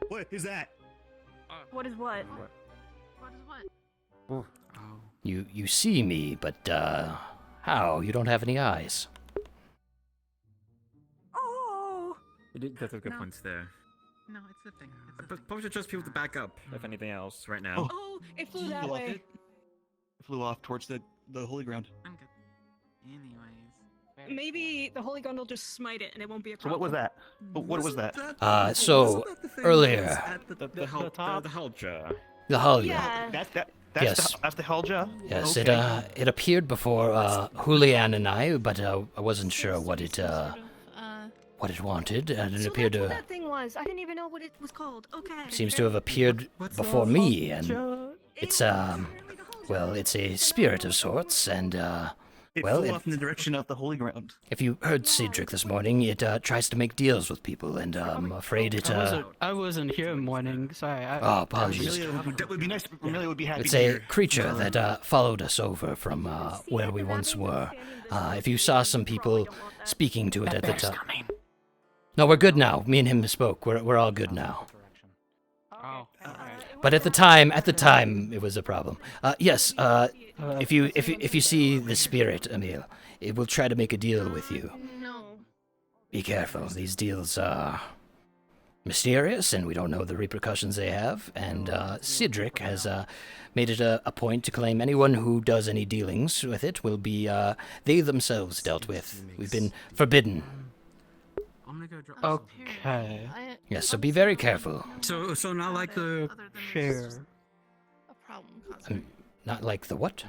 what is that? What is what? What is what? You see me, but how? You don't have any eyes. Oh. That's a good point there. No, it's the thing. Probably should trust people to back up, if anything else, right now. Oh, it flew that way. It flew off towards the holy ground. I'm good. Anyways. Maybe the holy ground will just smite it, and it won't be a So problem. what was that? What was that? So earlier. The Helja. The Helja. Yeah. That's the Helja? Yes, okay. it appeared before Julian and I, but I wasn't sure what it wanted, and it appeared that's what to that thing was. I didn't even know what it was called. Okay. seems to have appeared before me, and it's well, it's a spirit of sorts, and It well, flew off in the direction of the holy ground. if you heard Cedric this morning, it tries to make deals with people, and I'm afraid it. I wasn't here morning. Sorry. Oh, apologies. That would be nice. Amelia would be happy It's to a hear. creature that followed us over from where we once were. If you saw some people speaking to it at the time. No, we're good now. Me and him spoke. We're all good now. Oh. But at the time, it was a problem. Yes. If you see the spirit, Emil, it will try to make a deal with you. No. Be careful. These deals are mysterious, and we don't know the repercussions they have. And Cedric has made it a point to claim anyone who does any dealings with it will be they themselves dealt with. We've been forbidden. Okay. Yes, so be very careful. So not like the Fair. A problem. Not like the what?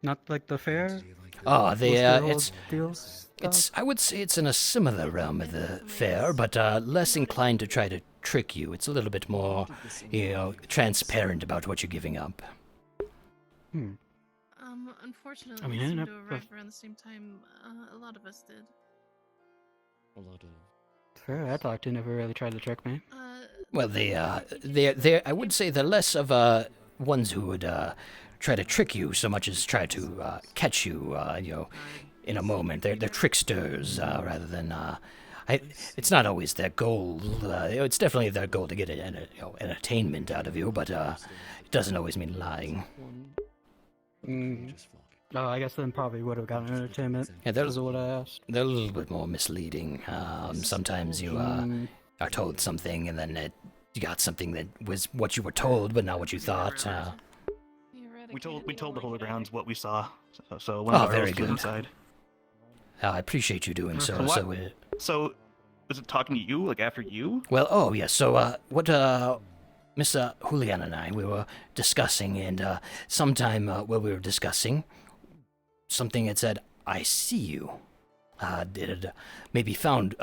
Not like the fair? Oh, Deals? it's. I would say it's in a similar realm of the fair, but less inclined to try to trick you. It's a little bit more, transparent about what you're giving up. Unfortunately, I mean, we seemed I- to arrive around the same time a lot of us did. Fair, I thought you never really tried to trick me. Well, they're. I would say they're less of ones who would try to trick you so much as try to catch you, in a moment. They're tricksters rather than. It's not always their goal. It's definitely their goal to get entertainment out of you, but it doesn't always mean lying. Oh, I guess then probably would have gotten entertainment. Yeah, That's what I asked. They're a little bit more misleading. Sometimes you are told something, and then you got something that was what you were told, but not what you thought. We told the holy grounds what we saw. So one of our very hosts good. was inside. I appreciate you doing so. So was it talking to you, like after you? Well, oh yes. So what Miss Julian and I, we were discussing, and sometime while we were discussing, something had said, "I see you." It had maybe found.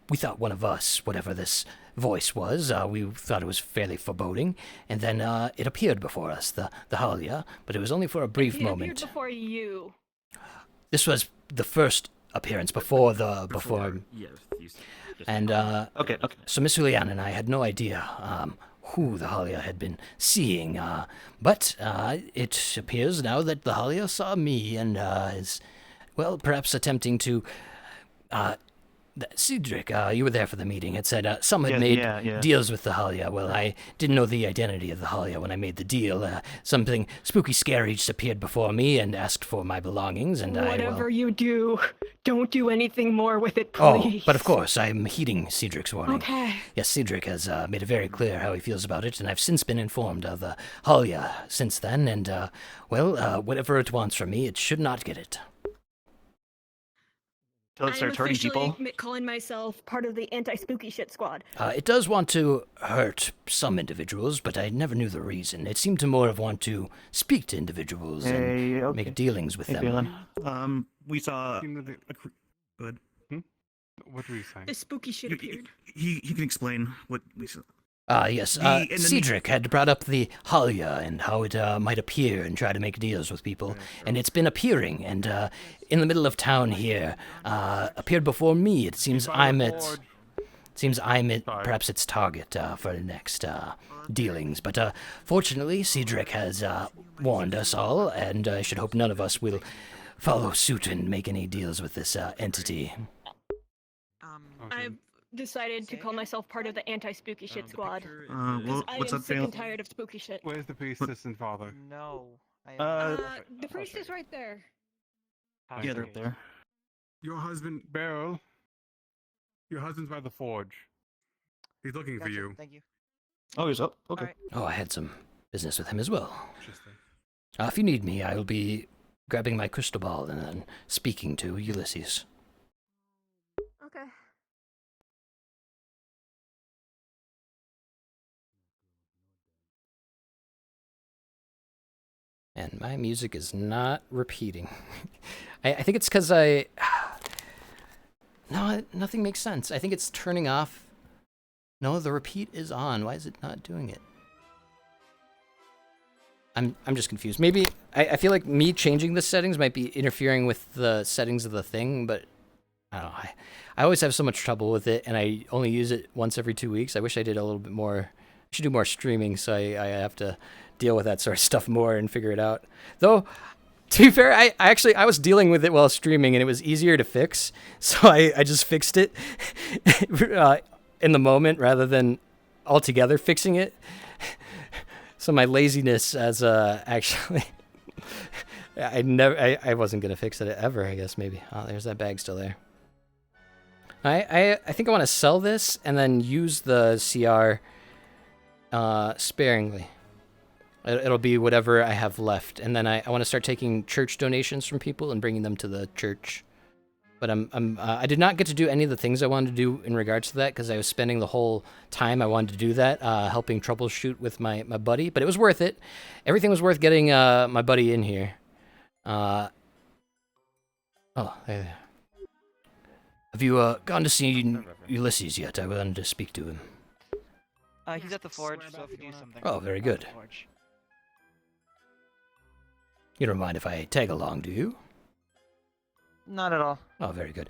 We thought one of us, whatever this voice was, we thought it was fairly foreboding, and then it appeared before us, the Halia, but it was only for a brief It moment. appeared before you. This was the first appearance before. Yes. And okay. So Miss Julian and I had no idea who the Halia had been seeing, but it appears now that the Halia saw me and is, well, perhaps attempting to. Cedric, you were there for the meeting. It said some had made deals with the Halia. Well, I didn't know the identity of the Halia when I made the deal. Something spooky, scary just appeared before me and asked for my belongings, and Whatever you do, don't do anything more with it, please. Oh, but of course, I'm heeding Cedric's warning. Okay. Yes, Cedric has made it very clear how he feels about it, and I've since been informed of the Halia since then, and, whatever it wants from me, it should not get it. Till it starts hurting people. I'm calling myself part of the anti-spooky shit squad. It does want to hurt some individuals, but I never knew the reason. It seemed to more of want to speak to individuals and make dealings with them. We saw. Good. What were you saying? The spooky shit appeared. He can explain what we saw. Yes. Cedric had brought up the Halia and how it might appear and try to make deals with people. And it's been appearing, and in the middle of town here, appeared before me. It seems I'm perhaps its target for the next dealings. But fortunately, Cedric has warned us all, and I should hope none of us will follow suit and make any deals with this entity. I've decided to call myself part of the anti-spooky shit squad. What's up, sick and tired of spooky shit. Where's the priestess and father? No. The priest is right there. Yeah, they're up there. Your husband, Beryl. Your husband's by the forge. He's looking for you. Thank you. Oh, he's up. Okay. Right. Oh, I had some business with him as well. If you need me, I will be grabbing my crystal ball and then speaking to Ulysses. Okay. And my music is not repeating. I think it's because No, nothing makes sense. I think it's turning off. No, the repeat is on. Why is it not doing it? I'm just confused. Maybe I feel like me changing the settings might be interfering with the settings of the thing, but I don't know. I always have so much trouble with it, and I only use it once every 2 weeks. I wish I did a little bit more. I should do more streaming, so I have to deal with that sort of stuff more and figure it out. Though, to be fair, I was dealing with it while streaming, and it was easier to fix, so I just fixed it in the moment rather than altogether fixing it. So my laziness as actually, I wasn't gonna fix it ever. I guess maybe. Oh, there's that bag still there. I think I want to sell this and then use the CR sparingly. It'll be whatever I have left, and then I want to start taking church donations from people and bringing them to the church. But I did not get to do any of the things I wanted to do in regards to that because I was spending the whole time I wanted to do that helping troubleshoot with my buddy. But it was worth it. Everything was worth getting my buddy in here. Oh, there. Have you gone to see Ulysses yet? I wanted to speak to him. He's at the forge, so if you do something. Oh, very good. You don't mind if I tag along, do you? Not at all. Oh, very good.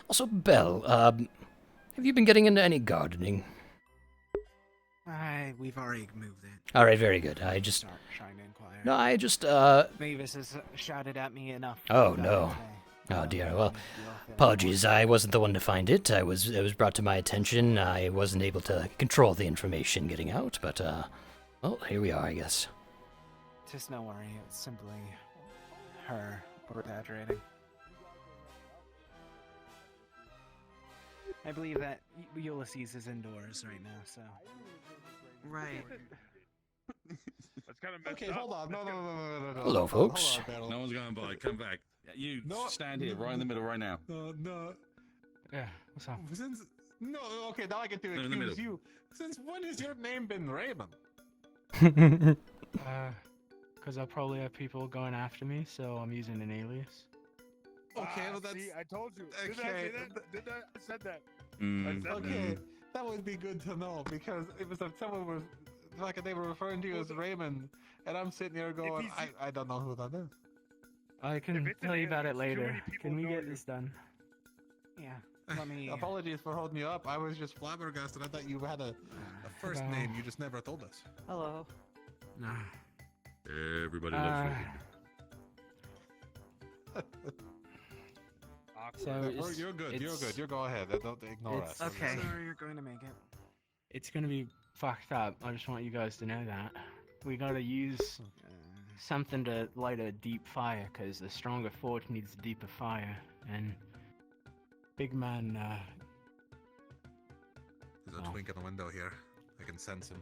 Also, Belle, have you been getting into any gardening? We've already moved it. All right, very good. I just... No, I just, Mavis has shouted at me enough. Oh, no. Oh, dear. Well, apologies. I wasn't the one to find it. It was brought to my attention. I wasn't able to control the information getting out, but, well, here we are, I guess. Just no worry. It's simply her exaggerating. I believe that Ulysses is indoors right now, so... Right. That's kind of Okay, hold on. No. Hello, folks. No one's going by. Come back. You stand here, right in the middle, right now. No. Yeah, what's up? Okay, now I get to accuse you. Since when has your name been Raymond? Because I'll probably have people going after me, so I'm using an alias. Okay, well that's... See, I told you. Okay. I said that. Okay, that would be good to know, because it was if someone was... Like they were referring to you as Raymond, and I'm sitting here going, I don't know who that is. I can tell you about it later. Can we get this done? Yeah, let me... Apologies for holding you up. I was just flabbergasted. I thought you had a first name. You just never told us. Hello. No. Everybody loves So you're good. You're good. You go ahead. Don't ignore us. Okay. Sorry, you're going to make it. It's gonna be fucked up. I just want you guys to know that. We gotta use something to light a deep fire, because the stronger forge needs a deeper fire, and big man, There's a twink in the window here. I can sense him.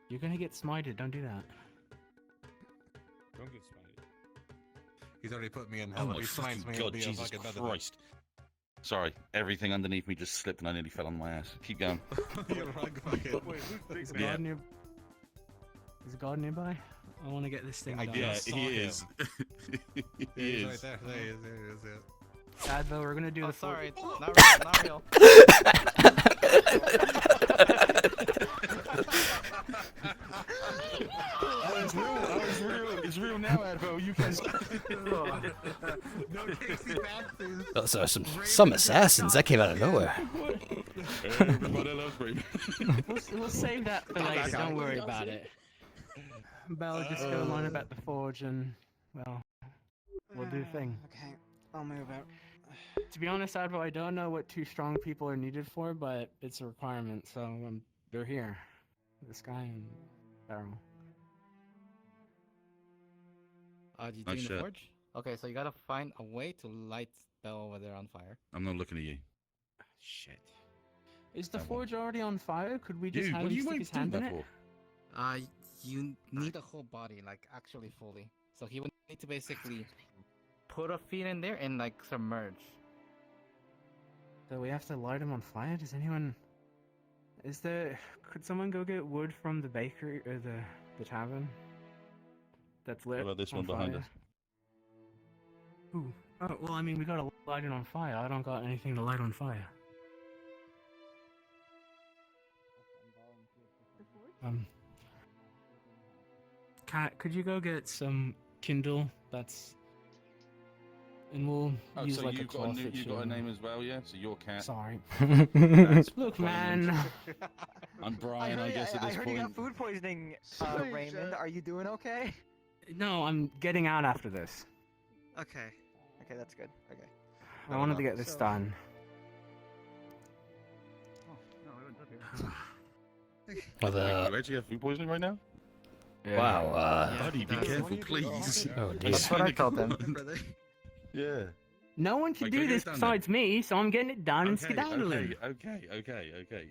You're gonna get smited, don't do that. Don't get smited. He's already put me in hell. Oh if my he smites fucking me, god, it'll be Jesus a fucking better Christ. Sorry, everything underneath me just slipped and I nearly fell on my ass. Keep going. Is God near? Is God nearby? I want to get this thing done. Yeah, he is. He is. Right there. There he is. Advil, we're gonna do the sorry, fort. not real. It's real now, Advo. You can. Those are some assassins that came out of nowhere. Everybody loves Raven. We'll save that for later. Don't worry about it. Bell, just go line up at the forge and, well, we'll do the thing. Okay, I'll move out. To be honest, Advo, I don't know what 2 strong people are needed for, but it's a requirement, so they're here. This guy and Beryl. You Nice doing the shot. forge? Okay, so you gotta find a way to light Bell over there on fire. I'm not looking at you. Shit. Is the forge already on fire? Could we just Dude, have what do him you stick want his to do hand in that it? for? You need a whole body, like actually fully. So he would need to basically put a feet in there and like submerge. So we have to light him on fire? Does anyone... Could someone go get wood from the bakery, or the tavern? That's lit. What about this on one behind fire? us? Ooh. Oh, well, I mean, we gotta light it on fire. I don't got anything to light on fire. Kat, could you go get some Kindle? And we'll use so like a you've got cloth. you've got a name as well, yeah? So you're Cat. Sorry. That's Look, brilliant. man. I'm Brian, I guess, at this I heard point. you got food poisoning, Raymond. Are you doing okay? No, I'm getting out after this. Okay. Okay, that's good. Okay. I wanted to get this done. Well, You actually have food poisoning right now? Wow. Buddy, be careful, please. Oh, dear. That's what I told them. Yeah. No one can Right, do go get this it done besides me, so I'm getting it done and skedaddling. Okay.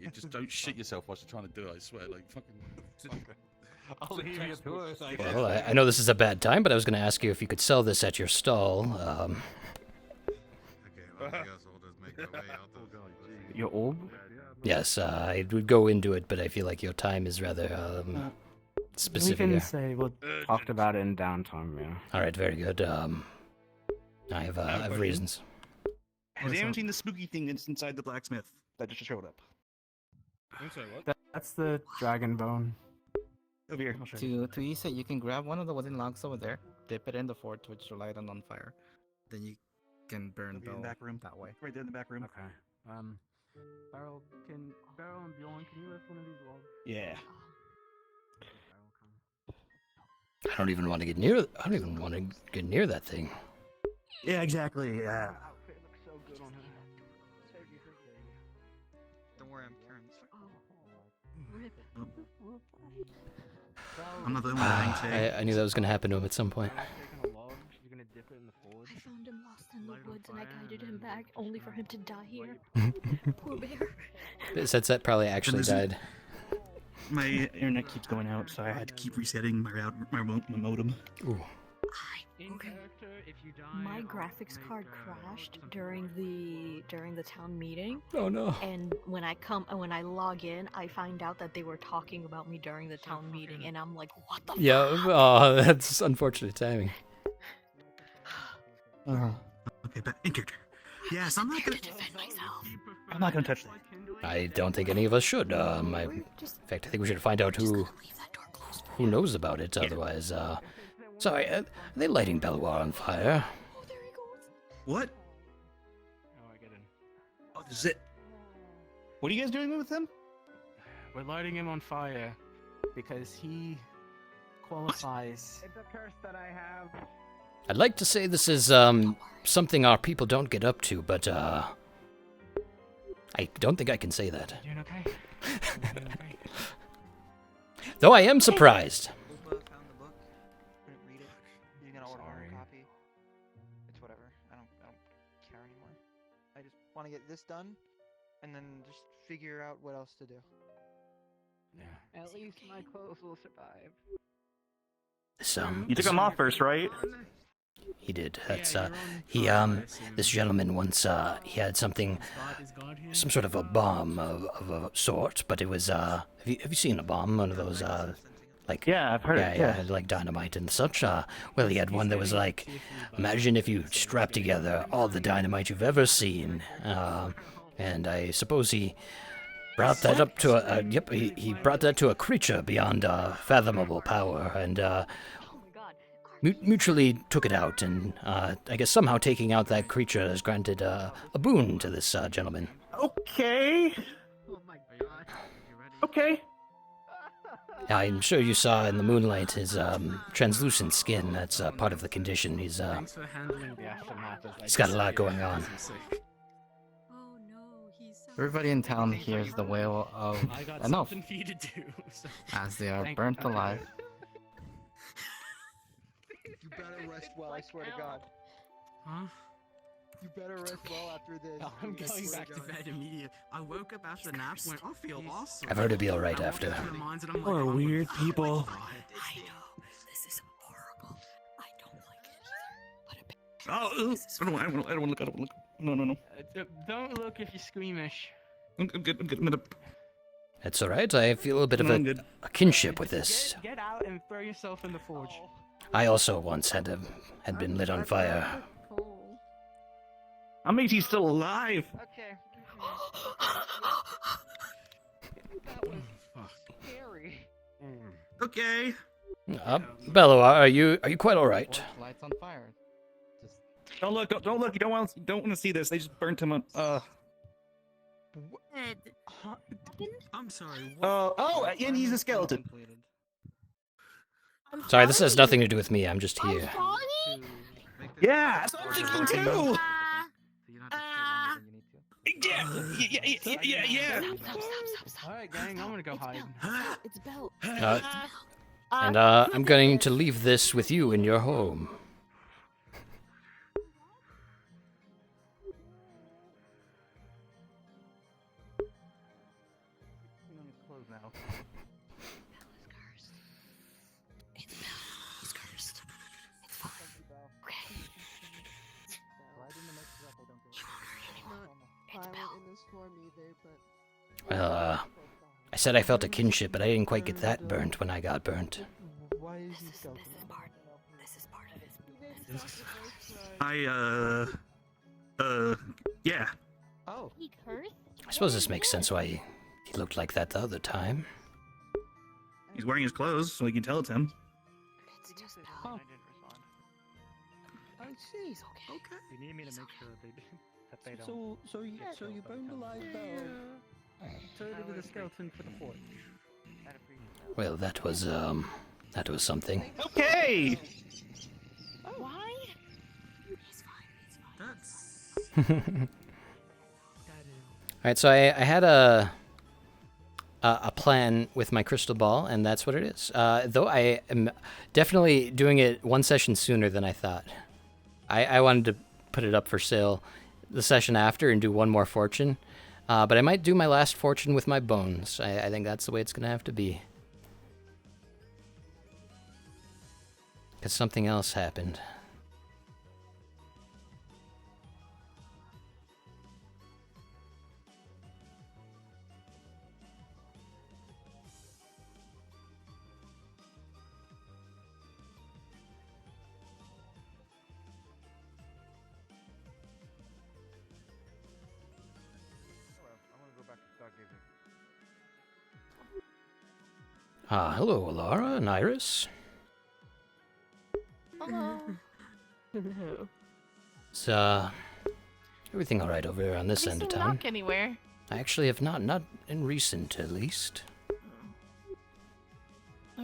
You just don't shit yourself whilst you're trying to do it, I swear. Like, fucking... I'll leave you to it. Well, I know this is a bad time, but I was going to ask you if you could sell this at your stall. Your orb? Yes, I would go into it, but I feel like your time is rather specific. We can here. say we'll talked about it in downtime, yeah. All right, very good. I have reasons. Has anyone seen the spooky thing that's inside the blacksmith that just showed up? I'm sorry, what? That's the dragon bone. Over here, I'll show you. To use it, you can grab one of the wooden logs over there, dip it in the forge, which will light it on fire. Then you can burn Over here in Bell the back room. that way. Right there in the back room. Okay. Beryl and Bjorn, can you lift one of these logs? Yeah. I don't even want to get near. I don't even want to get near that thing. Yeah, exactly. Yeah. Outfit looks so good on her. Don't worry, I'm carrying this. I'm not the only one dying today. I knew that was going to happen to him at some point. Taking a log, you're gonna dip it in the forge. I found him lost in the woods and I guided him back, only for him to die here. Poor bear. It says that probably actually died. My internet keeps going out, so I had to keep resetting my modem. Ooh. Okay. My graphics card crashed during the town meeting. Oh no. And when I log in, I find out that they were talking about me during the town meeting, and I'm like, what the Yeah, oh, that's unfortunate timing. Okay, but in character. Yes, I'm not gonna defend myself. I'm not gonna touch that. I don't think any of us should. In fact, I think we should find out who knows about it. Otherwise, sorry, are they lighting Belvoir on fire? What? Oh, this is it. What are you guys doing with him? We're lighting him on fire because he qualifies. It's a curse that I have. I'd like to say this is something our people don't get up to, but I don't think I can say that. Doing okay? Though I am surprised. Found the book. Couldn't read it. You're gonna order a copy. It's whatever. I don't care anymore. I just want to get this done, and then just figure out what else to do. Yeah. At least my clothes will survive. You took them off first, right? He did. That's this gentleman once he had something, some sort of a bomb of a sort, but it was have you seen a bomb? One of those like I've heard it. Yeah, like dynamite and such. Well, he had one that was like, imagine if you strapped together all the dynamite you've ever seen, and I suppose he brought that up to he brought that to a creature beyond fathomable power, and mutually took it out, and I guess somehow taking out that creature has granted a boon to this gentleman. Okay. Oh my god. Okay. I'm sure you saw in the moonlight his translucent skin. That's part of the condition. He's Thanks for handling the aftermath of, he's got a lot going on. Everybody in town hears the wail of an elf something for you to do. So. as they are Thank burnt you. alive. You better rest well, I swear to God. Huh? You better rest well after this. Oh, I'm I going swear back to God. bed immediately. I woke up after the nap, went, I feel awesome. I've heard it'll be all right after. Or weird people. Oh, I don't want to look. I don't look. No. Don't look if you're squeamish. I'm good. I'm gonna. That's all right. I feel a bit of a kinship with this. Get out and throw yourself in the forge. I also once had been lit on fire. Amazed he's still alive. Okay. That was scary. Okay. Bellow, are you quite all right? Lights on fire. Don't look. Don't look. You don't want to see this. They just burnt him up. I'm sorry. And he's a skeleton. Sorry, this has nothing to do with me. I'm just here. Yeah, that's what I'm thinking too. Yeah. Alright, gang, I'm gonna go hide. It's Belle. And I'm going to leave this with you in your home. Well, I said I felt a kinship, but I didn't quite get that burnt when I got burnt. Why is he so? This is part of his. Yeah. Oh. He cursed? I suppose this makes sense why he looked like that the other time. He's wearing his clothes, so you can tell it's him. It's just Oh. Belle. I see. Okay. You need me to make sure that they don't. So you burned alive Belle. Turned into the skeleton for the forge. Well, that was something. Okay. Why? Alright, so I had a plan with my crystal ball, and that's what it is. Though I am definitely doing it one session sooner than I thought. I wanted to put it up for sale the session after and do one more fortune. But I might do my last fortune with my bones. I think that's the way it's going to have to be. Because something else happened. Hello, Alara and Iris. Hello. Is, everything alright over here on this end of town? Knock anywhere. I actually have not in recent, at least.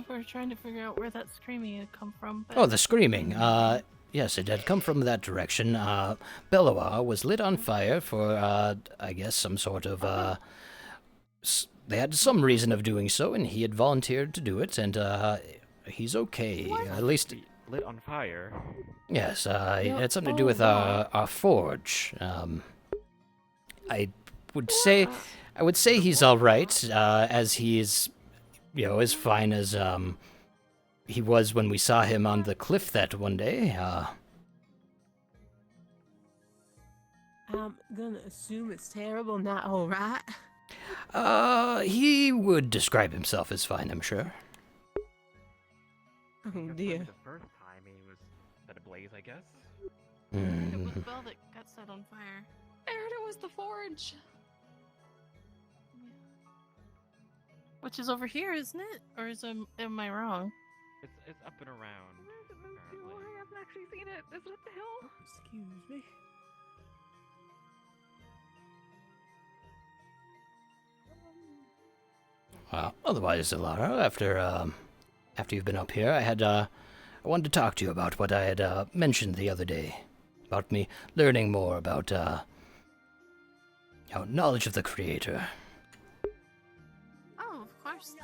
We're trying to figure out where that screaming had come from. But... Oh, the screaming. Yes, it had come from that direction. Bellowa was lit on fire for, I guess, some sort of, they had some reason of doing so, and he had volunteered to do it, and, he's okay. At least... Lit on fire? Yes, it had something to do with our forge. I would say he's alright, as he's, as fine as, he was when we saw him on the cliff that one day. I'm gonna assume it's terrible, not alright. He would describe himself as fine, I'm sure. Oh dear. The first time he was set ablaze, I guess. It was Bell that got set on fire. I heard it was the forge. Which is over here, isn't it? Or am I wrong? It's up and around. I haven't actually seen it. What the hell? Excuse me. Otherwise, Lara, after you've been up here, I wanted to talk to you about what I had mentioned the other day. About me learning more about knowledge of the Creator. Oh, of course.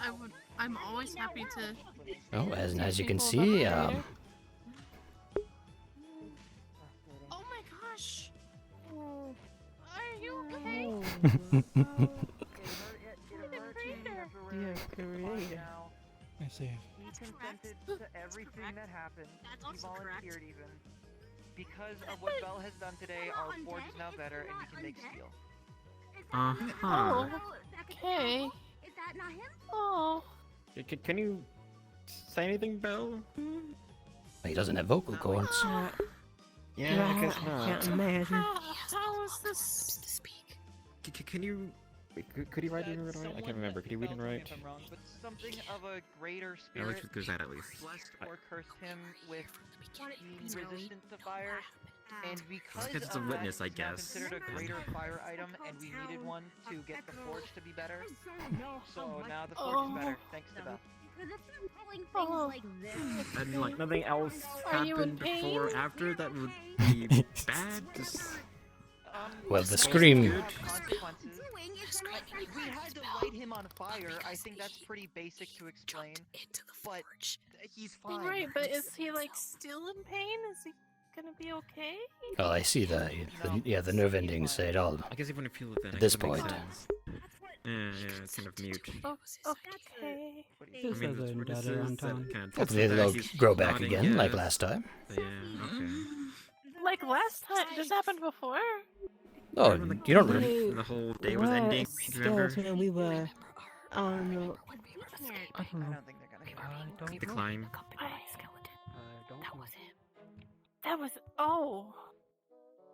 I'm always happy to. Oh, as you can people see, about the Oh my gosh! Are you okay? Dear Creator. I see. He consented to everything that happened. He volunteered even. Because of what Belle has done today, our forge is now better and we can make steel. Oh, okay. Is that not him? Oh. Can you say anything, Belle? He doesn't have vocal cords. Yeah, I guess not. Can't imagine. How is this? Can you? Could he write and read? I can't remember. Could he read and write? I'm wrong, but something of a greater At spirit least there's that at least. blessed or cursed him with being resistant to fire, and because It's of a witness, that, I it's now guess. considered a greater fire item, and we needed one to get the forge to be better. So now the forge is better, thanks to Belle. Because if you're pulling things like this, And like nothing else Are you in happened pain? before, after that would be bad. Just Well, the scream. Consequences. If we had to light him on fire, I think that's pretty basic to explain. But he's fine. Right, but is he like still in pain? Is he gonna be okay? Well, I see the nerve endings say it all. I guess even if you look at At this point. Yeah, it's kind of mute. Oh, okay. Just as a daughter on town. Hopefully they'll grow back again, like last time. Yeah, okay. Like last time? This happened before? Oh, you don't remember? The whole day was ending. Do you remember? When we were on the... I don't think they're gonna get The climb. That was oh.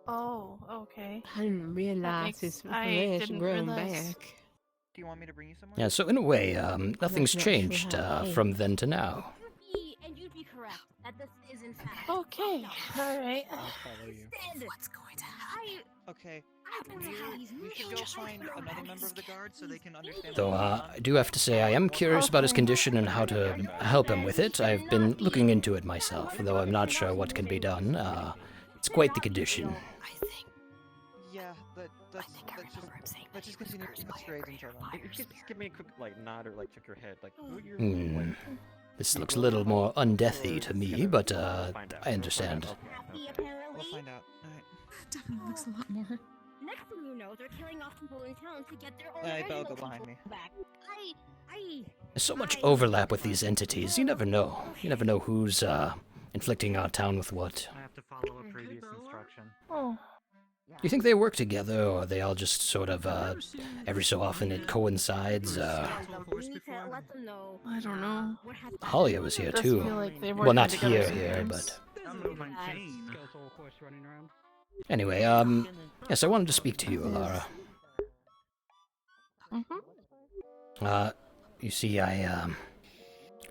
Oh, okay. I didn't realize his I flesh didn't grown realize. back. Do you want me to bring you somewhere? Yeah, so in a way, nothing's not sure changed how it from then to now. and you'd be correct that this is in fact. Okay, alright. I'll follow you. What's going to happen? Okay. We should go find another member of the guard so they can understand. Though I do have to say I am curious about his condition and how to help him with it. I've been looking into it myself, though I'm not sure what can be done. It's quite the condition. Yeah, let's just continue to strays and children. If you could just give me a quick like nod or like check your head, like what you're like. This looks a little more undeathy to me, but I understand. We'll find out. Alright. Definitely looks a lot more. Next thing you know, they're killing off people in town to get their own Hey, Belle, go animal behind me. back. There's so much overlap with these entities. You never know. You never know who's inflicting our town with what. I have to follow a previous instruction. Oh. Do you think they work together, or are they all just sort of every so often it coincides? We need to let them know. I don't know. Halia was here Does too. feel like they Well, work not together here, sometimes. but anyway, yes, I wanted to speak to you, Alara. You see,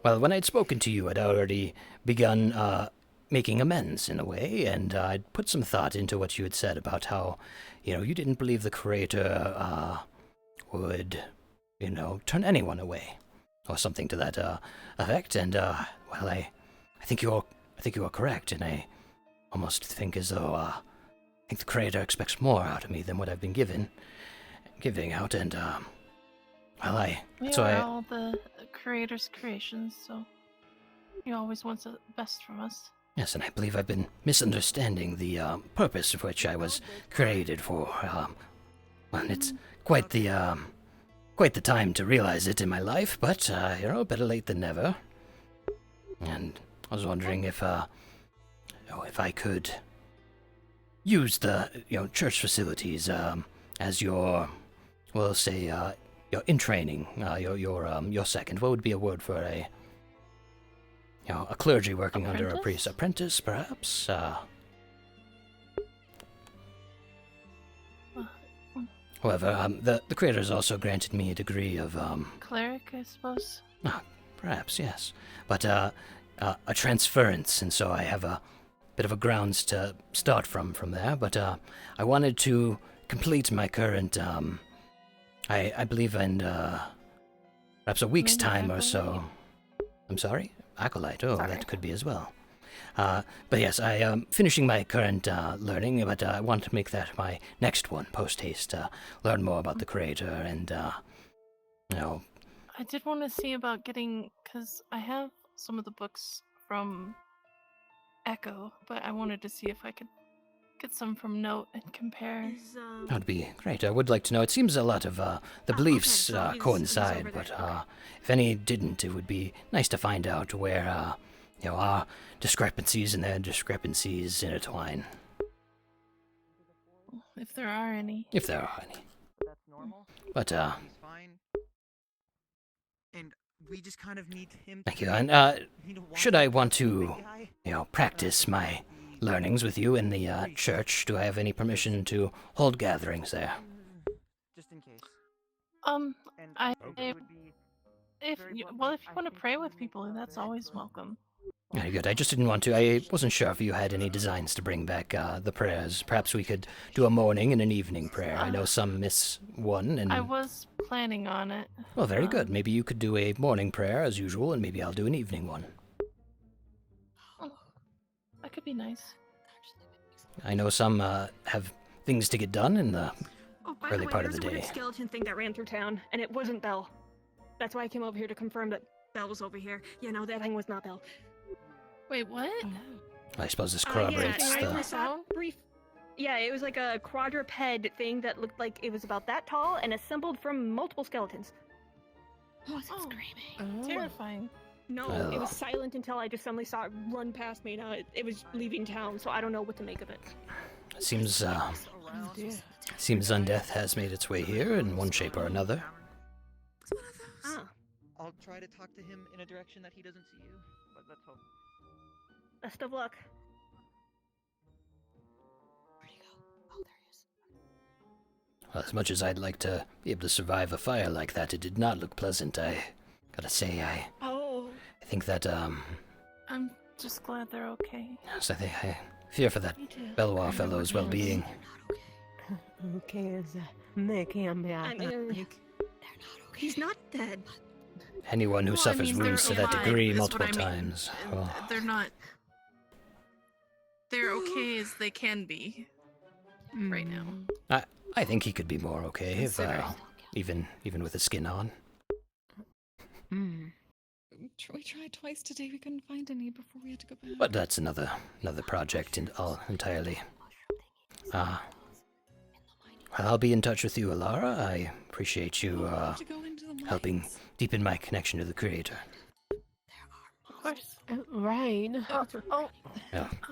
well, when I'd spoken to you, I'd already begun making amends in a way, and I'd put some thought into what you had said about how, you didn't believe the Creator would, turn anyone away, or something to that effect. And well, I think you are correct, and I almost think as though I think the Creator expects more out of me than what I've been giving out, and well, that's why. We're all the Creator's creations, so he always wants the best from us. Yes, and I believe I've been misunderstanding the purpose of which I was created for. Well, it's quite the time to realize it in my life, but better late than never. And I was wondering if I could use the church facilities as your, we'll say, your in training, your second. What would be a word for a clergy working under a priest? Apprentice, perhaps. However, the creators also granted me a degree of Cleric, I suppose. Perhaps, yes, but a transference, and so I have a bit of a grounds to start from there. But I wanted to complete my current, I believe in perhaps a week's time or so. I'm sorry, acolyte. Oh, that could be as well. But yes, I am finishing my current learning, but I want to make that my next one, post-haste, learn more about the creator and, I did want to see about getting, because I have some of the books from Echo, but I wanted to see if I could get some from Note and compare. That would be great. I would like to know. It seems a lot of the beliefs coincide, but if any didn't, it would be nice to find out where our discrepancies and their discrepancies intertwine. If there are any. If there are any. That's normal. But He's fine. And we just kind of need him. Thank you. And should I want to, practice my learnings with you in the church, do I have any permission to hold gatherings there? Just in case. If you want to pray with people, that's always welcome. Very good. I just didn't want to. I wasn't sure if you had any designs to bring back the prayers. Perhaps we could do a morning and an evening prayer. I know some miss one, and I was planning on it. Well, very good. Maybe you could do a morning prayer as usual, and maybe I'll do an evening one. Oh, that could be nice. I know some have things to get done in the early part of the There's a day. weird skeleton thing that ran through town, and it wasn't Belle. That's why I came over here to confirm that Belle was over here. Yeah, no, that thing was not Belle. Wait, what? I suppose this corroborates I the... saw brief. Yeah, it was like a quadruped thing that looked like it was about that tall and assembled from multiple skeletons. Was it screaming? Terrifying. No, it was silent until I just suddenly saw it run past me. Now it was leaving town, so I don't know what to make of it. Seems undeath has made its way here in one shape or another. I'll try to talk to him in a direction that he doesn't see you, but let's hope. Best of luck. Where'd he go? Oh, there he is. Well, as much as I'd like to be able to survive a fire like that, it did not look pleasant. I gotta say, I think that, I'm just glad they're okay. yes, I fear for that Belloir fellow's well-being. Okay, they can be. He's not dead. Anyone who suffers wounds to that degree multiple times. They're not. They're okay as they can be right now. I think he could be more okay if even with his skin on. We tried twice today. We couldn't find any before we had to go back. But that's another project entirely. Well, I'll be in touch with you, Alara. I appreciate you helping deepen my connection to the creator. Of course. Right. Well,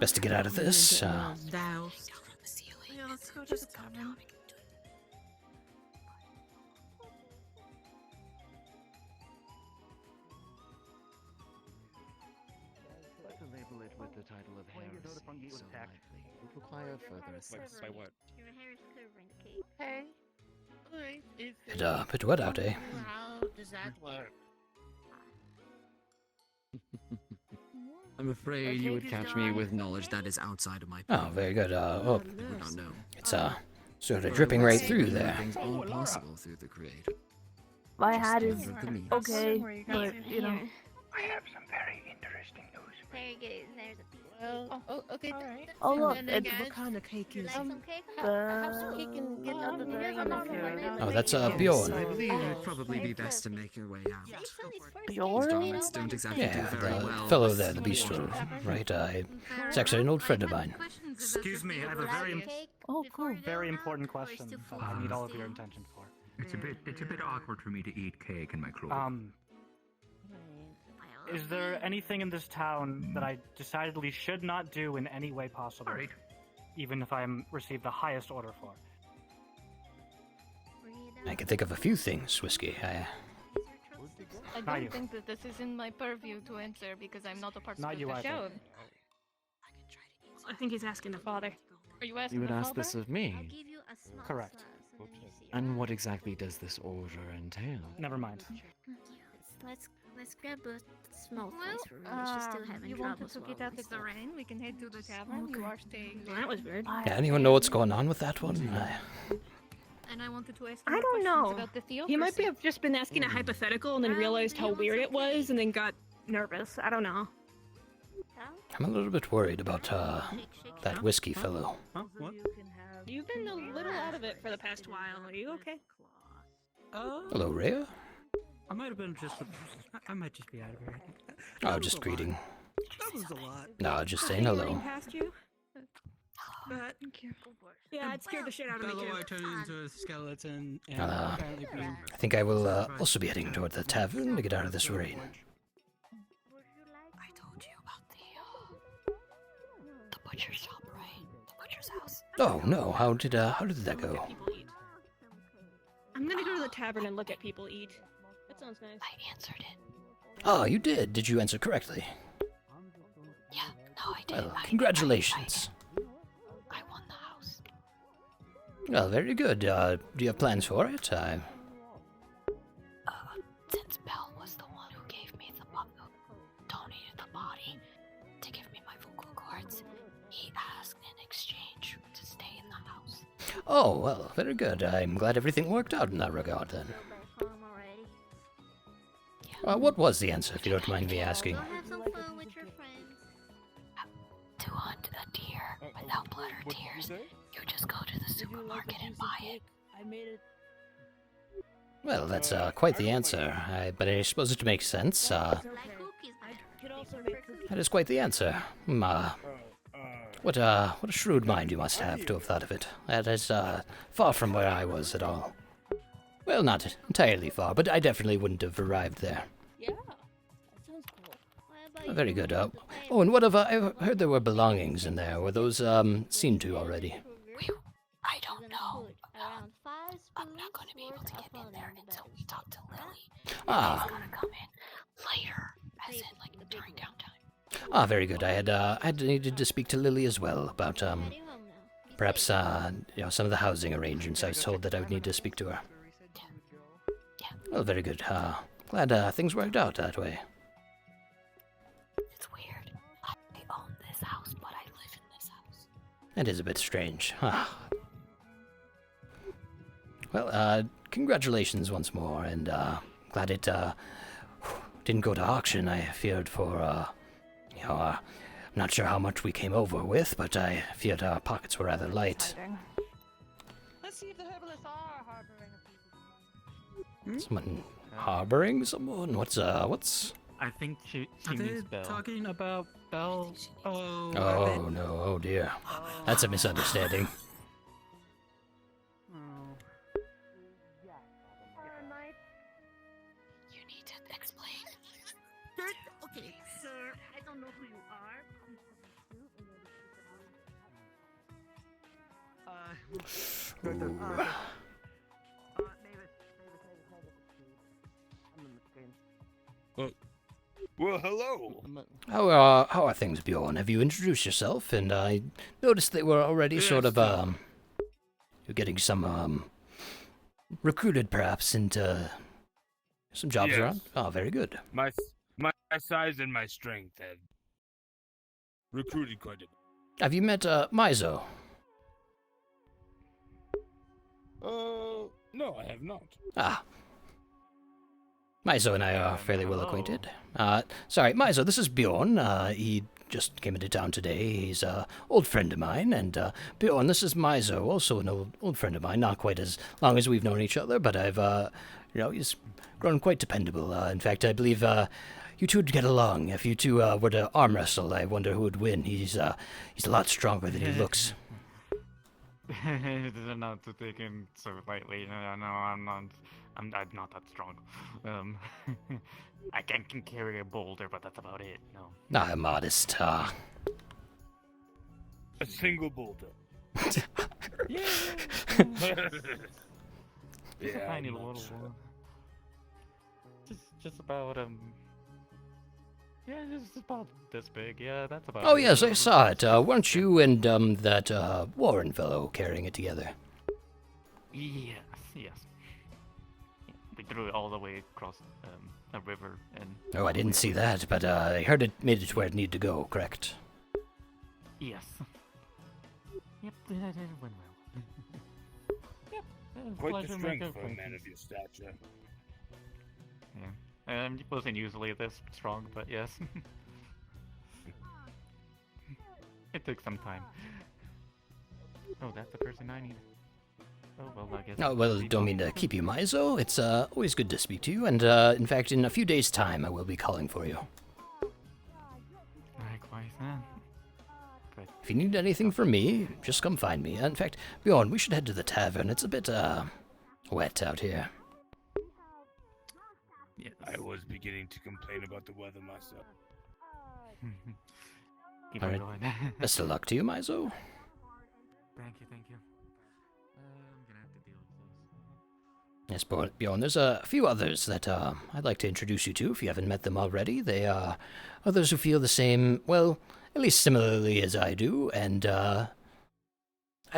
best to get out of this. Yeah, let's go to the cabin. To label it with the title of heresy, so likely. It would require further By what? Hey. Bit wet out, eh? How does that work? I'm afraid you would catch me with knowledge that is outside of my Oh, very good. I would not know. It's sort of dripping right through there. Things are possible through the creator. My hat is Standard the means. okay, but you know. I have some very interesting news. Very good. There's a piece. Well, okay. all right. Oh look, And it's then, what guys, kind of cake is Some cake? have some cake and get under the Oh, that's Bjorn. I believe it would probably be best to make your way out. Bjorn? Garments don't exactly Yeah, do very the well. fellow there, the bistro, right? It's actually an old friend of mine. Excuse me, I have a Oh, cool. very important question that I need all of your attention for. It's a bit awkward for me to eat cake in my clothes. Is there anything in this town that I decidedly should not do in any way possible? All right. even if I receive the highest order for. I can think of a few things, Whiskey. I Not don't you. think that this is in my purview to answer because I'm not a part Not of you the either. show. I think he's asking the father. Are you asking You would the ask father? this of me. Correct. And what exactly does this order entail? Never mind. Let's grab a small place for Rose. She's still having you trouble wanted to get out of the rain? We can head to the tavern. You are staying there. That was weird. Yeah, anyone know what's going on with that one? And I wanted to ask I more don't questions know. about the theocracy. He might have just been asking a hypothetical and then realized how weird it was and then got nervous. I don't know. I'm a little bit worried about that Whiskey fellow. Huh? What? You've been a little out of it for the past while. Are you okay? Hello, Rhea? I might have been just. I might just be out of here. Oh, just greeting. That was a lot. No, just saying hello. Past you? But Yeah, it scared the shit out of me too. Bellow turned into a skeleton and Uh, apparently being. I think I will also be heading toward the tavern to get out of this rain. I told you about the butcher shop, right? The butcher's house. Oh no, how did that go? I'm gonna go to the tavern and look at people eat. That sounds nice. I answered it. Oh, you did. Did you answer correctly? Yeah, no, I did. Well, congratulations. I won the house. Well, very good. Do you have plans for it? Since Belle was the one who gave me donated the body to give me my vocal cords, he asked in exchange to stay in the house. Oh, well, very good. I'm glad everything worked out in that regard then. What was the answer, if you don't mind me asking? Have some fun with your friends. To hunt a deer without blood or tears, you just go to the supermarket and buy it. I made it. Well, that's quite the answer. But I suppose it makes sense. That is quite the answer. What a shrewd mind you must have to have thought of it. That is far from where I was at all. Well, not entirely far, but I definitely wouldn't have arrived there. Yeah, that sounds cool. Very good. Oh, and what have I heard there were belongings in there? Were those seen to already? I don't know. I'm not going to be able to get in there until we talk to Lily. Ah. She's going to come in later, as in like during downtime. Ah, very good. I had needed to speak to Lily as well about perhaps some of the housing arrangements. I was told that I would need to speak to her. Well, very good. Glad things worked out that way. It's weird. I own this house, but I live in this house. It is a bit strange. Well, congratulations once more, and glad it didn't go to auction. I feared for, I'm not sure how much we came over with, but I feared our pockets were rather light. Let's see if the herbalists are harboring a people. Someone harboring someone? What's I think she Are they means Belle. talking about Belle? Oh. Oh no, oh dear. That's a misunderstanding. You need to explain. Okay, sir. I don't know who you are. Well, hello. How are things, Bjorn? Have you introduced yourself? And I noticed they were already sort of you're getting some recruited perhaps into some jobs Yes. around. Oh, very good. My size and my strength have recruited quite a bit. Have you met Mizo? No, I have not. Ah. Mizo and I are fairly well acquainted. Sorry, Mizo, this is Bjorn. He just came into town today. He's an old friend of mine. And Bjorn, this is Mizo, also an old friend of mine. Not quite as long as we've known each other, but he's grown quite dependable. In fact, I believe you two would get along. If you two were to arm wrestle, I wonder who would win. He's a lot stronger than he looks. Not to take him so lightly. No, I'm not. I'm not that strong. I can carry a boulder, but that's about it. No. I'm modest. A single boulder. Just a tiny little one. Just about yeah, just about this big. Yeah, that's about. Oh it. yes, I saw it. Weren't you and that Warren fellow carrying it together? Yes, yes. We threw it all the way across a river and. Oh, I didn't see that, but I heard it made it to where it needed to go. Correct? Yes. Yep, it went well. Yep. Quite the pleasure strength making for a man acquaintance. of your stature. Yeah. He wasn't usually this strong, but yes. It took some time. Oh, that's the person I need. Oh, well, I guess. Oh, well, don't mean to keep you, Mizo. It's always good to speak to you, and in fact, in a few days' time, I will be calling for you. Likewise, then. But If you need anything from me, just come find me. In fact, Bjorn, we should head to the tavern. It's a bit, wet out here. yes. I was beginning to complain about the weather myself. Keep All on right. going. Best of luck to you, Mizo. Thank you, thank you. I'm gonna have to deal with this. Yes, Bjorn, there's a few others that I'd like to introduce you to if you haven't met them already. They are others who feel the same, well, at least similarly as I do, and I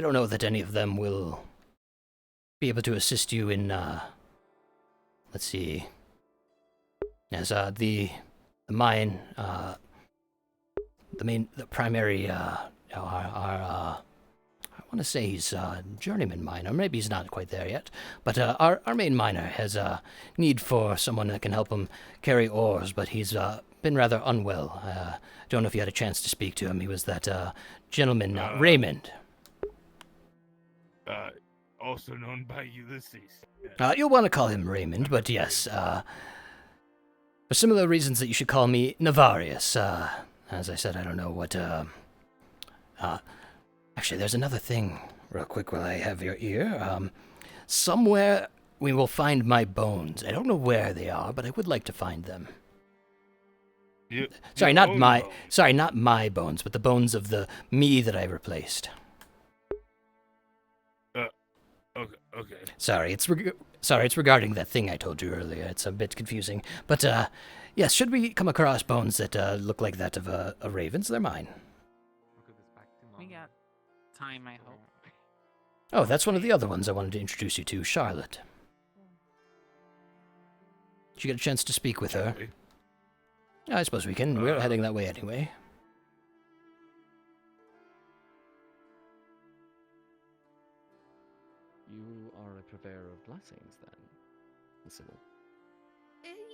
don't know that any of them will be able to assist you in, let's see, as the mine, the primary, I want to say he's a journeyman miner. Maybe he's not quite there yet. But our main miner has a need for someone that can help him carry ores, but he's been rather unwell. I don't know if you had a chance to speak to him. He was that gentleman, Raymond. Also known by Ulysses. You'll want to call him Raymond, but yes, for similar reasons that you should call me Navarius. As I said, I don't know what, actually, there's another thing, real quick, while I have your ear. Somewhere we will find my bones. I don't know where they are, but I would like to find them. Sorry, not my bones, but the bones of the me that I replaced. Okay. Sorry, it's regarding that thing I told you earlier. It's a bit confusing, but yes, should we come across bones that look like that of a raven's, they're mine. We got time, I hope. Oh, that's one of the other ones I wanted to introduce you to, Charlotte. Did you get a chance to speak with her? Yeah, I suppose we can. We're heading that way anyway. You are a purveyor of blessings, then, Sybil.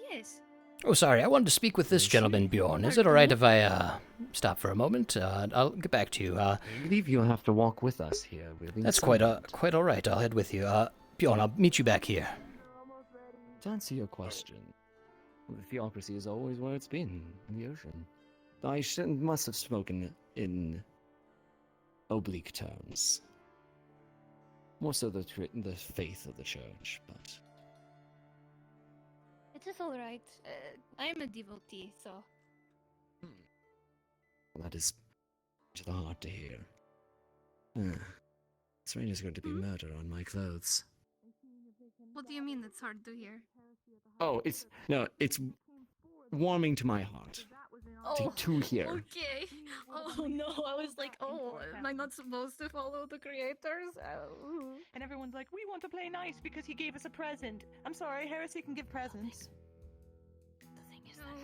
Yes. Oh, sorry, I wanted to speak with this gentleman, Bjorn. Is it alright if I stop for a moment? I'll get back to you. I believe you'll have to walk with us here. That's quite alright. I'll head with you. Bjorn, I'll meet you back here. To answer your question, the theocracy is always where it's been, in the ocean. I must have spoken in oblique terms. More so the faith of the church, but... It is alright. I'm a devotee, so... That is to the heart to hear. Serena is going to be murder on my clothes. What do you mean it's hard to hear? Oh, it's warming to my heart. To hear. Okay. Oh no, I was like, oh, am I not supposed to follow the creators? Oh. And everyone's like, we want to play nice because he gave us a present. I'm sorry, Heresy can give presents. The thing is that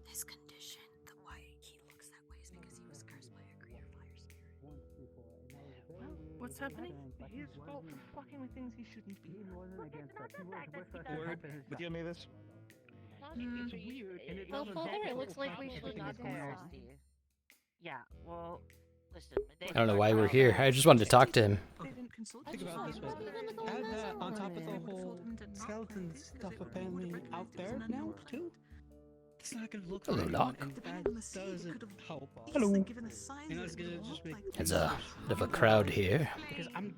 his condition, why he looks that way is because he was cursed by a greater fire spirit. What's happening? He's fucking with things he shouldn't be. Word with you, Mavis? It's weird. And Well, Father, it looks like we should not go on. Yeah, well, listen. I don't know why we're here. I just wanted to talk to him. Think about it this way. Add that on top of the whole skeleton stuff apparently out there now, too. It's not gonna look Hello, right, Doc. and that doesn't help. Hello. You know, it's gonna just make... There's a bit of a crowd here. Because I'm...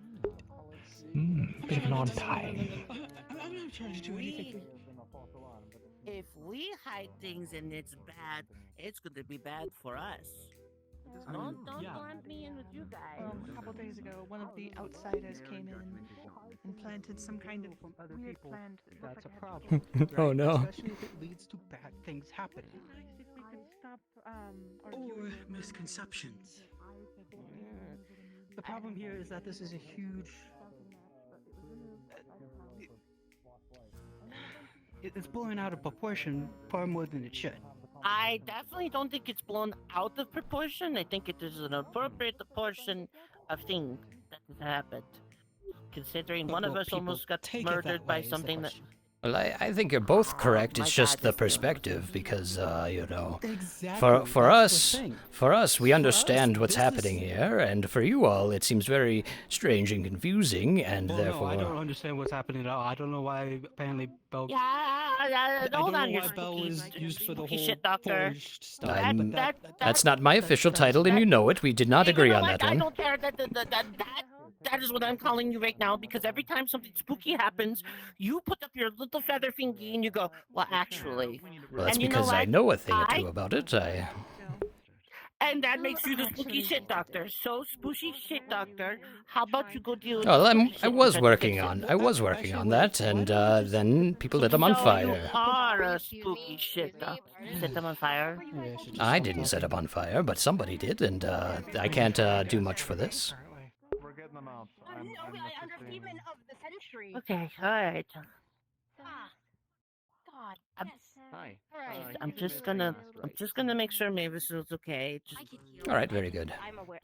Bit of an on time. I'm not trying to do anything. If we hide things and it's bad, it's going to be bad for us. Don't lump me in with you guys. A couple days ago, one of the outsiders came in and planted some kind of weird plant. That's a problem. Oh, no. Especially if it leads to bad things happening. Or misconceptions. The problem here is that this is a huge. It's blown out of proportion far more than it should. I definitely don't think it's blown out of proportion. I think it is an appropriate proportion of things that has happened. Considering one of Well, us almost got take it murdered that by way is the something that. Well, I think you're both correct. my It's just God, the this thing. perspective, because you know, Exactly, for that's the us, thing. for us, we For understand us, what's this happening is- here, and for you all, it seems very strange and confusing, and Well, therefore. no, I don't understand what's happening at all. I don't know why apparently Bell. Yeah, I don't hold know on, you why Bell spooky, was used for the spooky whole shit doctor. forged stuff. I'm- but That's not my official title, and you know it. We did not Hey, agree you know on what? that I one. don't care. That is what I'm calling you right now, because every time something spooky happens, you put up your little feather fingy and you go, well, actually. Well, that's and you know because I what? know a thing or two about it. And that makes you the spooky shit doctor. So, spooky shit doctor, how about you go deal with Well, the I spooky was shit working doctor? on, that, and then people lit them on So fire. you are a spooky shit doctor. You set them on fire? I didn't set them on fire, but somebody did, and I can't do much for this. We're getting them out. Understatement of the century. Okay, alright. God. Hi. Alright. I'm just gonna make sure Mavis is okay. Just... All right, very good. I'm aware.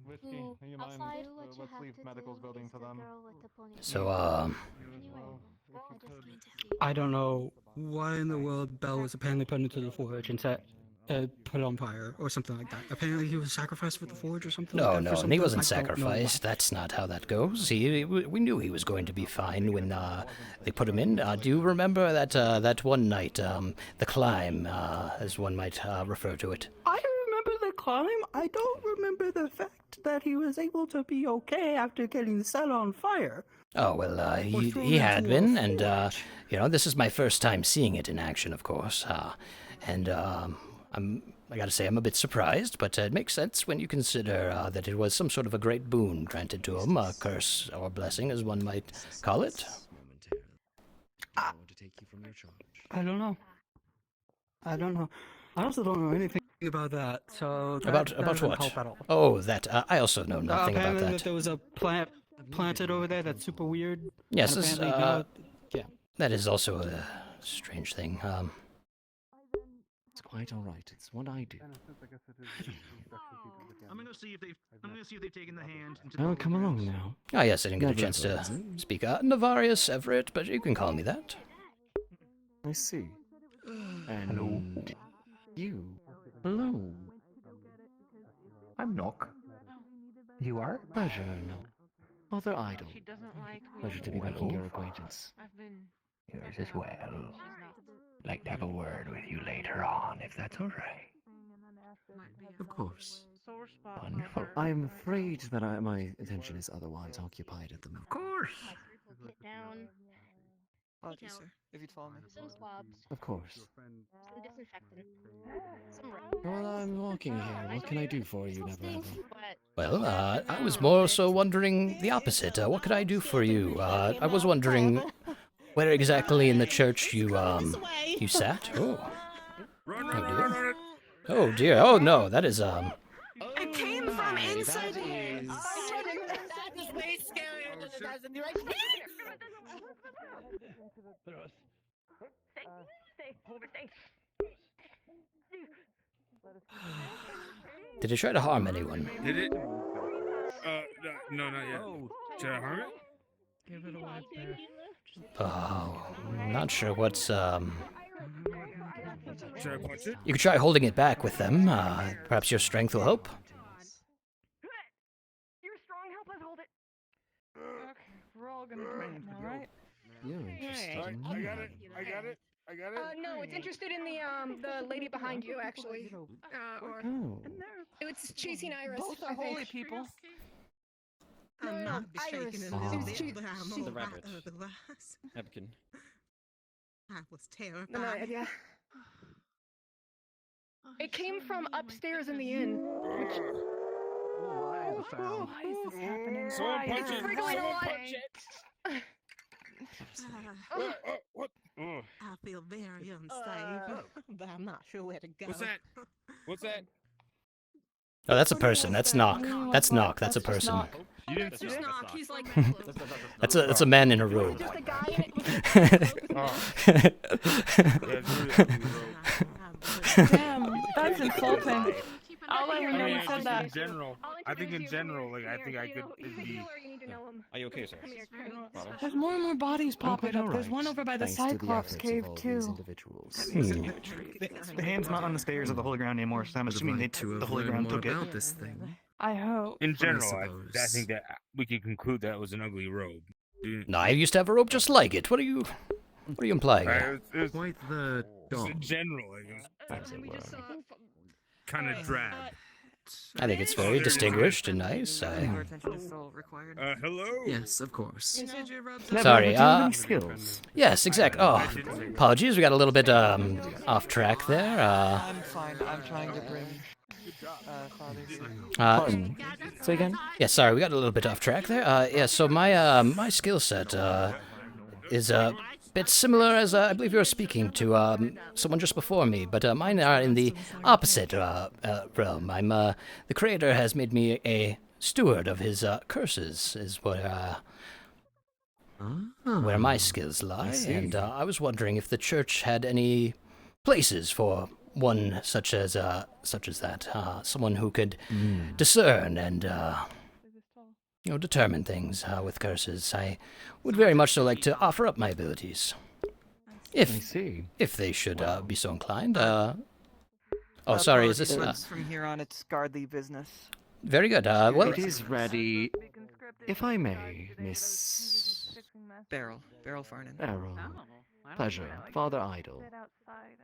Whiskey, you mind? Let's leave medical's building to them. So, I don't know why in the world Bell was apparently put into the forge and put on fire or something like that. Apparently he was sacrificed for the forge or something. no, like that no, for and he something. wasn't I don't know why. sacrificed. That's not how that goes. We knew he was going to be fine when they put him in. Do you remember that one night, the climb, as one might refer to it? I remember the climb. I don't remember the fact that he was able to be okay after getting set on fire. Oh, well, he had been, and, you know, this is my first time seeing it in action, of course, and, I gotta say, I'm a bit surprised, but it makes sense when you consider that it was some sort of a great boon granted to him, a curse or blessing, as one might call it. I don't know. I also don't know anything about that, so that About doesn't what? help at all. Oh, that, I also know nothing about Apparently that. there was a plant planted over there that's super weird. Yes, and this, apparently now- yeah. that is also a strange thing. It's quite all right. It's what I do. I'm gonna see if they've taken the hand. Oh, come along now. Ah, yes, I didn't get a Never chance to ever. speak. Navarius Everett, but you can call me that. I see. And you. Hello. I'm Nock. You are? Pleasure, no. Mother Idol. She doesn't like me. Pleasure to be making your acquaintance. I've been. Yours as well. Like to have a word with you later on, if that's all right. Of course. Sore spot. Wonderful. I am afraid that my attention is otherwise occupied at the moment. Of course. Sit down. Apologies, sir. If you'd follow me. Some swabs. Of course. Some disinfectant. Some Well, I'm walking here. What can I do for you, Never? Well, I was more so wondering the opposite. What could I do for you? I was wondering where exactly in the church you sat. Oh. Oh dear. Oh dear. Oh no, that is It came from inside. That is way scarier than it does in the right. Did it try to harm anyone? Did it? No, not yet. Did I harm it? Give it away there. Oh, not sure what's Should I punch it? You could try holding it back with them. Perhaps your strength will help. You're strong. Help us hold it. Okay, we're all gonna do it now, right? You're interested in I got it. I got it. I got it. No, it's interested in the lady behind you, actually. Or Oh. it's chasing Iris. Both I are holy think. people. I'm not Iris. The rabbit. Epkin. I was terrified. No, yeah. It came from upstairs in the inn. Which... Why is this happening? Someone Why punch is it! this Going on. happening? I feel very unsafe, but I'm not sure where to go. What's that? What's that? Oh, that's a person. That's Knock. That's Knock. That's a person. You didn't That's just Knock. He's like That's a man in a robe. Just a guy in it Damn, that's insulting. I'll let her know you said that. In general, I think in general, like I think I could. It'd be... Are you okay, sir? There's more and more bodies popping up. There's one over by the Cyclops cave too. The hand's not on the stairs of the holy ground anymore, so I'm assuming the holy ground took it. This I hope. In general, I think that we can conclude that was an ugly robe. No, I used to have a robe just like it. What are you implying? Quite the dog. In general, kind of drab. I think it's very distinguished and nice. Hello? Yes, of course. Sorry, yes, exactly. Oh, apologies, we got a little bit off track there. I'm fine. I'm trying to bring Father. Say again? Yeah, sorry, we got a little bit off track there. Yeah, so my skill set is a bit similar as I believe you were speaking to someone just before me, but mine are in the opposite realm. The creator has made me a steward of his curses, is where my skills lie, and I was wondering if the church had any places for one such as that, someone who could discern and determine things with curses. I would very much so like to offer up my abilities, if they should be so inclined. Oh, sorry, is this? From here on, it's guardly business. Very good. Well, it is ready. If I may, Miss Beryl Farnan. Beryl. Pleasure, Father Idol.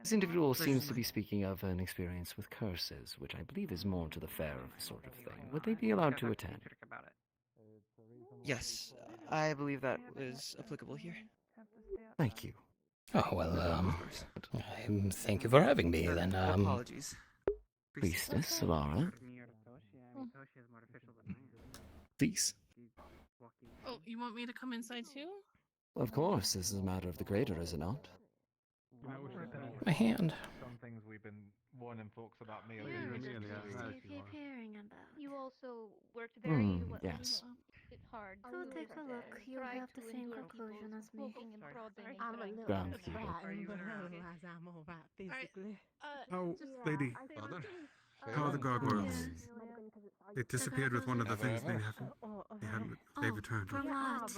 This individual seems to be speaking of an experience with curses, which I believe is more to the fair sort of thing. Would they be allowed to attend? Yes, I believe that is applicable here. Thank you. Oh, well, thank you for having me, then. Apologies. Priestess Solara. Please. Oh, you want me to come inside too? Of course, this is a matter of the creator, is it not? My hand. Some things we've been warning folks about me. You also worked there. Yes. It's hard. So take a look. You have the same conclusion as me. I'm a little Oh, lady. How are the gargoyles? They disappeared with one of the things they returned. From what?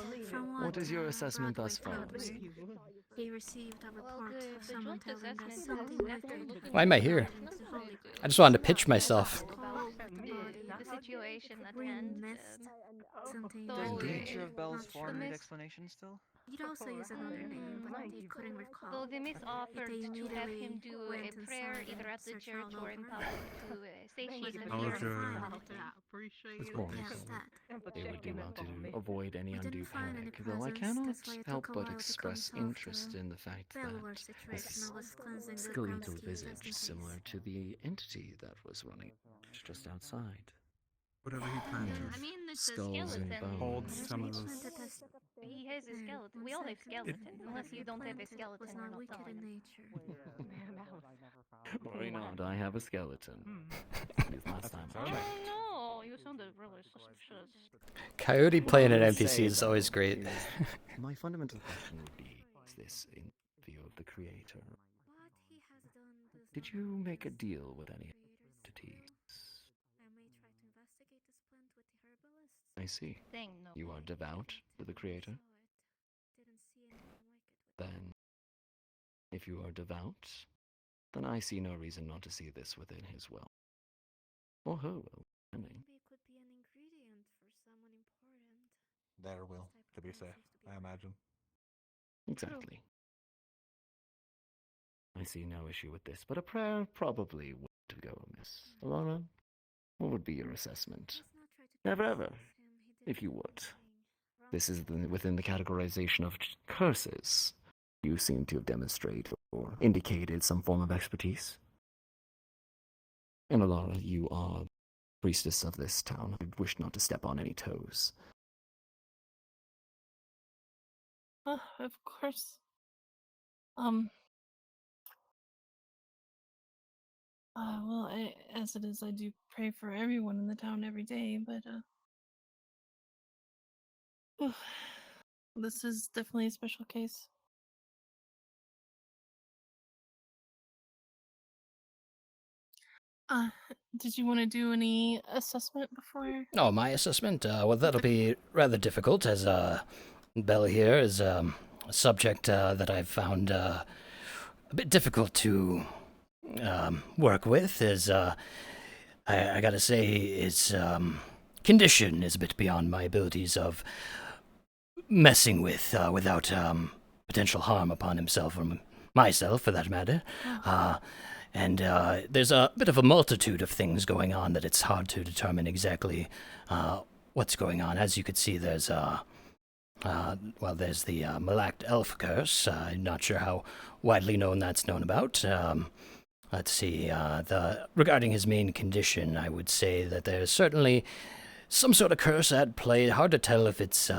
What is your assessment thus far? He received a report of someone telling us something wicked. Why am I here? I just wanted to pitch myself. The situation at hand. Something Does the nature of Belle's form need explanation still? You'd also use another name, but they couldn't recall. So the miss offered to have him do a prayer either at the church or in public to satiate the fear of Of course. It would be well to avoid any undue panic, though I cannot help but express interest in the fact that this skeletal visage similar to the entity that was running just outside. Whatever he planned to. I mean, it's Skulls a and skeleton. bones. Some of those. He has a skeleton. We all have skeletons. Unless you don't have a skeleton, was we're not not wicked telling in nature. Why not? I have a skeleton. Last time I checked. Oh no, you sounded really suspicious. Coyote playing an NPC is always great. My fundamental question would be, is this in view of the creator? Did you make a deal with any entities? I see. You are devout to the creator? Then, if you are devout, then I see no reason not to see this within his will. Or her will, depending. Their will, to be safe, I imagine. Exactly. I see no issue with this, but a prayer probably would go amiss. Alana, what would be your assessment? Never ever, if you would. This is within the categorization of curses. You seem to have demonstrated or indicated some form of expertise. And Alara, you are priestess of this town. I wish not to step on any toes. Of course. Well, as it is, I do pray for everyone in the town every day, but, this is definitely a special case. Did you want to do any assessment before? Oh, my assessment? Well, that'll be rather difficult, as Belle here is a subject that I've found a bit difficult to work with. I gotta say, its condition is a bit beyond my abilities of messing with without potential harm upon himself or myself, for that matter. And there's a bit of a multitude of things going on that it's hard to determine exactly what's going on. As you could see, there's there's the Malact Elf Curse. I'm not sure how widely known that's known about. Let's see. Regarding his main condition, I would say that there's certainly some sort of curse at play. Hard to tell if it's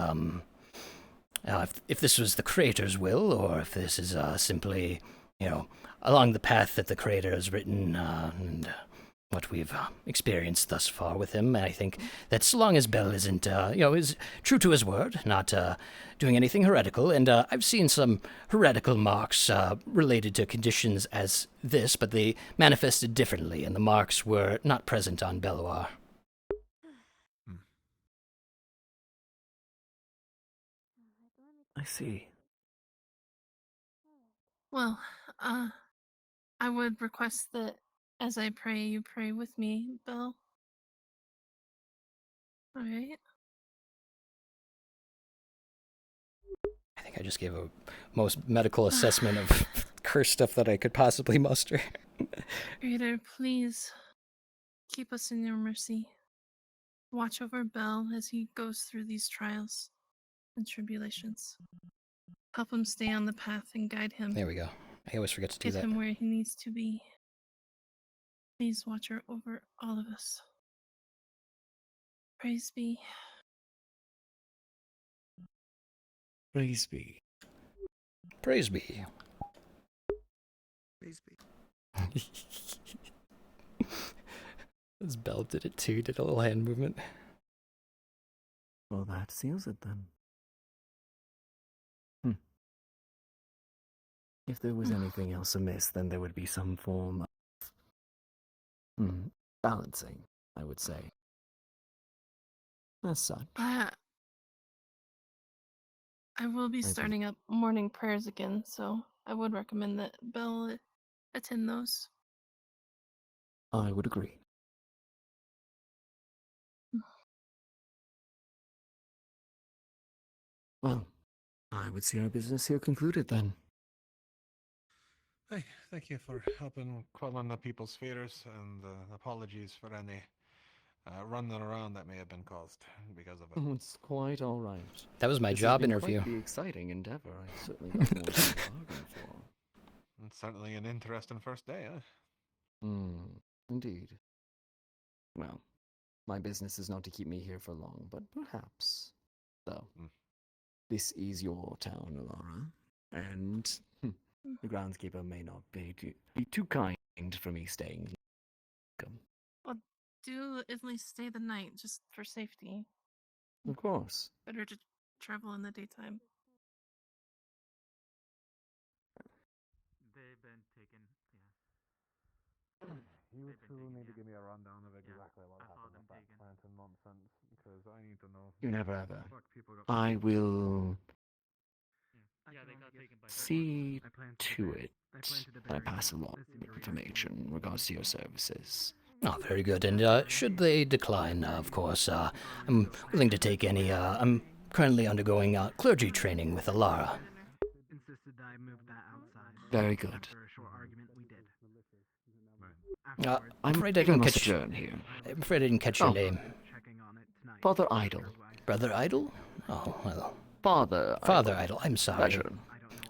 if this was the creator's will or if this is simply, along the path that the creator has written and what we've experienced thus far with him. And I think that so long as Bell isn't, is true to his word, not doing anything heretical, and I've seen some heretical marks related to conditions as this, but they manifested differently, and the marks were not present on Belloir. I see. Well, I would request that as I pray, you pray with me, Belle. Alright? I think I just gave a most medical assessment of curse stuff that I could possibly muster. Creator, please keep us in your mercy. Watch over Bell as he goes through these trials and tribulations. Help him stay on the path and guide him. There we go. I always forget to do Get that. him where he needs to be. Please watch over all of us. Praise be. Praise be. Praise be. Praise be. As Belle did it too, did a little hand movement. Well, that seals it then. If there was anything else amiss, then there would be some form of balancing, I would say. As such. I will be starting up morning prayers again, so I would recommend that Belle attend those. I would agree. Well, I would see our business here concluded then. Hey, thank you for helping quell on the people's fears, and apologies for any running around that may have been caused because of it. Oh, it's quite all right. That was my This has job been interview. Quite the exciting endeavor. I certainly got more than I bargained for. It's certainly an interesting first day, huh? Indeed. Well, my business is not to keep me here for long, but perhaps. Though, this is your town, Alara, and the groundskeeper may not be too kind for me staying. Well, do at least stay the night, just for safety. Of course. Better to travel in the daytime. They've been taken, You two need to give me a rundown of exactly what happened with that planting nonsense, because I need to know. You never ever. Fuck people got I will Yeah, they got taken by see to it that I pass along information in regards to your services. Oh, very good. And should they decline, of course, I'm willing to take any. I'm currently undergoing clergy training with Alara. Very good. I'm afraid I didn't catch your here. I'm afraid I didn't catch your name. Father Idle. Brother Idle? Oh, well. Father Idle. I'm sorry. Pleasure.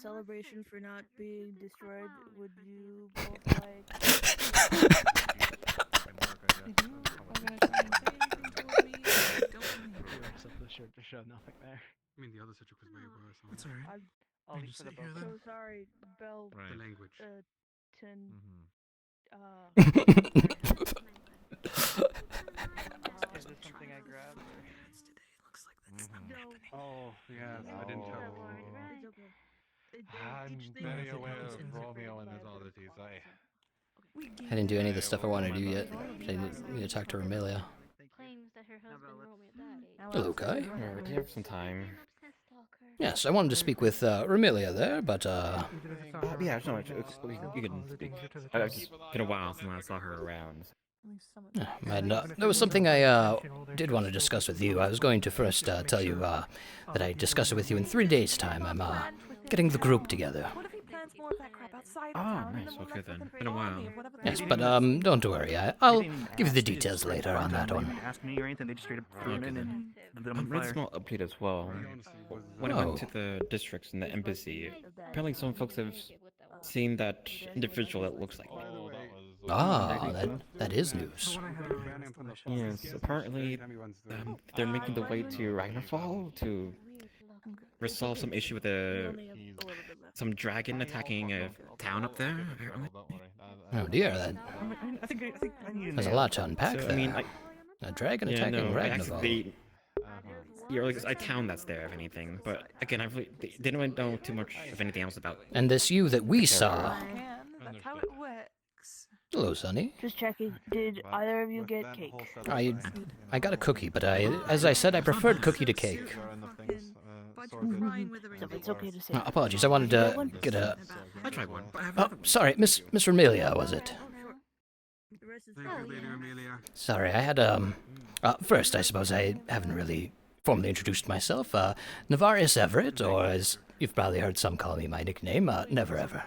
celebration for not being destroyed, would you both like? If you are gonna try and say anything toward me, don't to show nothing there. I mean, the other situation was way worse. That's alright. I'll leave for the both. So sorry, Belle. The language. Is this something I grabbed? Oh, yes, I didn't tell. It's okay. I'm very aware of Romeo and his oddities. I didn't do any of the stuff I wanted to do yet. I need to talk to Romelia. Claims that her husband Romeo died. Hello, Kai. Alright, do you have some time? Yes, I wanted to speak with Romelia there, but Yeah, no, you can speak. It's been a while since I saw her around. And, there was something I did want to discuss with you. I was going to first tell you that I discuss it with you in 3 days' time. I'm getting the group together. Oh, nice. Okay then. Been a while. Yes, but don't worry. I'll give you the details later on that one. Ask me or anything, they just straight up threw him in and lit him on Read a fire. small update as well. When I went to the districts and the embassy, apparently some folks have seen that individual that looks like me. Ah, that is news. Yes, apparently they're making the way to Ragnarfall to resolve some issue with some dragon attacking a town up there. Apparently. Oh dear, there's a lot to unpack So, there. I mean, A dragon attacking Ragnarfall. Like a town that's there, if anything. But again, I really didn't really know too much of anything else about. And this you that we saw. That's how it works. Hello, Sonny. Just checking. Did either of you get cake? I got a cookie, but as I said, I preferred cookie to cake. It's okay to say. Apologies, I wanted to get a. I tried one. Oh, sorry, Miss Romelia, was it? Thank you, Lady Amelia. Sorry, I had first, I suppose I haven't really formally introduced myself. Navarius Everett, or as you've probably heard some call me my nickname, Never Ever.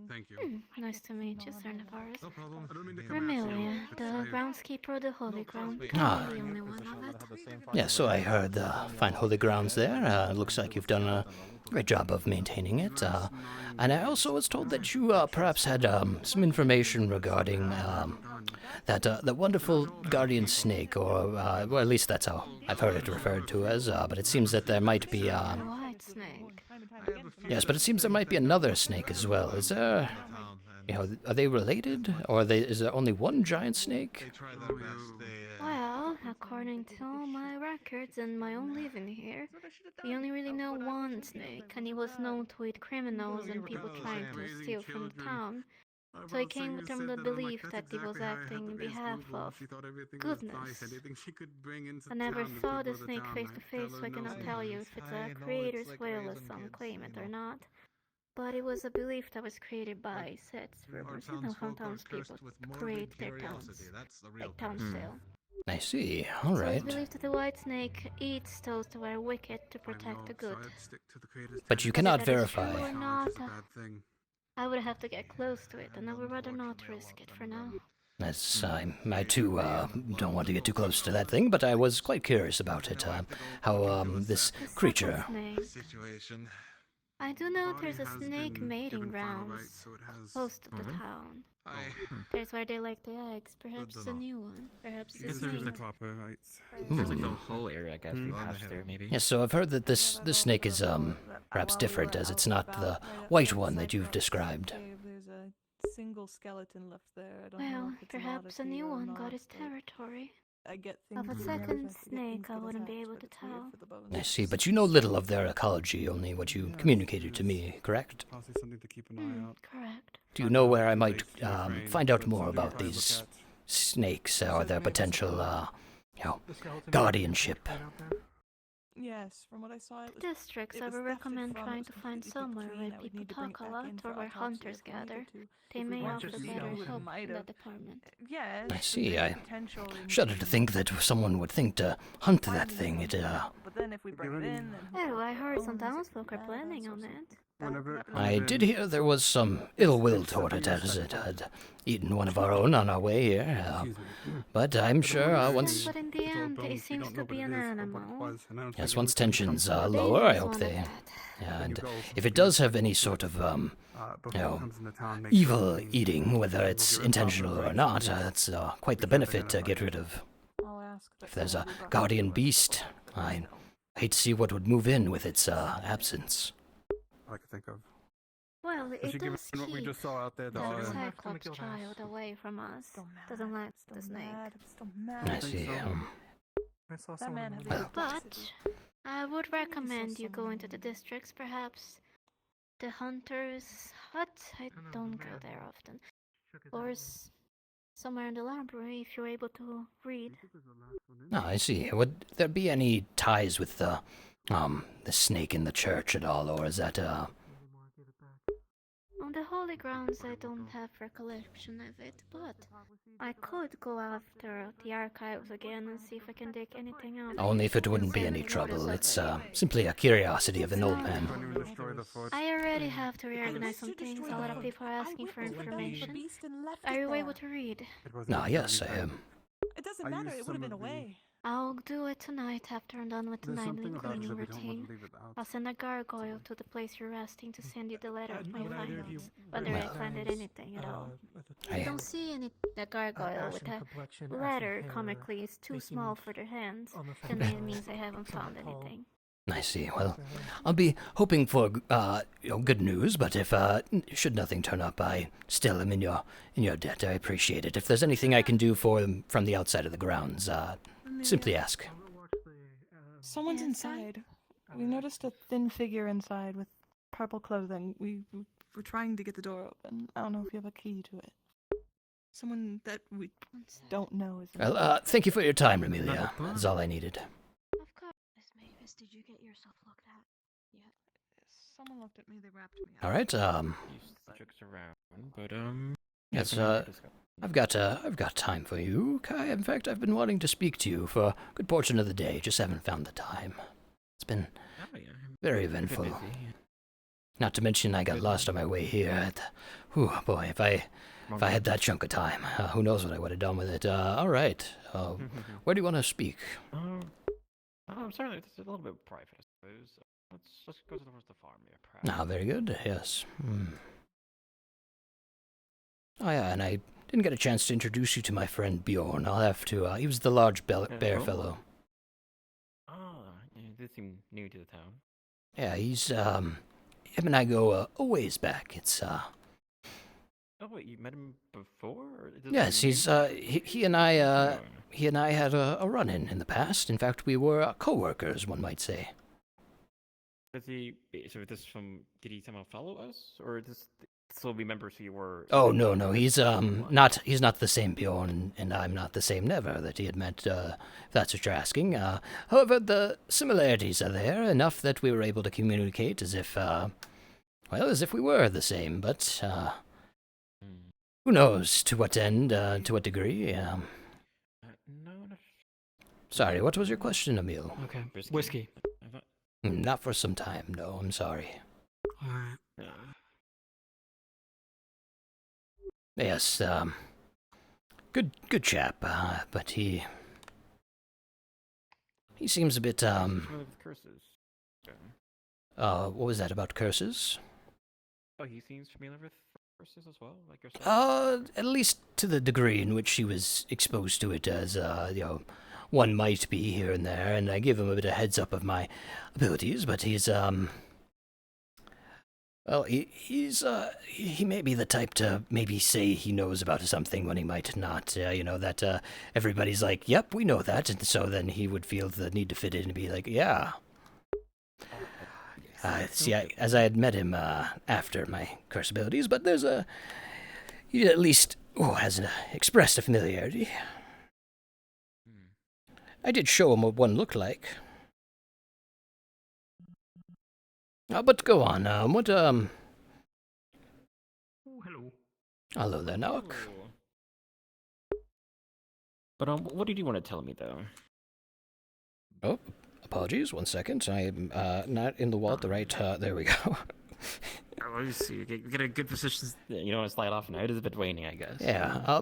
Thank you. Nice to meet you, Sir Navarus. No problem. I don't mean to come Romelia, the groundskeeper of the Holy Ground. Ah. The only one of it. Yeah, so I heard the fine holy grounds there. Looks like you've done a great job of maintaining it. And I also was told that you perhaps had some information regarding that wonderful guardian snake, or well, at least that's how I've heard it referred to as. But it seems that there might be White snake. yes, but it seems there might be another snake as well. Is there? Are they related, or is there only one giant snake? Well, according to all my records and my own living here, we only really know one snake, and he was known to eat criminals and people trying to steal from the town. So he came with the belief that he was acting in behalf of goodness. I never saw the snake face to face, so I cannot tell you if it's a creator's will as some claim it or not. But it was a belief that was created by sets, rumors, you know how townspeople create their towns, like townsdale. I see. All So right. it's believed that the white snake eats those that were wicked to protect the good. But you cannot Whether that is verify. true or not, I would have to get close to it, and I would rather not risk it for now. That's I too don't want to get too close to that thing, but I was quite curious about it. How this creature. Situation. I do know there's a snake mating grounds close to the town. There's where they like the eggs. Perhaps a new one. Perhaps a Yes, there's snake. the copper rights. There's like the whole area, I guess, we passed through, maybe. Yes, so I've heard that this snake is perhaps different, as it's not the white one that you've described. There's a single skeleton left there. I don't know Well, if it's an perhaps a oddity new or one not, got its but territory. I get Of a things second I snake, I wouldn't be able to tell. I see, but you know little of their ecology, only what you communicated to me, correct? Something to keep an eye out. Correct. Do you know where I might find out more about these snakes or their potential, guardianship? Yes, from what I saw, it was, Districts, I would recommend trying to find somewhere where people talk a lot or where hunters gather. They may offer better help in that department. Yes. I see. I shudder to think that someone would think to hunt that thing. But then if we bring it in, Oh, I heard some townsfolk are planning on it. I did hear there was some ill will toward it, as it had eaten one of our own on our way here. But I'm sure once, But in the end, it seems to be an animal. yes, once tensions lower, I hope they. Yeah, and if it does have any sort of evil eating, whether it's intentional or not, that's quite the benefit to get rid of. If there's a guardian beast, I hate to see what would move in with its absence. I could think of. Well, it Should give does it what we keep just saw out there. the Cyclops child away from us. Doesn't like the snake. I see. That man has But I would recommend you go into the districts, perhaps. the hunter's hut. I don't go there often. Or somewhere in the library if you're able to read. Ah, I see. Would there be any ties with the snake in the church at all, or is that, On the holy grounds, I don't have recollection of it, but I could go after the archives again and see if I can dig anything out. Only if it wouldn't be any trouble. It's, simply a curiosity of an old man. I already have to reorganize some things. A lot of people are asking for information. Are you able to read? Ah, yes, I am. It doesn't matter, it would have been away. I'll do it tonight after I'm done with the nightly cleaning routine. I'll send a gargoyle to the place you're resting to send you the letter with my findings, whether I finded anything at all. I don't see the gargoyle with a letter comically is too small for their hands, then it means I haven't found anything. I see. Well, I'll be hoping for, good news, but if, should nothing turn up, I still am in your debt. I appreciate it. If there's anything I can do for them from the outside of the grounds, simply ask. Someone's inside. We noticed a thin figure inside with purple clothing. We were trying to get the door open. I don't know if you have a key to it. Someone that we don't know is. Well, thank you for your time, Amelia. That's all I needed. Of course, Mavis. Did you get yourself looked at? Yeah. Someone looked at me. They wrapped me up. All right. Tricks around, but Yes. I've got time for you, Kai. In fact, I've been wanting to speak to you for a good portion of the day. Just haven't found the time. It's been very eventful. Not to mention, I got lost on my way here. Whew, boy, if I had that chunk of time, who knows what I would have done with it. All right. Where do you want to speak? I'm sorry, it's a little bit private, I suppose. Let's go towards the farm there, perhaps. Ah, very good. Yes. Oh yeah, and I didn't get a chance to introduce you to my friend Bjorn. I'll have to. He was the large bear fellow. Oh, yeah, they seem new to the town. Yeah, he's him and I go a ways back. It's Oh wait, you met him before? Or yes, he's he and I had a run-in in the past. In fact, we were co-workers, one might say. Did he somehow follow us, or does still remembers who you were? Oh no, he's not the same Bjorn, and I'm not the same Never that he had met. If that's what you're asking. However, the similarities are there enough that we were able to communicate as if we were the same. But who knows to what end, to what degree? No. Sorry, what was your question, Emil? Okay, whiskey. Not for some time, no. I'm sorry. Yes, good chap, but he seems a bit, Curses. what was that about curses? Oh, he seems familiar with curses as well, like yourself? At least to the degree in which he was exposed to it as, one might be here and there, and I give him a bit of heads up of my abilities, but he's, well, he may be the type to maybe say he knows about something when he might not. That everybody's like, yep, we know that. And so then he would feel the need to fit in and be like, yeah. As I had met him after my curse abilities, but he at least has expressed a familiarity. I did show him what one looked like. But go on, Oh, hello. Hello there, Nock. But, what did you want to tell me, though? Oh, apologies, 1 second. I'm, not in the wall at the right, there we go. Oh, I see. You get a good position, slide off now. It is a bit waning, I guess. Yeah,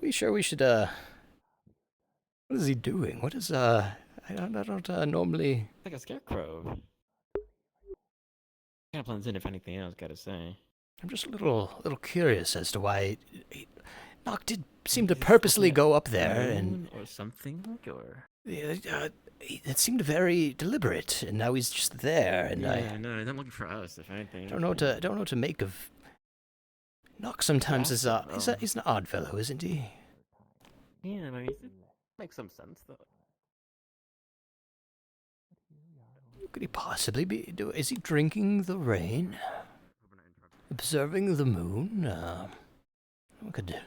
we should, what is he doing? What is, I don't normally... Like a scarecrow. Kind of blends in, if anything else, gotta say. I'm just a little curious as to why Nock did seem to purposely go up there and... Or something, or... it seemed very deliberate, and now he's just there, and no, I'm looking for us, if anything. don't know what to make of... Nock sometimes is he's an odd fellow, isn't he? Yeah, I mean, it makes some sense, though. What could he possibly be doing? Is he drinking the rain? Observing the moon, we could...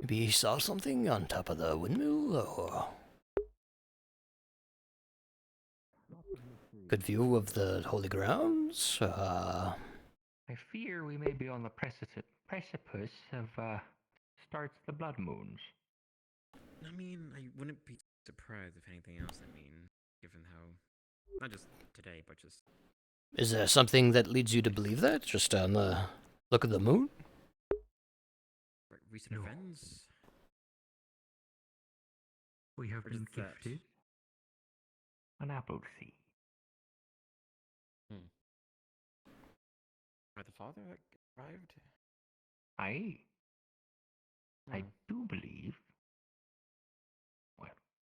Maybe he saw something on top of the windmill, or... Good view of the holy grounds, I fear we may be on the precipice of, starts the blood moons. I mean, I wouldn't be surprised if anything else, given how... Not just today, but just... Is there something that leads you to believe that, just on the look of the moon? Recent events? We have been gifted an apple seed. By the father that arrived? I do believe. Well,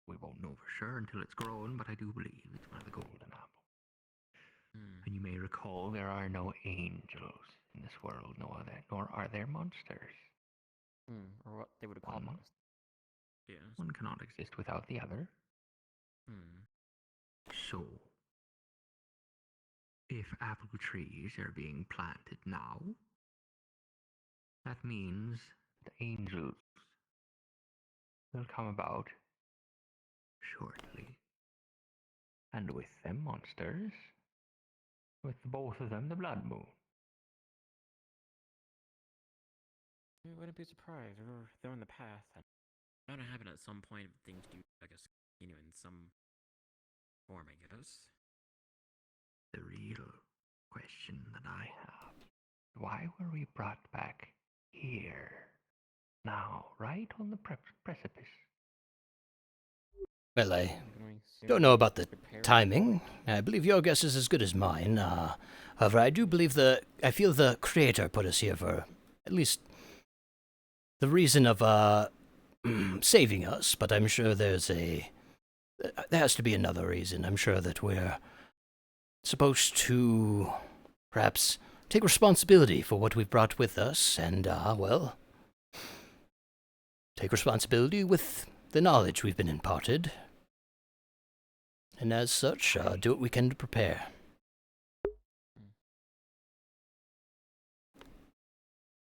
we won't know for sure until it's grown, but I do believe it's one of the golden apple. And you may recall there are no angels in this world, nor are there monsters. Or what they would have called us. Yes. One cannot exist without the other. So, if apple trees are being planted now, that means the angels will come about shortly. And with them monsters, with both of them the blood moon. I wouldn't be surprised. They're on the path. Bound to happen at some point. Things do, I guess, continue in some form, I guess. The real question that I have, why were we brought back here? Now, right on the precipice. Well, I don't know about the timing. I believe your guess is as good as mine. However, I do believe I feel the Creator put us here for at least the reason of saving us, but I'm sure there has to be another reason. I'm sure that we're supposed to perhaps take responsibility for what we've brought with us and, well, take responsibility with the knowledge we've been imparted. And as such, do what we can to prepare.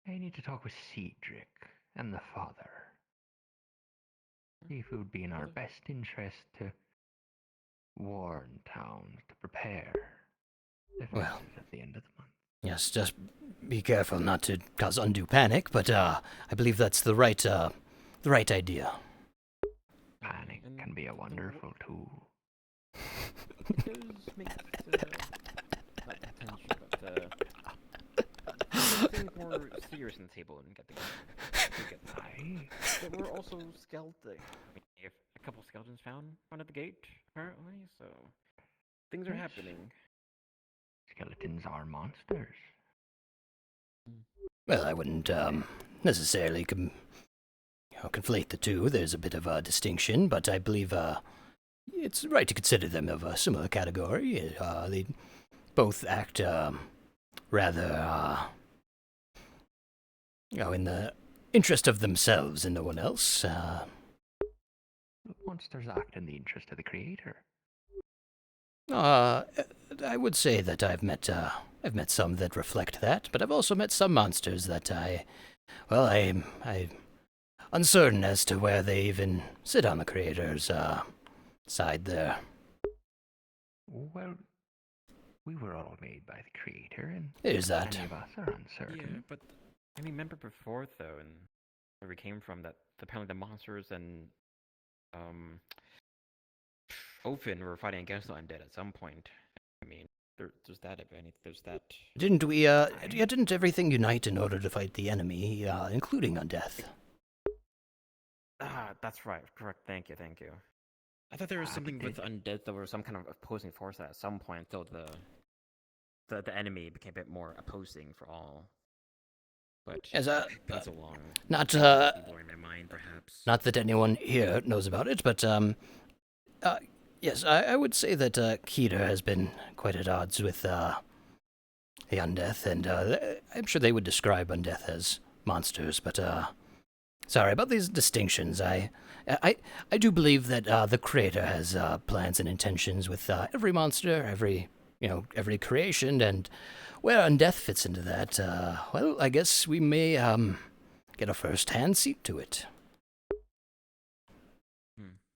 I need to talk with Cedric and the father. See if it would be in our best interest to warn towns to prepare. Well, at the end of the month. Yes, just be careful not to cause undue panic, but I believe that's the right idea. Panic can be a wonderful tool. It does make not attention, but things more serious on the table and get the But we're also a couple skeletons found front of the gate, apparently, so things are happening. Skeletons are monsters. Well, I wouldn't necessarily conflate the two. There's a bit of a distinction, but I believe it's right to consider them of a similar category. They both act rather, in the interest of themselves and no one else. Monsters act in the interest of the Creator. I would say that I've met some that reflect that, but I've also met some monsters that I'm uncertain as to where they even sit on the Creator's side there. Well, we were all made by the Creator, and there's that. Many of us are uncertain. Yeah, but I remember before, though, and where we came from, that apparently the monsters and Open were fighting against the undead at some point. I mean, there's that. If any, there's that. Didn't we? Didn't everything unite in order to fight the enemy, including undeath? That's right. Correct. Thank you. I thought there was something with undead. There was some kind of opposing force at some point, though the enemy became a bit more opposing for all. But that's a long. Not in my mind, perhaps. Not that anyone here knows about it, but yes, I would say that Keter has been quite at odds with the undeath, and I'm sure they would describe undeath as monsters, but Sorry about these distinctions. I do believe that the creator has plans and intentions with every monster, every creation, and where undeath fits into that. Well, I guess we may get a first-hand seat to it.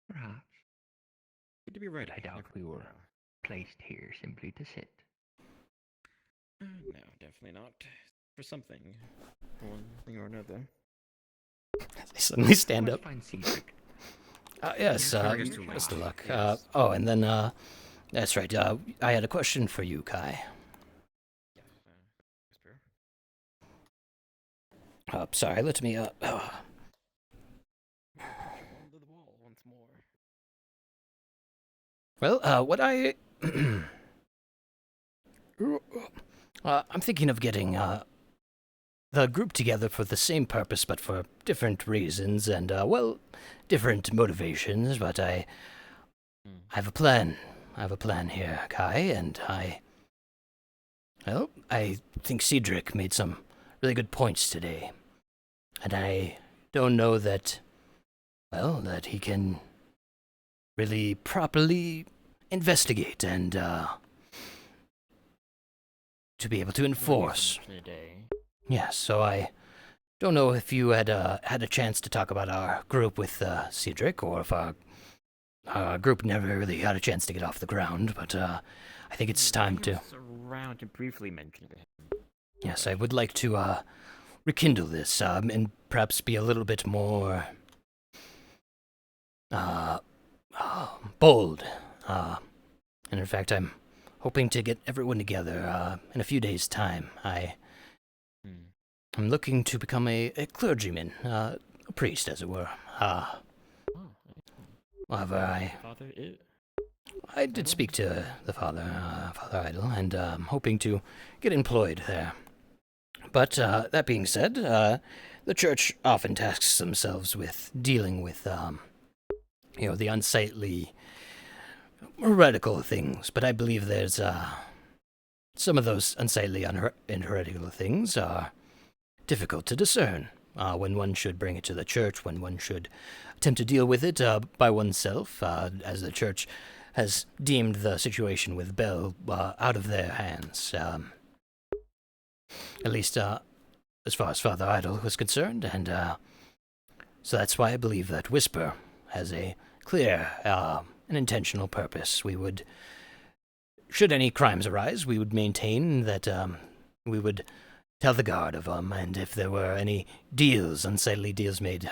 Perhaps. Good to be ready. I doubt we were placed here simply to sit. No, definitely not. For something. For one thing or another. They suddenly stand up. Find Cedric. Yes, best of luck. Oh, and then, that's right, I had a question for you, Kai. Sorry, let me, Well, what I... I'm thinking of getting, the group together for the same purpose, but for different reasons, and, well, different motivations, but I have a plan. I have a plan here, Kai, and well, I think Cedric made some really good points today. And I don't know that, well, that he can really properly investigate and, to be able to enforce. Yes, so I don't know if you had a chance to talk about our group with Cedric, or if our group never really had a chance to get off the ground, but I think it's time to... Around to briefly mention it. Yes, I would like to rekindle this, and perhaps be a little bit more bold. And in fact, I'm hoping to get everyone together in a few days' time. I'm looking to become a clergyman, a priest, as it were. However, I did speak to the Father Idol, and hoping to get employed there. But that being said, the church often tasks themselves with dealing with, the unsightly, heretical things. But I believe there's some of those unsightly and heretical things are difficult to discern. When one should bring it to the church, when one should attempt to deal with it by oneself, as the church has deemed the situation with Bell out of their hands. At least as far as Father Idol was concerned, and so that's why I believe that Whisper has a clear and intentional purpose. We would, should any crimes arise, we would maintain that we would tell the guard of them, and if there were any deals, unsightly deals made,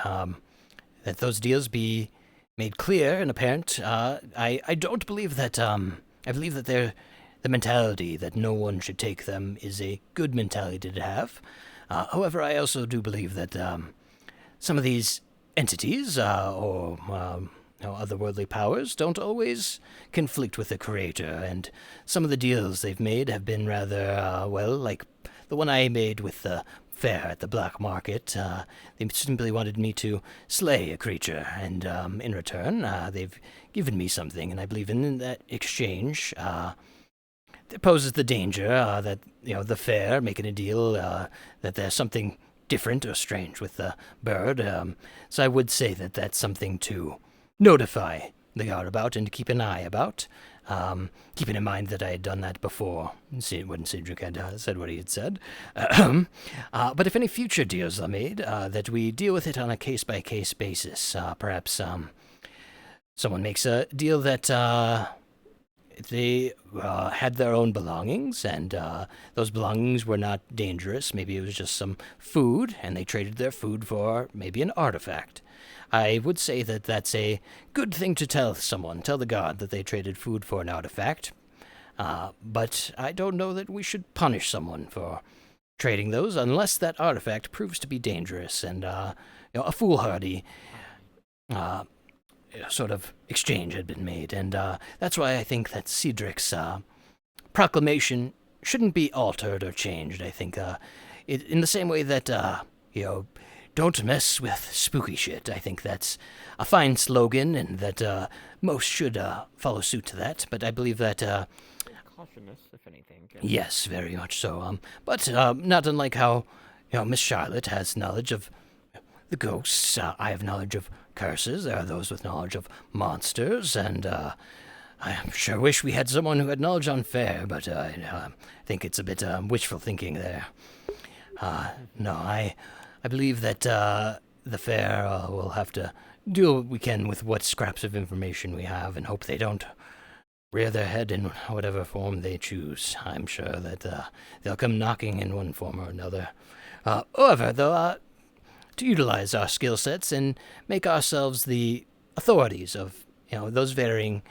that those deals be made clear and apparent. I don't believe that, I believe that the mentality that no one should take them is a good mentality to have. However, I also do believe that some of these entities, or otherworldly powers, don't always conflict with the Creator, and some of the deals they've made have been rather, well, like the one I made with the fair at the black market. They simply wanted me to slay a creature, and in return, they've given me something, and I believe in that exchange, it poses the danger that, the fair making a deal, that there's something different or strange with the bird. So I would say that that's something to notify the guard about and to keep an eye about. Keeping in mind that I had done that before, when Cedric had said what he had said. But if any future deals are made, that we deal with it on a case-by-case basis. Perhaps someone makes a deal that they had their own belongings, and those belongings were not dangerous. Maybe it was just some food, and they traded their food for maybe an artifact. I would say that that's a good thing to tell someone, tell the god that they traded food for an artifact. But I don't know that we should punish someone for trading those unless that artifact proves to be dangerous and a foolhardy sort of exchange had been made. And that's why I think that Cedric's proclamation shouldn't be altered or changed. I think in the same way that, don't mess with spooky shit. I think that's a fine slogan, and that most should follow suit to that. But I believe that... Cautious, if anything. Yes, very much so. But not unlike how, Miss Charlotte has knowledge of the ghosts. I have knowledge of curses. There are those with knowledge of monsters, and I sure wish we had someone who had knowledge on fair, but I think it's a bit wishful thinking there. No, I believe that the fair will have to do what we can with what scraps of information we have and hope they don't rear their head in whatever form they choose. I'm sure that they'll come knocking in one form or another. However, though, to utilize our skill sets and make ourselves the authorities of, those varying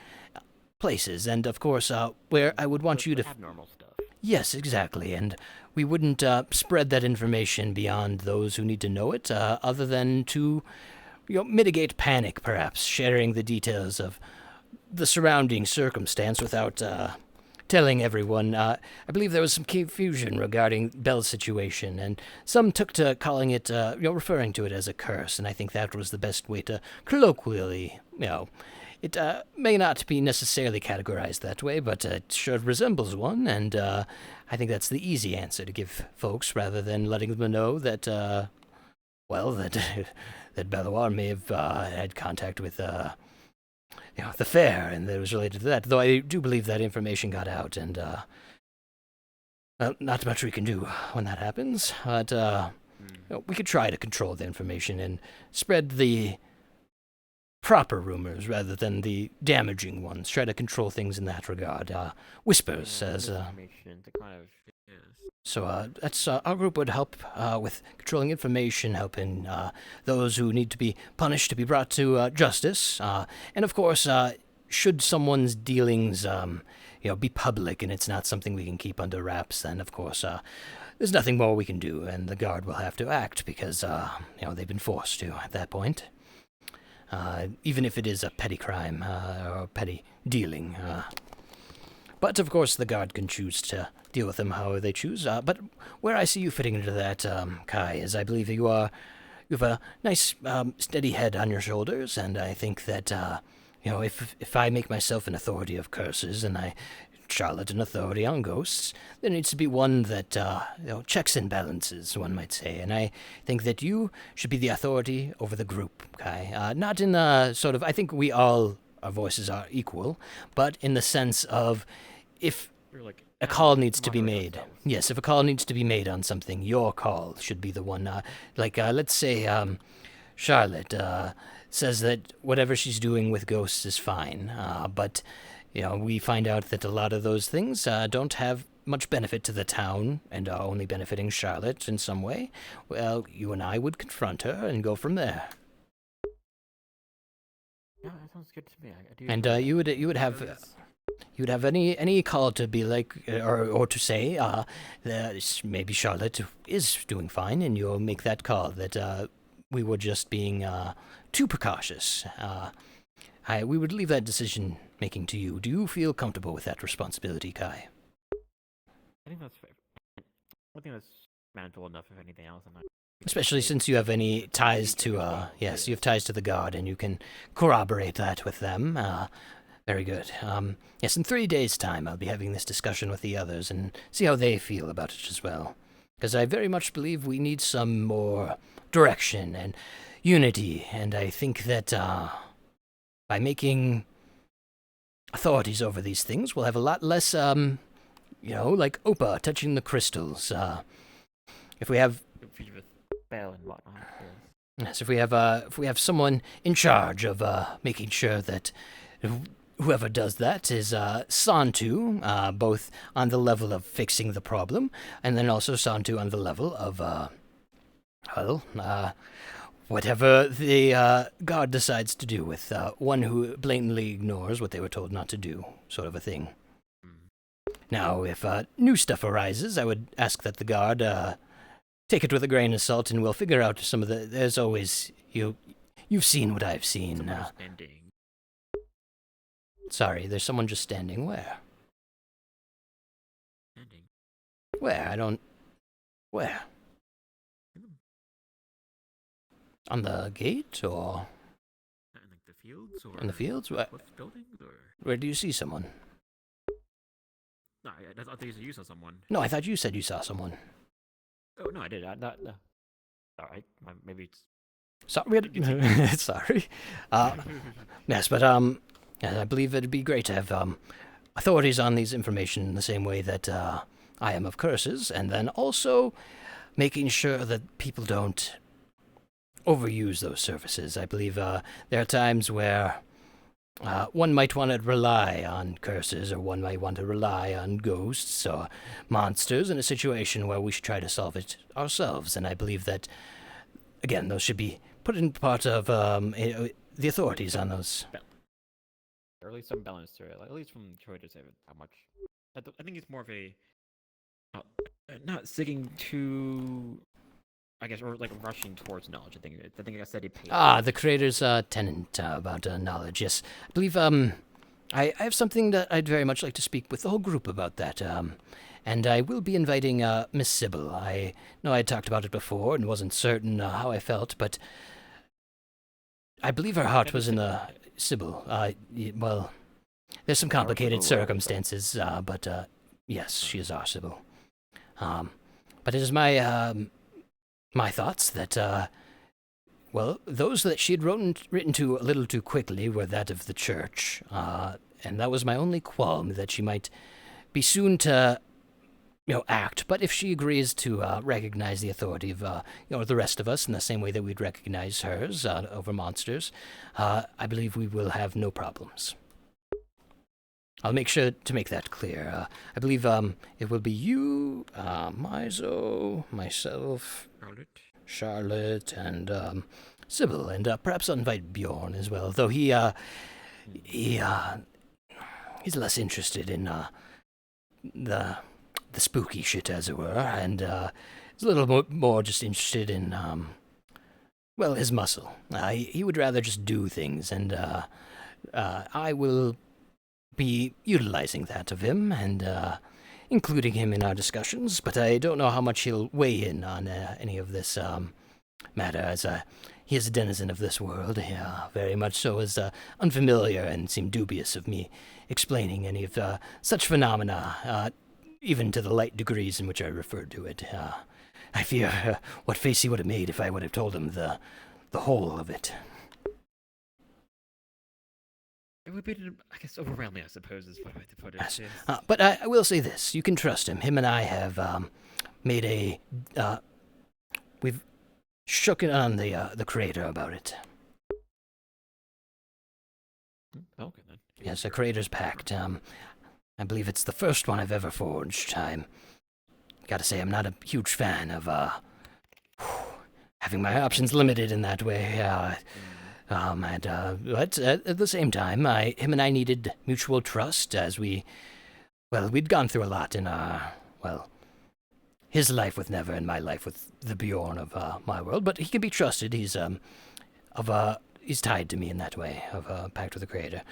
places, and of course, where I would want you to... Abnormal stuff. Yes, exactly, and we wouldn't spread that information beyond those who need to know it, other than to, mitigate panic, perhaps, sharing the details of the surrounding circumstance without telling everyone. I believe there was some confusion regarding Belle's situation, and some took to calling it, referring to it as a curse, and I think that was the best way to colloquially, it may not be necessarily categorized that way, but it sure resembles one, and I think that's the easy answer to give folks, rather than letting them know that, that Belloir may have had contact with, the fair, and that it was related to that. Though I do believe that information got out, and not much we can do when that happens. But we could try to control the information and spread the proper rumors rather than the damaging ones. Try to control things in that regard. Whispers, as so that's our group would help with controlling information, helping those who need to be punished to be brought to justice, and of course, should someone's dealings be public and it's not something we can keep under wraps, then of course there's nothing more we can do, and the guard will have to act because they've been forced to at that point. Even if it is a petty crime or petty dealing. But, of course, the guard can choose to deal with them however they choose. But where I see you fitting into that, Kai, is I believe you have a nice, steady head on your shoulders, and I think that, if I make myself an authority of curses, and Charlotte an authority on ghosts, there needs to be one that, checks and balances, one might say. And I think that you should be the authority over the group, Kai. Not in the sort of, I think our voices are equal, but in the sense of if a call needs to be made. Yes, if a call needs to be made on something, your call should be the one. Let's say Charlotte says that whatever she's doing with ghosts is fine, but... we find out that a lot of those things don't have much benefit to the town and are only benefiting Charlotte in some way. Well, you and I would confront her and go from there. Yeah, that sounds good to me. I do. And you would have any call to be like, or to say that maybe Charlotte is doing fine, and you'll make that call that we were just being too precautious. We would leave that decision-making to you. Do you feel comfortable with that responsibility, Kai? I think that's fair. I think that's manageable enough, if anything else. Especially since you have any ties to, yes, you have ties to the guard, and you can corroborate that with them. Very good. Yes, in 3 days' time, I'll be having this discussion with the others and see how they feel about it as well. Because I very much believe we need some more direction and unity, and I think that, by making authorities over these things, we'll have a lot less, like Opa touching the crystals. If we have... Bell and whatnot. Yes, if we have someone in charge of making sure that whoever does that is Santu, both on the level of fixing the problem, and then also Santu on the level of, whatever the guard decides to do with one who blatantly ignores what they were told not to do, sort of a thing. Now, if new stuff arises, I would ask that the guard take it with a grain of salt, and we'll figure out some of the... There's always... You've seen what I've seen. Sorry, there's someone just standing. Where? Standing. Where? I don't... Where? On the gate, or...? In the fields, or... In the fields? Where? Buildings, or... Where do you see someone? No, I thought you saw someone. No, I thought you said you saw someone. Oh, no, I did. No. Alright, maybe it's Sorry, sorry. Yes, but I believe it'd be great to have authorities on these information in the same way that I am of curses, and then also making sure that people don't overuse those services. I believe there are times where one might want to rely on curses, or one might want to rely on ghosts or monsters in a situation where we should try to solve it ourselves. And I believe that, again, those should be put in part of the authorities on those. Or at least some balance to it. Like, at least from Troy to say how much. I think it's more of a not sticking to, I guess, or like rushing towards knowledge. I think I said it paid. The creator's tenant about knowledge. Yes, I believe I have something that I'd very much like to speak with the whole group about that. And I will be inviting Miss Sybil. I know I had talked about it before and wasn't certain how I felt, but I believe her heart was in the Sybil. Well, there's some complicated circumstances, but yes, she is our Sybil. But it is my thoughts that, well, those that she had written to a little too quickly were that of the church, and that was my only qualm, that she might be soon to, act. But if she agrees to recognize the authority of, the rest of us in the same way that we'd recognize hers over monsters, I believe we will have no problems. I'll make sure to make that clear. I believe it will be you, Mizo, myself, Charlotte, and Sybil, and perhaps I'll invite Bjorn as well, though he's less interested in the spooky shit, as it were, and he's a little more just interested in, well, his muscle. He would rather just do things, and I will be utilizing that of him and including him in our discussions, but I don't know how much he'll weigh in on any of this matter, as he is a denizen of this world, very much so, is unfamiliar and seemed dubious of me explaining any of such phenomena, even to the light degrees in which I referred to it. I fear what face he would have made if I would have told him the whole of it. It would be, I guess, overwhelming, I suppose, is one way to put it. Yes. But I will say this. You can trust him. Him and I have made we've shook it on the creator about it. Okay, then. Yes, a creator's pact. I believe it's the first one I've ever forged. Gotta say, I'm not a huge fan of having my options limited in that way. But at the same time, him and I needed mutual trust, as we'd gone through a lot in his life with Never and my life with the Bjorn of my world. But he can be trusted. He's tied to me in that way, of a pact with the Creator.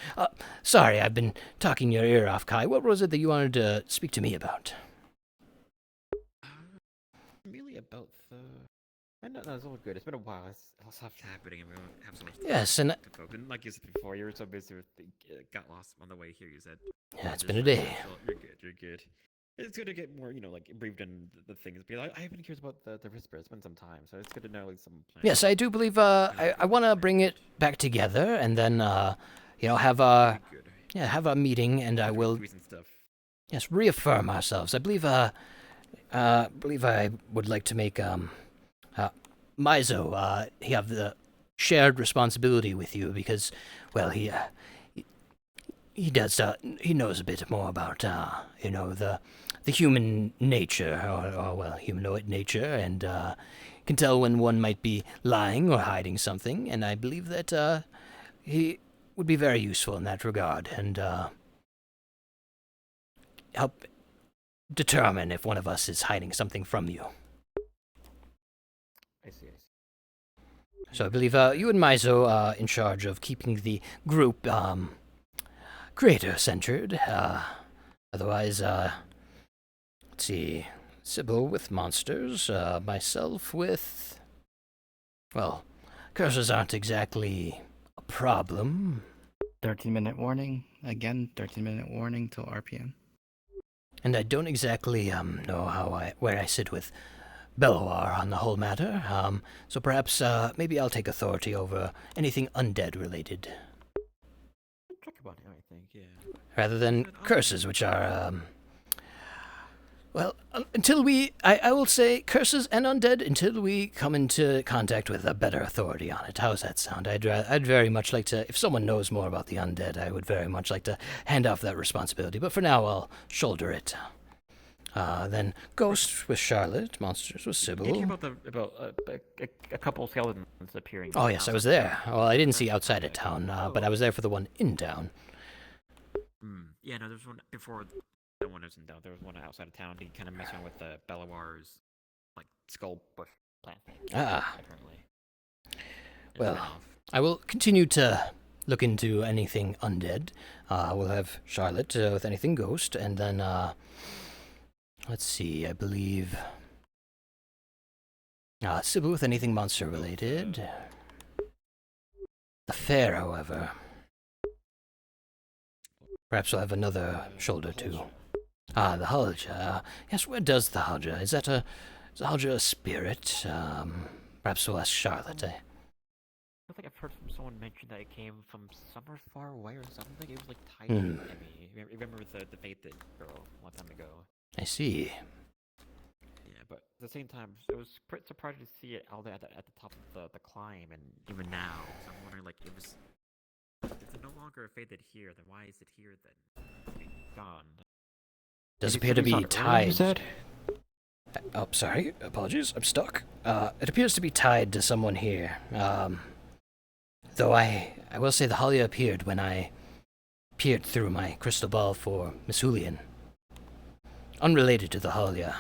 Sorry, I've been talking your ear off, Kai. What was it that you wanted to speak to me about? Really about the... No, it's all good. It's been a while. It's happening, and we don't have so much time. Yes, and like you said before, you were so busy with got lost on the way here. You said. Yeah, it's been a day. You're good. It's good to get more, briefed in the things. But I haven't curious about the Whisper. It's been some time, so it's good to know some plans. Yes, I do believe. I want to bring it back together, and then have our meeting, and I will. Yes, reaffirm ourselves. I believe. I would like to make Mizo, he have the shared responsibility with you because, well, he does, he knows a bit more about, the human nature, or humanoid nature, and can tell when one might be lying or hiding something, and I believe that he would be very useful in that regard, and help determine if one of us is hiding something from you. I see. So I believe you and Mizo are in charge of keeping the group creator-centered. Otherwise, let's see, Sybil with monsters, myself with... Well, curses aren't exactly a problem. 13-minute warning. Again, 13-minute warning till RPM. And I don't exactly know where I sit with Belloir on the whole matter. So perhaps maybe I'll take authority over anything undead related, Talk about it, I think, yeah. rather than curses, which are well, until I will say curses and undead until we come into contact with a better authority on it. How's that sound? I'd very much like to, if someone knows more about the undead, I would very much like to hand off that responsibility. But for now, I'll shoulder it. Then Ghosts with Charlotte, Monsters with Sybil. Did you hear about a couple of skeletons appearing? Oh yes, I was there. Well, I didn't see outside of town, but I was there for the one in town. Yeah, no, there's one before the one was in town. There was one outside of town. He kind of messing with the Belloir's like skull bush plant thing. Apparently. Well, I will continue to look into anything undead. We'll have Charlotte with anything ghost, and then let's see. I believe Sybil with anything monster related. The fair, however. Perhaps we'll have another shoulder too. The Hulja. Yes, where does the Hulja? Is the Hulja a spirit? Perhaps we'll ask Charlotte. I feel like I've heard from someone mention that it came from somewhere far away or something. It was like tied to me. Remember the Fated girl a long time ago. I see. Yeah, but at the same time, it was pretty surprising to see it all at the top of the climb, and even now, so I'm wondering, like, if it's no longer a Fated here, then why is it here then? Gone. Does appear to be tied. Oh, sorry. Apologies. I'm stuck. It appears to be tied to someone here. Though I will say the Halia appeared when I peered through my crystal ball for Miss Julian. Unrelated to the Halia.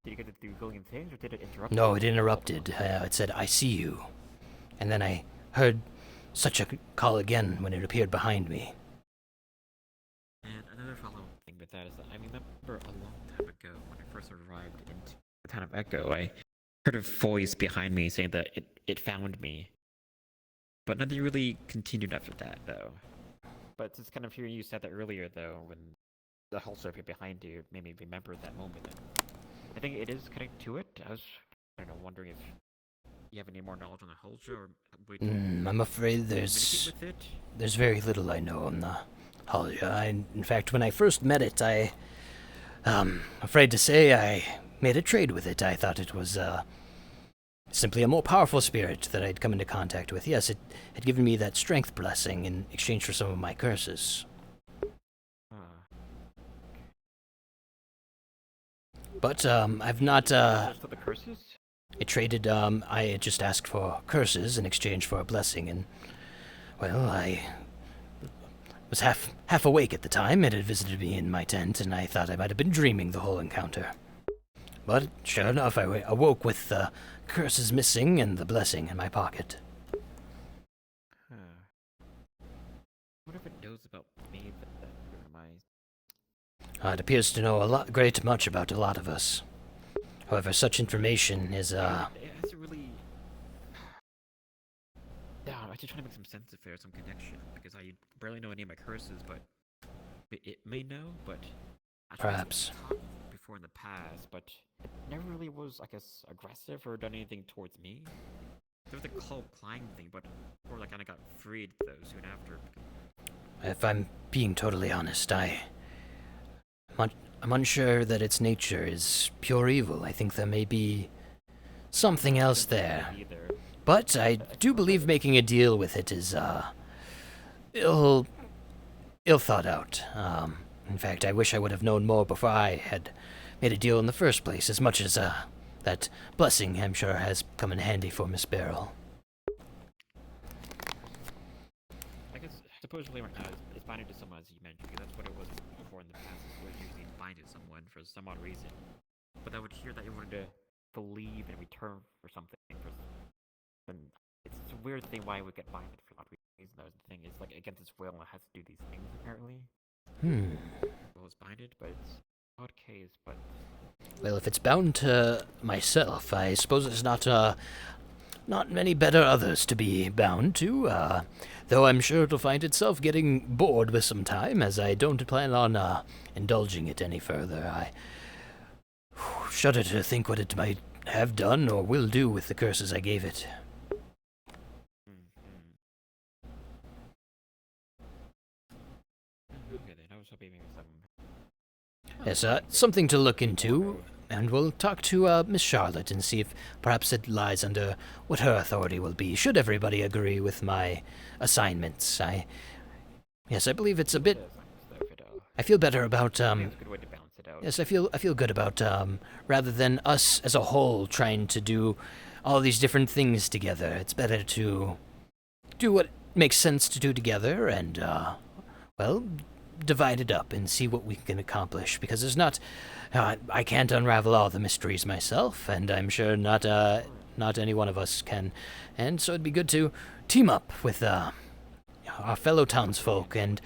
Did you get to do Gilligan's things, or did it interrupt? No, it interrupted. It said, "I see you." And then I heard such a call again when it appeared behind me. And another follow-up thing with that is that I remember a long time ago when I first arrived into the town of Echo, I heard a voice behind me saying that it found me. But nothing really continued after that, though. But just kind of hearing you said that earlier, though, when the Hulja appeared behind you, made me remember that moment. And I think it is connected to it. I was, wondering if you have any more knowledge on the Hulja, or I'm afraid there's very little I know on the Hulja. In fact, when I first met it, afraid to say I made a trade with it. I thought it was simply a more powerful spirit that I'd come into contact with. Yes, it had given me that strength blessing in exchange for some of my curses. But I've not. The curses? It traded. I had just asked for curses in exchange for a blessing, and well, I was half awake at the time. It had visited me in my tent, and I thought I might have been dreaming the whole encounter. But sure enough, I awoke with the curses missing and the blessing in my pocket. What if it knows about me, but It appears to know a great much about a lot of us. However, such information is It hasn't really. Yeah, I'm just trying to make some sense of it, some connection, because I barely know any of my curses, but it may know, but perhaps before in the past, but it never really was, I guess, aggressive or done anything towards me. There was the cult climb thing, but before I kind of got freed though soon after. If I'm being totally honest, I'm unsure that its nature is pure evil. I think there may be something else there. But I do believe making a deal with it is ill thought out. In fact, I wish I would have known more before I had made a deal in the first place, as much as that blessing, I'm sure, has come in handy for Miss Beryl. I guess, supposedly right now, it's binded to someone, as you mentioned, because that's what it was before in the past. It was usually binded to someone for some odd reason. But I would hear that you wanted to believe in return for something. And it's a weird thing why it would get binded for odd reason. That was the thing. It's like against its will and it has to do these things, apparently. Well, it's binded, but it's an odd case, but... Well, if it's bound to myself, I suppose it's not many better others to be bound to, though I'm sure it'll find itself getting bored with some time, as I don't plan on indulging it any further. shudder to think what it might have done or will do with the curses I gave it. Okay, then I was hoping maybe some. Yes, something to look into, and we'll talk to Miss Charlotte and see if perhaps it lies under what her authority will be, should everybody agree with my assignments. Yes, I believe it's a bit... I feel better about, Yes, I feel good about, rather than us as a whole trying to do all these different things together. It's better to do what makes sense to do together and, well, divide it up and see what we can accomplish, because there's not... I can't unravel all the mysteries myself, and I'm sure not any one of us can. And so it'd be good to team up with, our fellow townsfolk, and...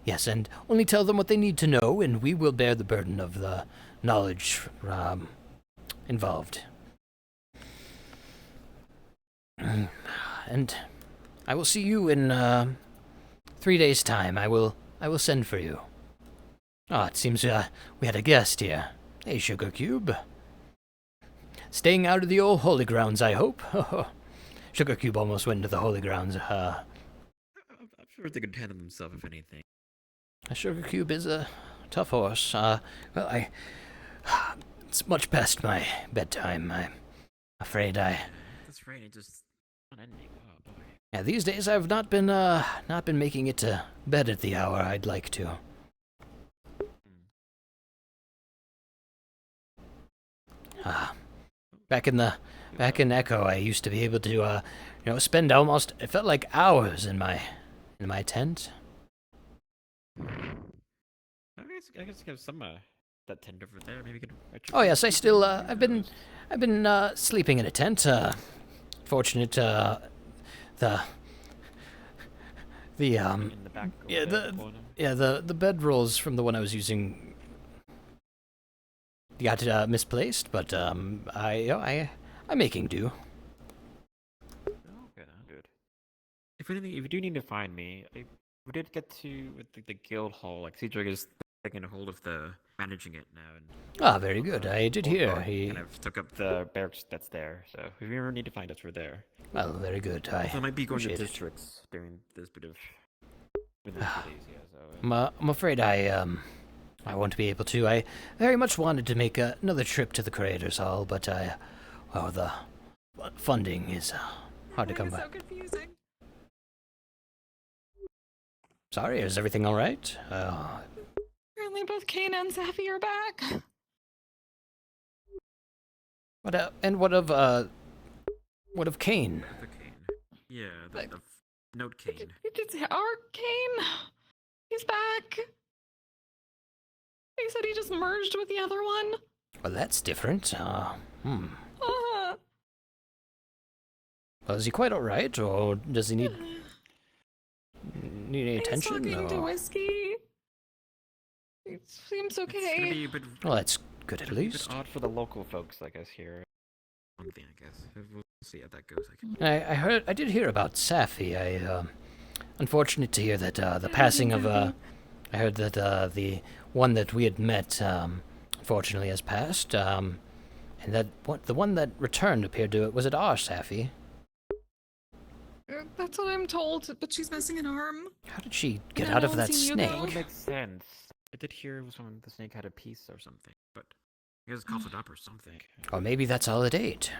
Yes, and only tell them what they need to know, and we will bear the burden of the knowledge involved. And I will see you in 3 days' time. I will send for you. Ah, it seems we had a guest here. Hey, Sugar Cube. Staying out of the old holy grounds, I hope. Sugar Cube almost went into the holy grounds. I'm sure they could handle themselves if anything. A Sugar Cube is a tough horse. Well, it's much past my bedtime. I'm afraid That's right. It just not ending. Oh boy. Yeah, these days I've not been making it to bed at the hour I'd like to. Back in Echo, I used to be able to, spend almost, it felt like hours in my tent. I guess you have some that tent over there. Maybe you could. Oh yes, I still I've been sleeping in a tent. Fortunate the in the back the bedrolls from the one I was using got misplaced, but I'm making do. Okay, good. If anything, if you do need to find me, we did get to the guild hall. Like Cedric is taking a hold of managing it now. And very good. I did hear he kind of took up the barracks that's there. So if you ever need to find us, we're there. Well, very good. I might be going to appreciate it. districts during this bit of within a few days. Yeah, so. I'm afraid I won't be able to. I very much wanted to make another trip to the Creators Hall, but the funding is hard to come by. So confusing. Sorry, is everything all right? Apparently both Kane and Safi are back. What of Kane? The Kane. Yeah, the note Kane. It's our Kane. He's back. He said he just merged with the other one. Well, that's different. Well, is he quite all right, or does he need any attention? He's talking to Whiskey. It seems okay. Well, that's good at least. It's odd for the local folks, I guess, here. One thing, I guess. We'll see how that goes. I did hear about Safi. Unfortunate to hear that the passing of I heard that the one that we had met unfortunately has passed. And that the one that returned appeared to was it our Safi? That's what I'm told, but she's missing an arm. How did she get out of that snake? That would make sense. I did hear it was when the snake had a piece or something, but I guess it coughed it up or something. Or maybe that's all it ate.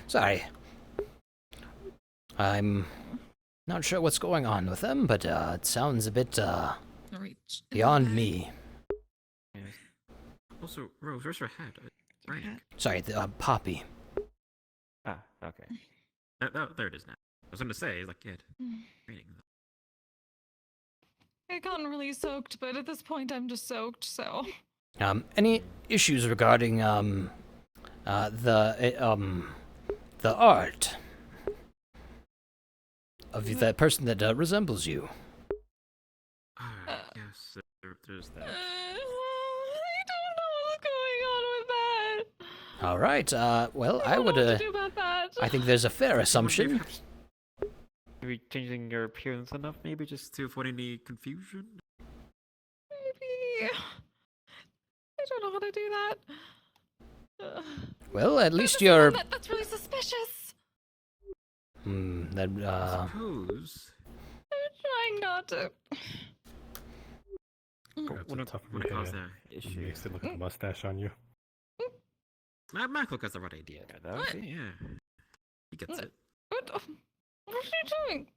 Sorry. I'm not sure what's going on with them, but it sounds a bit beyond me. Yes. Also, Rose, where's her head? Right. Sorry, the Poppy. Ah, okay. There it is now. I was going to say, like, yeah, reading. I gotten really soaked, but at this point I'm just soaked, so. Any issues regarding the art of the person that resembles you? Yes, there's that. I don't know what's going on with that. All right. Well, I would. What to do about that. I think there's a fair assumption. Maybe changing your appearance enough, maybe just to avoid any confusion. Maybe. I don't know how to do that. Well, at least That doesn't- you're. That's really suspicious. That Suppose. I'm trying not to. What cause the issue? Makes it look like a mustache on you. Michael got the right idea. What? Yeah. He gets it. What are you doing?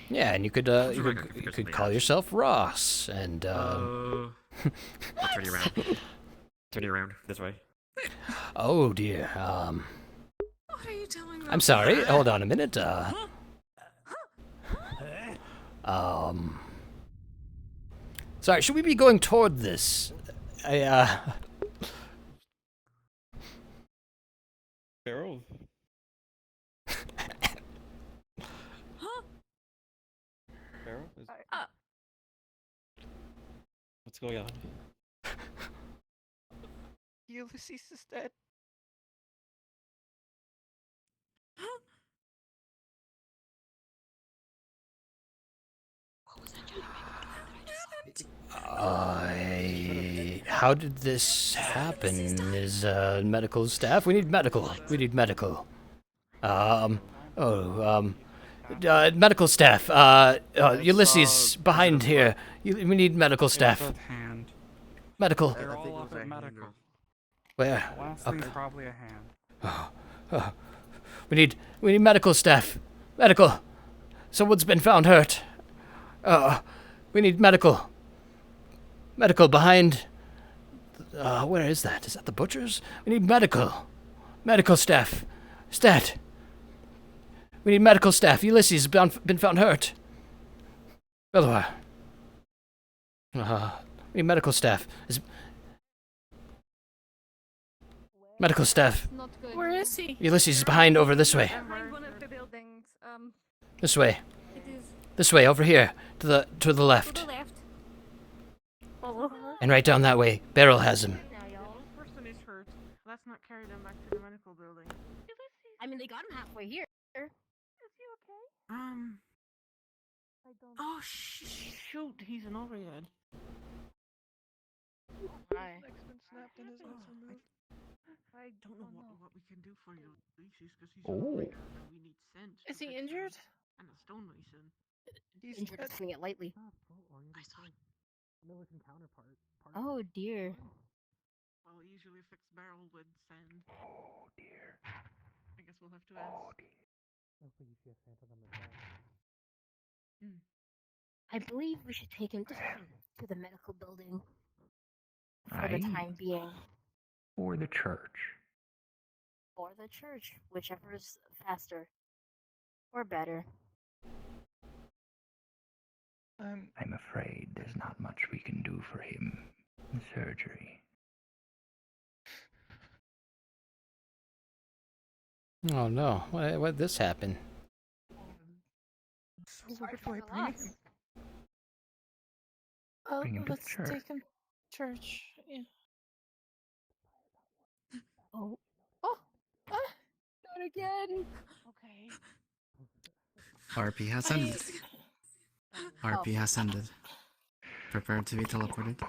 Yeah, and you could you could call yourself Ross and. 30 around. 30 around this way. Oh dear. What are you telling me? I'm sorry. Hold on a minute. Sorry. Should we be going toward this? Barrel. Barrel? What's going on? Ulysses is dead. How did this happen? Is medical staff? We need medical. We need medical. Medical staff. Ulysses behind here. We need medical staff. Medical. They're all up at medical. Where? Last Up. thing's probably a hand. We need medical staff. Medical. Someone's been found hurt. We need medical. Medical behind. Where is that? Is that the butcher's? We need medical. Medical staff. Stat. We need medical staff. Ulysses has been found hurt. Belvoir. We need medical staff. Medical staff. Where is he? Ulysses is behind over this way. Behind one of the buildings. This way. It is This way, over here. To the left. to the left. Follow. And right down that way. Beryl has him. This person is hurt. Let's not carry them back to the medical building. I mean, they got him halfway here. Is he okay? Oh shoot! He's an overhead. Hi. Leg's been snapped and his legs removed. I don't know what we can do for you, Ulysses, because he's Oh. an overhead and we need sense. Is he injured? And a stonemason. He's injured. Swing it lightly. I saw it. Militant counterpart. Oh dear. Well, usually fix barrel with sand. Oh dear. I guess we'll have to ask. Oh dear. Hopefully you see a phantom on the ground. I believe we should take him to the medical building for the Aye. time being. Or the church. Or the church, whichever is faster. Or better. I'm afraid there's not much we can do for him. The surgery. Oh no. What this happen? Oh, Bring him to the let's church. take him to church. Yeah. Oh. Oh. Do it again. Okay. RP has ended. RP has ended. Prepare to be teleported.